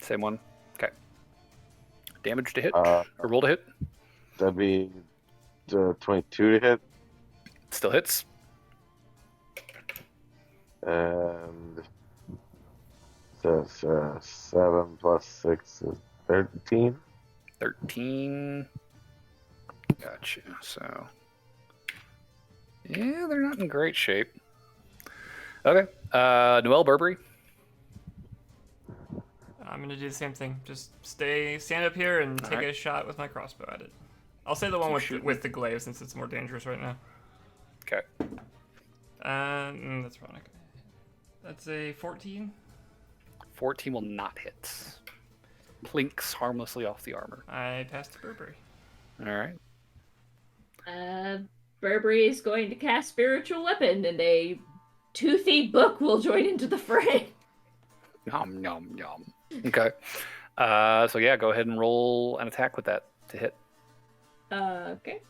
[SPEAKER 1] Same one. Okay. Damage to hit
[SPEAKER 5] Uh,
[SPEAKER 1] or roll to hit.
[SPEAKER 5] That'd be 22 to hit.
[SPEAKER 1] Still hits.
[SPEAKER 5] And so 7 plus 6 is 13.
[SPEAKER 1] 13. Gotcha. So yeah, they're not in great shape. Okay. Noelle Burberry.
[SPEAKER 2] I'm gonna do the same thing. Just stand up here and take a shot with my crossbow at it. I'll say the one with the glaive since it's more dangerous right now.
[SPEAKER 1] Okay.
[SPEAKER 2] That's wrong. That's a 14.
[SPEAKER 1] 14 will not hit. Plinks harmlessly off the armor.
[SPEAKER 2] I passed to Burberry.
[SPEAKER 1] All right.
[SPEAKER 3] Burberry is going to cast Spiritual Weapon, and a toothy book will join into the fray.
[SPEAKER 1] Nom, nom, nom. Okay. So yeah, go ahead and roll an attack with that to hit.
[SPEAKER 3] Okay.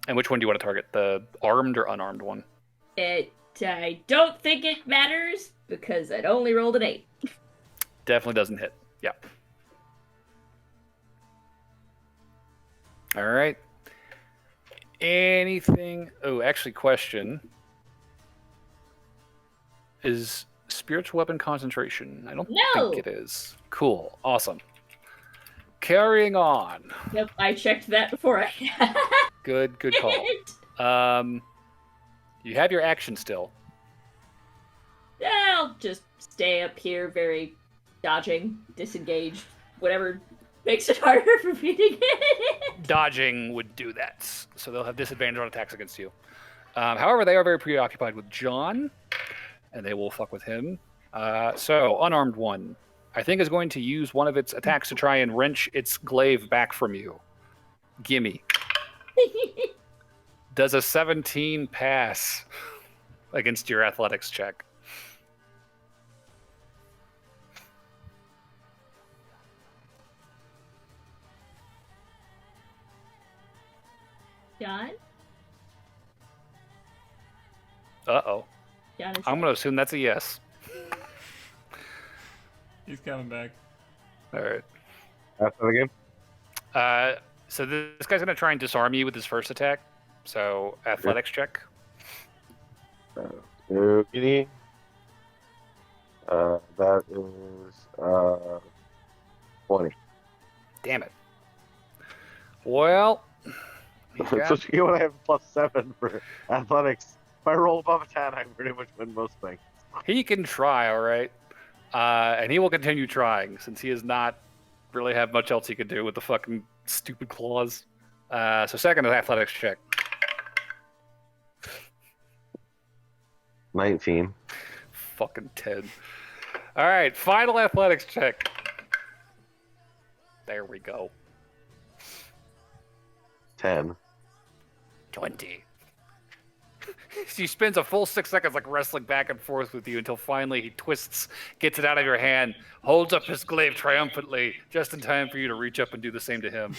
[SPEAKER 1] And which one do you want to target? The armed or unarmed one?
[SPEAKER 3] I don't think it matters, because I'd only rolled an 8.
[SPEAKER 1] Definitely doesn't hit. Yeah. All right. Anything? Oh, actually, question. Is spiritual weapon concentration? I don't
[SPEAKER 3] No!
[SPEAKER 1] think it is. Cool. Awesome. Carrying on.
[SPEAKER 3] Yep, I checked that before I...
[SPEAKER 1] Good call. You have your action still.
[SPEAKER 3] I'll just stay up here, very dodging, disengaged, whatever makes it harder for me to get.
[SPEAKER 1] Dodging would do that, so they'll have disadvantage on attacks against you. However, they are very preoccupied with John, and they will fuck with him. So, unarmed one, I think, is going to use one of its attacks to try and wrench its glaive back from you. Gimme. Does a 17 pass against your athletics check?
[SPEAKER 3] John?
[SPEAKER 1] Uh-oh.
[SPEAKER 3] John is
[SPEAKER 1] I'm going to assume that's a yes.
[SPEAKER 2] He's coming back.
[SPEAKER 1] All right.
[SPEAKER 5] After the game?
[SPEAKER 1] So this guy's going to try and disarm you with his first attack. So athletics check.
[SPEAKER 5] Okay. That is 20.
[SPEAKER 1] Damn it. Well, he's
[SPEAKER 5] So
[SPEAKER 1] got-
[SPEAKER 5] you want to have +7 for athletics. If I roll above a 10, I pretty much win most things.
[SPEAKER 1] he can try, all right. And he will continue trying since he does not really have much else he can do with the fucking stupid claws. So second is athletics check.
[SPEAKER 5] 19.
[SPEAKER 1] Fucking 10. All right, final athletics check. There we go.
[SPEAKER 5] 10.
[SPEAKER 1] 20. He spends a full 6 seconds like wrestling back and forth with you until finally he twists, gets it out of your hand, holds up his glaive triumphantly, just in time for you to reach up and do the same to him.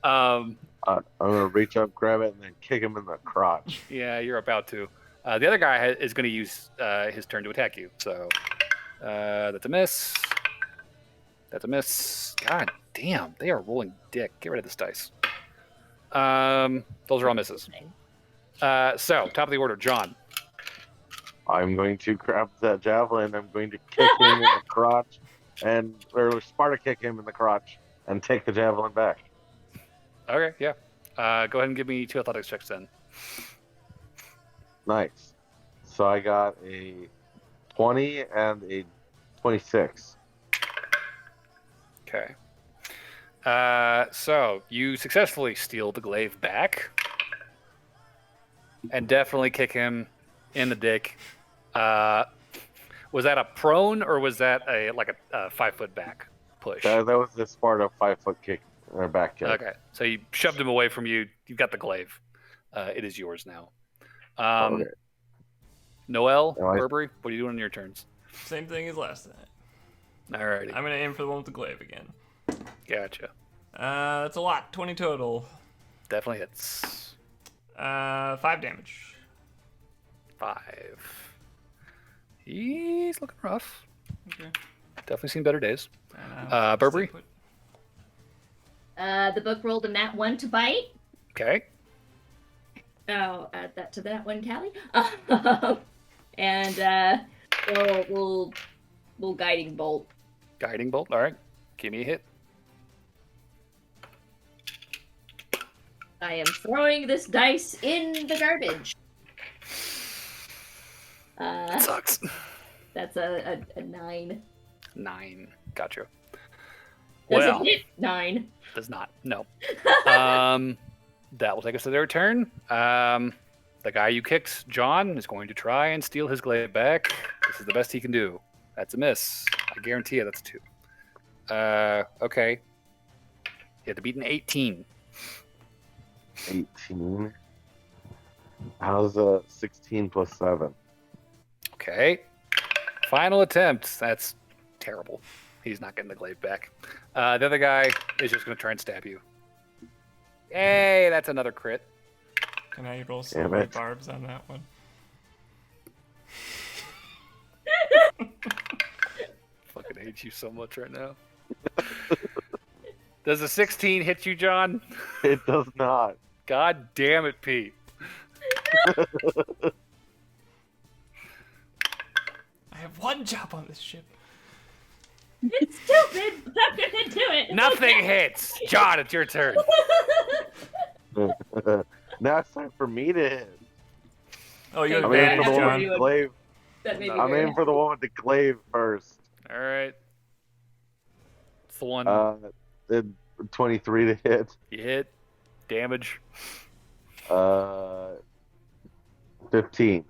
[SPEAKER 5] I'm gonna reach up, grab it, and then kick him in the crotch.
[SPEAKER 1] Yeah, you're about to. The other guy is going to use his turn to attack you. So that's a miss. That's a miss. God damn, they are rolling dick. Get rid of this dice. Those are all misses. So top of the order, John.
[SPEAKER 5] I'm going to grab that javelin. I'm going to kick him in the crotch, or Sparta kick him in the crotch, and take the javelin back.
[SPEAKER 1] Okay, yeah. Go ahead and give me 2 athletics checks then.
[SPEAKER 5] Nice. So I got a 20 and a 26.
[SPEAKER 1] Okay. So you successfully steal the glaive back, and definitely kick him in the dick. Was that a prone or was that a 5-foot back push?
[SPEAKER 5] That was the Sparta 5-foot kick or back kick.
[SPEAKER 1] Okay, so you shoved him away from you. You've got the glaive. It is yours now.
[SPEAKER 5] Okay.
[SPEAKER 1] Noel,
[SPEAKER 5] No,
[SPEAKER 1] Burberry, what are you doing on your turns?
[SPEAKER 2] Same thing as last time.
[SPEAKER 1] Alrighty,
[SPEAKER 2] I'm gonna aim for the one with the glaive again.
[SPEAKER 1] gotcha.
[SPEAKER 2] That's a lot. 20 total.
[SPEAKER 1] Definitely hits.
[SPEAKER 2] 5 damage.
[SPEAKER 1] 5. He's looking rough.
[SPEAKER 2] Okay.
[SPEAKER 1] Definitely seen better days.
[SPEAKER 2] And,
[SPEAKER 1] Burberry?
[SPEAKER 2] stay put.
[SPEAKER 3] The book rolled a nat 1 to bite.
[SPEAKER 1] Okay.
[SPEAKER 3] I'll add that to that one, Callie. And we'll guiding bolt.
[SPEAKER 1] Guiding bolt. All right. Give me a hit.
[SPEAKER 3] I am throwing this dice in the garbage.
[SPEAKER 1] That sucks.
[SPEAKER 3] That's a 9.
[SPEAKER 1] 9. Gotcha.
[SPEAKER 3] Does
[SPEAKER 1] Well,
[SPEAKER 3] it hit 9?
[SPEAKER 1] does not. No. That will take us to their turn. The guy you kicked, John, is going to try and steal his glaive back. This is the best he can do. That's a miss. I guarantee you that's 2. Okay. You had to beat an 18.
[SPEAKER 5] 18. How's a 16 plus 7?
[SPEAKER 1] Okay. Final attempt. That's terrible. He's not getting the glaive back. The other guy is just going to try and stab you. Hey, that's another crit.
[SPEAKER 2] Can I roll
[SPEAKER 5] Damn
[SPEAKER 2] silver
[SPEAKER 5] it.
[SPEAKER 2] barbs on that one?
[SPEAKER 1] Fucking hate you so much right now. Does a 16 hit you, John?
[SPEAKER 5] It does not.
[SPEAKER 1] God damn it, Pete.
[SPEAKER 2] I have one job on this ship.
[SPEAKER 3] It's stupid, but I'm gonna do it.
[SPEAKER 1] Nothing hits. John, it's your turn.
[SPEAKER 5] Now it's time for me to hit.
[SPEAKER 2] Oh, you have
[SPEAKER 5] I'm aiming
[SPEAKER 2] advantage,
[SPEAKER 5] for the one
[SPEAKER 2] John.
[SPEAKER 5] with the glaive.
[SPEAKER 3] That made me
[SPEAKER 5] I'm
[SPEAKER 3] very
[SPEAKER 5] aiming for the one with the glaive first.
[SPEAKER 1] All right. It's the one
[SPEAKER 5] The 23 to hit.
[SPEAKER 1] you hit. Damage.
[SPEAKER 5] 15.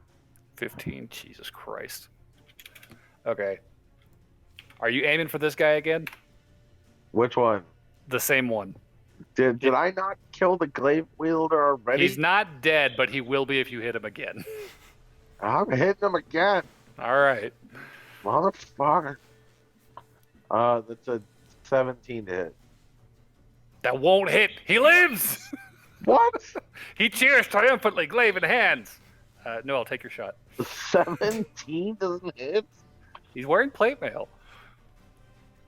[SPEAKER 1] 15. Jesus Christ. Okay. Are you aiming for this guy again?
[SPEAKER 5] Which one?
[SPEAKER 1] The same one.
[SPEAKER 5] Did I not kill the glaive wielder already?
[SPEAKER 1] He's not dead, but he will be if you hit him again.
[SPEAKER 5] I'm hitting him again.
[SPEAKER 1] All right.
[SPEAKER 5] Motherfucker. That's a 17 to hit.
[SPEAKER 1] That won't hit. He lives.
[SPEAKER 5] What?
[SPEAKER 1] He cheers triumphantly, glaive in hands. No, I'll take your shot.
[SPEAKER 5] 17 doesn't hit.
[SPEAKER 1] He's wearing plate mail.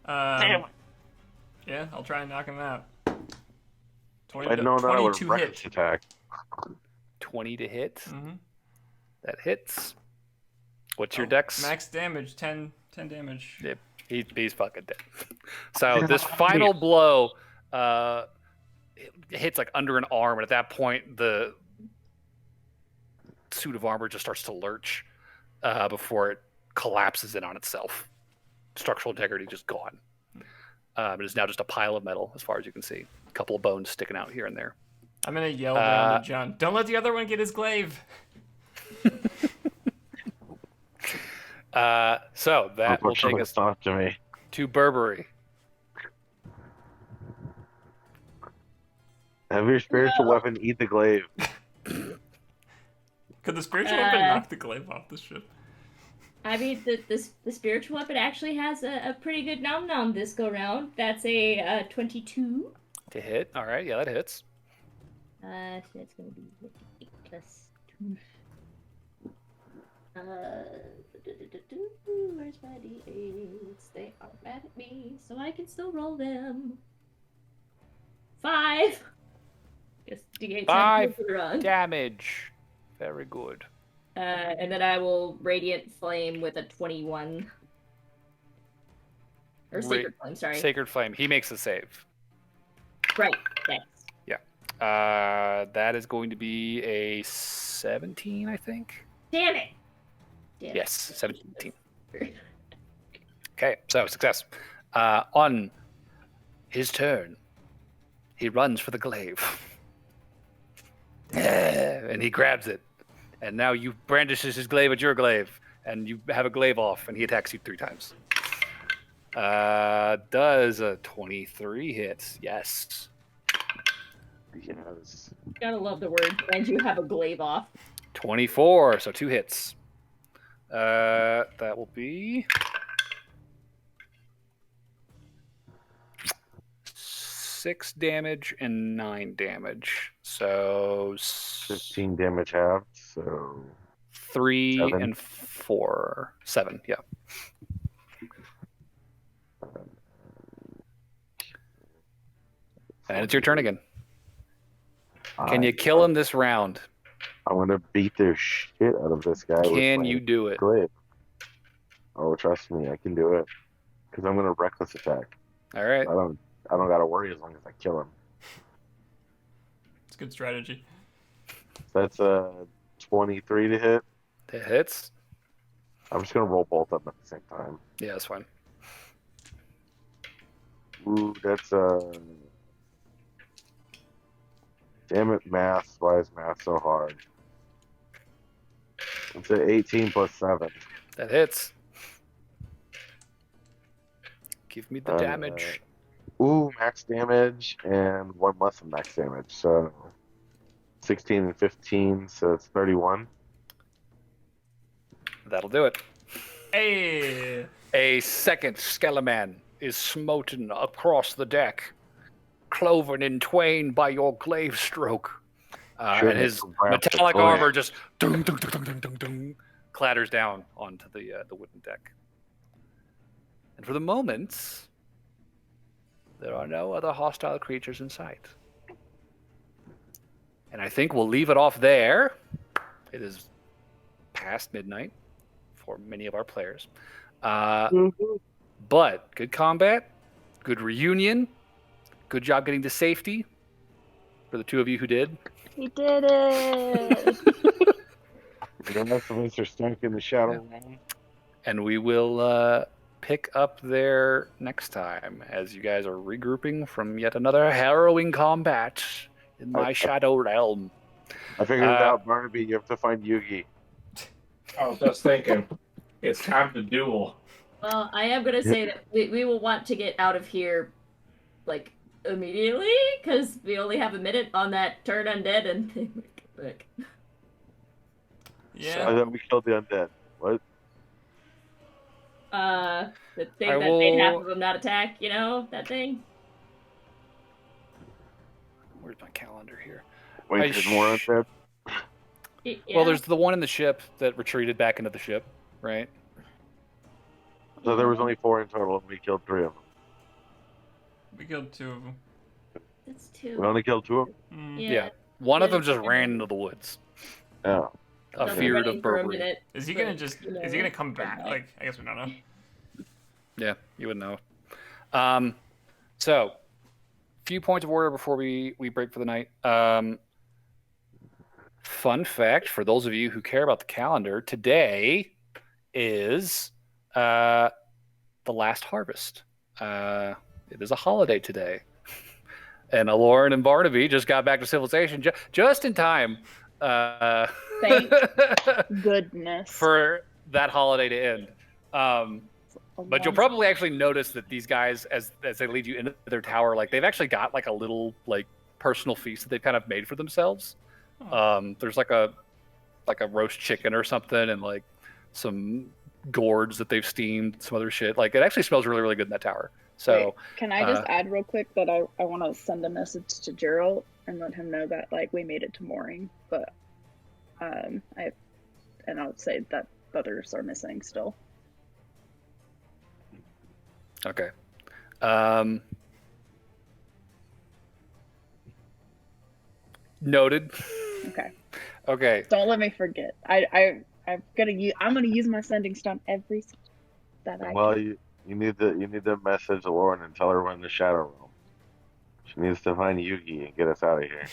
[SPEAKER 5] Damn it.
[SPEAKER 2] Yeah, I'll try and knock him out.
[SPEAKER 5] I'd known that I would
[SPEAKER 2] 22
[SPEAKER 5] reckless
[SPEAKER 2] hit.
[SPEAKER 5] attack.
[SPEAKER 1] 20 to hit.
[SPEAKER 2] Mm-hmm.
[SPEAKER 1] That hits. What's your dex?
[SPEAKER 2] Max damage, 10 damage.
[SPEAKER 1] Yep. He's fucking dead. So this final blow hits like under an arm, and at that point the suit of armor just starts to lurch before it collapses in on itself. Structural integrity just gone. It is now just a pile of metal, as far as you can see. A couple of bones sticking out here and there.
[SPEAKER 2] I'm gonna yell down to John, don't let the other one get his glaive.
[SPEAKER 1] So that will take us
[SPEAKER 5] to me.
[SPEAKER 1] to Burberry.
[SPEAKER 5] Have your spiritual weapon eat the glaive.
[SPEAKER 2] Could the spiritual weapon knock the glaive off the ship?
[SPEAKER 3] I mean, the spiritual weapon actually has a pretty good nom this go round. That's a 22.
[SPEAKER 1] To hit. All right, yeah, that hits.
[SPEAKER 3] So that's going to be 8 plus 2. Where's my d8s? They are mad at me, so I can still roll them. 5. Yes, d8s
[SPEAKER 1] 5
[SPEAKER 3] have to run.
[SPEAKER 1] damage. Very good.
[SPEAKER 3] And then I will Radiant Flame with a 21. Or Sacred Flame, sorry.
[SPEAKER 1] Sacred Flame. He makes a save.
[SPEAKER 3] Right, thanks.
[SPEAKER 1] Yeah. That is going to be a 17, I think.
[SPEAKER 3] Damn it!
[SPEAKER 1] Yes, 17. Okay, so success. On his turn, he runs for the glaive. And he grabs it. And now you brandishes his glaive at your glaive. And you have a glaive off, and he attacks you 3 times. Does a 23 hit? Yes.
[SPEAKER 5] Yes.
[SPEAKER 3] Gotta love the word, and you have a glaive off.
[SPEAKER 1] 24, so 2 hits. That will be 6 damage and 9 damage. So
[SPEAKER 5] 15 damage halved, so
[SPEAKER 1] 3
[SPEAKER 5] 7.
[SPEAKER 1] and 4. 7, yeah. And it's your turn again. Can you kill him this round?
[SPEAKER 5] I'm gonna beat the shit out of this guy.
[SPEAKER 1] Can you do it?
[SPEAKER 5] Glaive. Oh, trust me, I can do it. Because I'm gonna reckless attack.
[SPEAKER 1] All right.
[SPEAKER 5] I don't gotta worry as long as I kill him.
[SPEAKER 2] It's a good strategy.
[SPEAKER 5] That's a 23 to hit.
[SPEAKER 1] It hits.
[SPEAKER 5] I'm just gonna roll both of them at the same time.
[SPEAKER 1] Yeah, that's fine.
[SPEAKER 5] Ooh, that's damn it, math. Why is math so hard? It's an 18 plus 7.
[SPEAKER 1] That hits. Give me the damage.
[SPEAKER 5] Ooh, max damage and 1 less than max damage. So 16 and 15, so it's 31.
[SPEAKER 1] That'll do it.
[SPEAKER 2] Hey!
[SPEAKER 1] A second Skeleman is smoten across the deck, cloven in twain by your glaive stroke. And his metallic armor just dung, dung, dung, dung, dung, dung, dung, clatters down onto the wooden deck. And for the moment, there are no other hostile creatures in sight. And I think we'll leave it off there. It is past midnight for many of our players. But good combat, good reunion, good job getting to safety for the 2 of you who did.
[SPEAKER 6] We did it!
[SPEAKER 5] The rest of us are stuck in the shadow realm.
[SPEAKER 1] And we will pick up there next time as you guys are regrouping from yet another harrowing combat in my shadow realm.
[SPEAKER 5] I figured it out, Barnaby. You have to find Yugi.
[SPEAKER 4] I was just thinking, it's time to duel.
[SPEAKER 3] Well, I am going to say that we will want to get out of here, like, immediately, because we only have a minute on that turn undead and thing. Like,
[SPEAKER 2] Yeah.
[SPEAKER 5] I thought we killed the undead. What?
[SPEAKER 3] the thing that made half of them not attack, you know, that thing.
[SPEAKER 1] Where's my calendar here?
[SPEAKER 5] Wait, there's more undead?
[SPEAKER 3] Yeah.
[SPEAKER 1] Well, there's the one in the ship that retreated back into the ship, right?
[SPEAKER 5] So there was only 4 in total, and we killed 3 of them.
[SPEAKER 2] We killed 2 of them.
[SPEAKER 3] That's 2.
[SPEAKER 5] We only killed 2 of them?
[SPEAKER 1] Yeah. One of
[SPEAKER 3] Yeah,
[SPEAKER 1] them just
[SPEAKER 3] it's
[SPEAKER 1] ran
[SPEAKER 3] fine.
[SPEAKER 1] into the woods.
[SPEAKER 5] Yeah.
[SPEAKER 3] They'll be
[SPEAKER 1] Afeared
[SPEAKER 3] running
[SPEAKER 1] of
[SPEAKER 3] for a
[SPEAKER 1] Burberry.
[SPEAKER 3] minute.
[SPEAKER 2] Is he
[SPEAKER 3] but,
[SPEAKER 2] gonna just?
[SPEAKER 3] you know,
[SPEAKER 2] Is he gonna come
[SPEAKER 3] they're
[SPEAKER 2] back?
[SPEAKER 3] not.
[SPEAKER 2] Like, I guess we don't know.
[SPEAKER 1] Yeah, you would know. So, few points of order before we break for the night. Fun fact for those of you who care about the calendar, today is the last harvest. It is a holiday today. And Lauren and Barnaby just got back to civilization just in time
[SPEAKER 6] Thank goodness.
[SPEAKER 1] for that holiday to end. But you'll probably actually notice that these guys, as they lead you into their tower, like they've actually got like a little like personal feast that they've kind of made for themselves. There's like a roast chicken or something, and like some gourds that they've steamed, some other shit. Like it actually smells really, really good in that tower. So
[SPEAKER 6] wait, can I just add real quick that I want to send a message to Gerald and let him know that like we made it to mooring, but I'll say that others are missing still.
[SPEAKER 1] okay. Noted.
[SPEAKER 6] Okay.
[SPEAKER 1] Okay.
[SPEAKER 6] Don't let me forget. I'm gonna use my sending stone every that I
[SPEAKER 5] Well,
[SPEAKER 6] can.
[SPEAKER 5] you need to message Lauren and tell her we're in the Shadow Realm. She needs to find Yugi and get us out of here.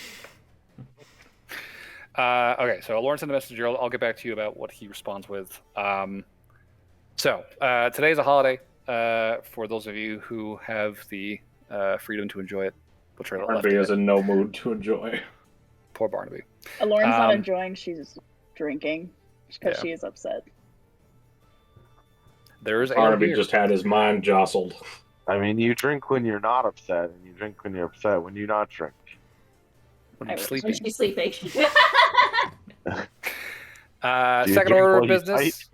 [SPEAKER 1] Okay, so Lauren sent a message. I'll get back to you about what he responds with. So today's a holiday for those of you who have the freedom to enjoy it. We'll try to left.
[SPEAKER 4] Barnaby is in no mood to enjoy.
[SPEAKER 1] Poor Barnaby.
[SPEAKER 6] Lauren's not enjoying. She's drinking because she is upset.
[SPEAKER 1] There's
[SPEAKER 4] Barnaby just had his mind jostled.
[SPEAKER 5] I mean, you drink when you're not upset, and you drink when you're upset when you not drink.
[SPEAKER 1] When I'm
[SPEAKER 3] When
[SPEAKER 1] sleeping.
[SPEAKER 3] she's sleeping.
[SPEAKER 1] Second order of business.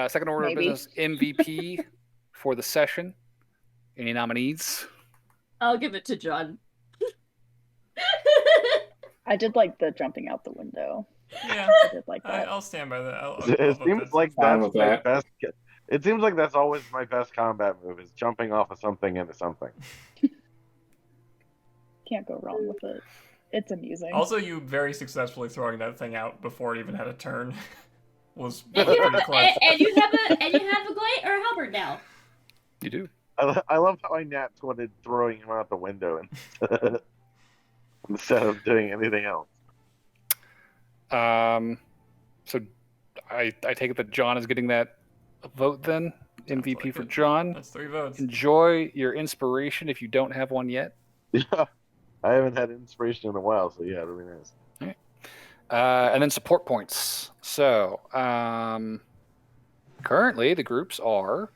[SPEAKER 1] Second order
[SPEAKER 6] Maybe.
[SPEAKER 1] of business. MVP for the session. Any nominees?
[SPEAKER 3] I'll give it to John.
[SPEAKER 6] I did like the jumping out the window.
[SPEAKER 2] Yeah,
[SPEAKER 6] I did like that.
[SPEAKER 2] I'll stand by that. I'll
[SPEAKER 5] It
[SPEAKER 2] vote
[SPEAKER 5] seems
[SPEAKER 2] that.
[SPEAKER 5] like
[SPEAKER 4] Fine
[SPEAKER 5] that's
[SPEAKER 4] with
[SPEAKER 5] my
[SPEAKER 4] that.
[SPEAKER 5] best. It seems like that's always my best combat move is jumping off of something into something.
[SPEAKER 6] Can't go wrong with it. It's amusing.
[SPEAKER 2] Also, you very successfully throwing that thing out before it even had a turn was
[SPEAKER 3] And you
[SPEAKER 2] pretty
[SPEAKER 3] have
[SPEAKER 2] clutch.
[SPEAKER 3] and you have a glade or a halberd now.
[SPEAKER 1] You do.
[SPEAKER 5] I love how I nat 20 throwing him out the window instead of doing anything else.
[SPEAKER 1] So I take it that John is getting that vote then. MVP
[SPEAKER 2] like
[SPEAKER 1] for
[SPEAKER 2] it.
[SPEAKER 1] John.
[SPEAKER 2] That's 3 votes.
[SPEAKER 1] Enjoy your inspiration if you don't have one yet.
[SPEAKER 5] Yeah, I haven't had inspiration in a while, so yeah, it'll be nice.
[SPEAKER 1] And then support points. So currently the groups are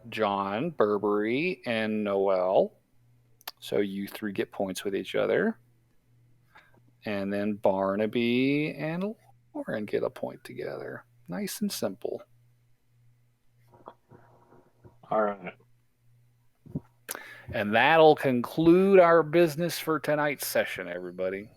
[SPEAKER 1] John, Burberry, and Noel. So you 3 get points with each other. And then Barnaby and Lauren get a point together. Nice and simple.
[SPEAKER 4] All right.
[SPEAKER 1] And that'll conclude our business for tonight's session, everybody.